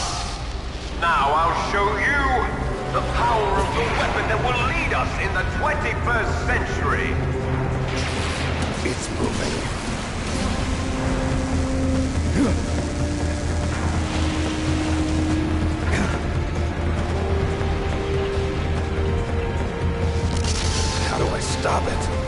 Now I'll show you the power of the weapon that will lead us in the 21st century. It's moving. How do I stop it?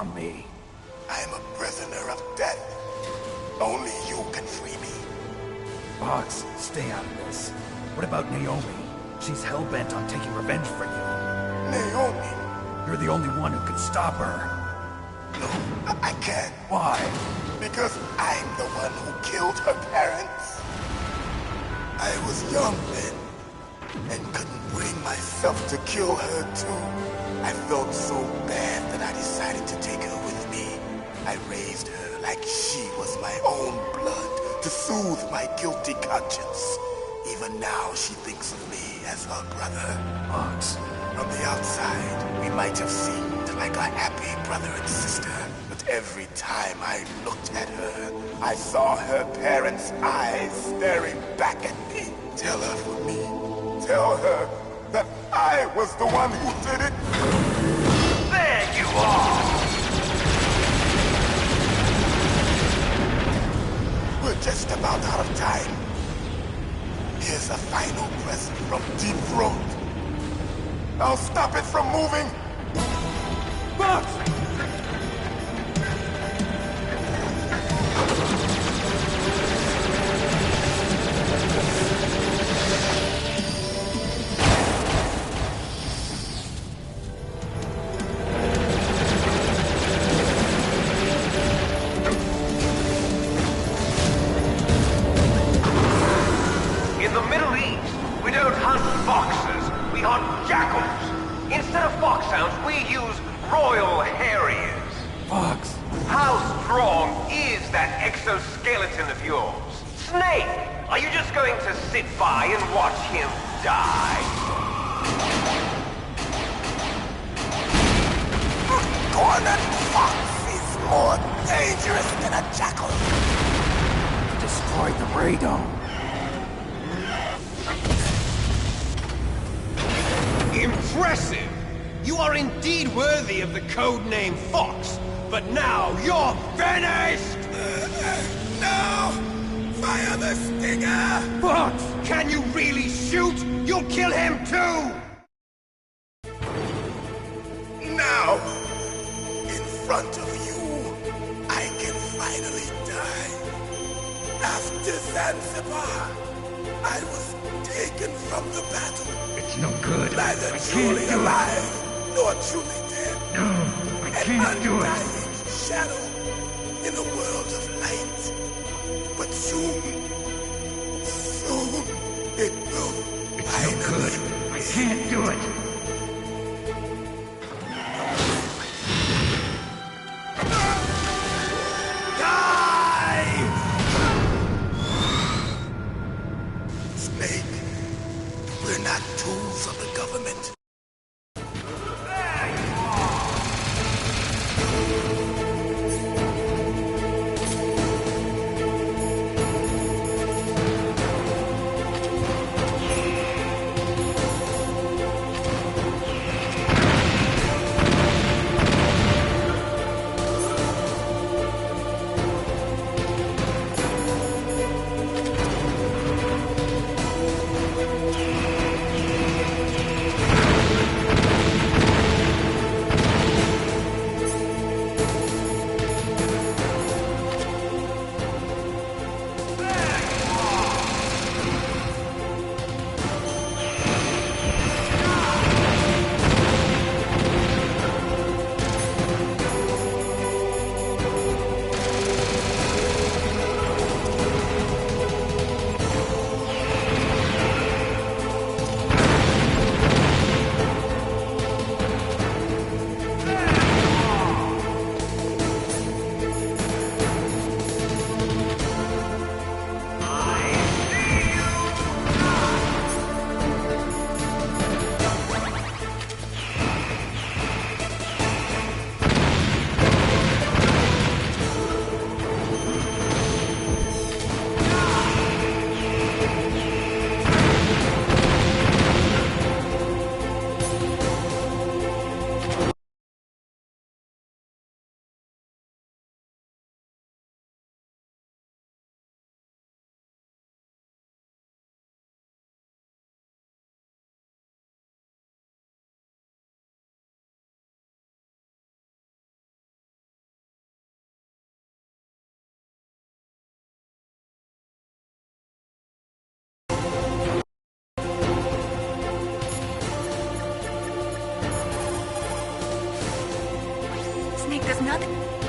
from me? I am a prisoner of death. Only you can free me. Fox, stay out of this. What about Naomi? She's hell-bent on taking revenge for you. Naomi? You're the only one who can stop her. No, I can't. Why? Because I'm the one who killed her parents. I was young then, and couldn't bring myself to kill her too. I felt so bad that I decided to take her with me. I raised her like she was my own blood to soothe my guilty conscience. Even now she thinks of me as her brother. Fox. From the outside, we might have seemed like a happy brother and sister. But every time I looked at her, I saw her parents' eyes staring back at me. Tell her for me. Tell her that I was the one who did it. There you are! We're just about out of time. Here's a final present from Deep Throat. I'll stop it from moving. Fox! In the Middle East, we don't hunt foxes, we hunt jackals. Instead of foxhounds, we use royal harriers. Fox! How strong is that exoskeleton of yours? Snake, are you just going to sit by and watch him die? Cornered fox is more dangerous than a jackal. Destroyed the radome. Impressive! You are indeed worthy of the codename Fox, but now you're finished! No! Fire the stinger! Fox! Can you really shoot? You'll kill him too! Now, in front of you, I can finally die. After Zanzibar, I was taken from the battle. It's no good. Neither I truly can't do alive, nor truly dead. No, I can't do it. An undying shadow in a world of light. But soon it will It's no finally good. I can't do it. Snake, we're not tools of the government. There's nothing...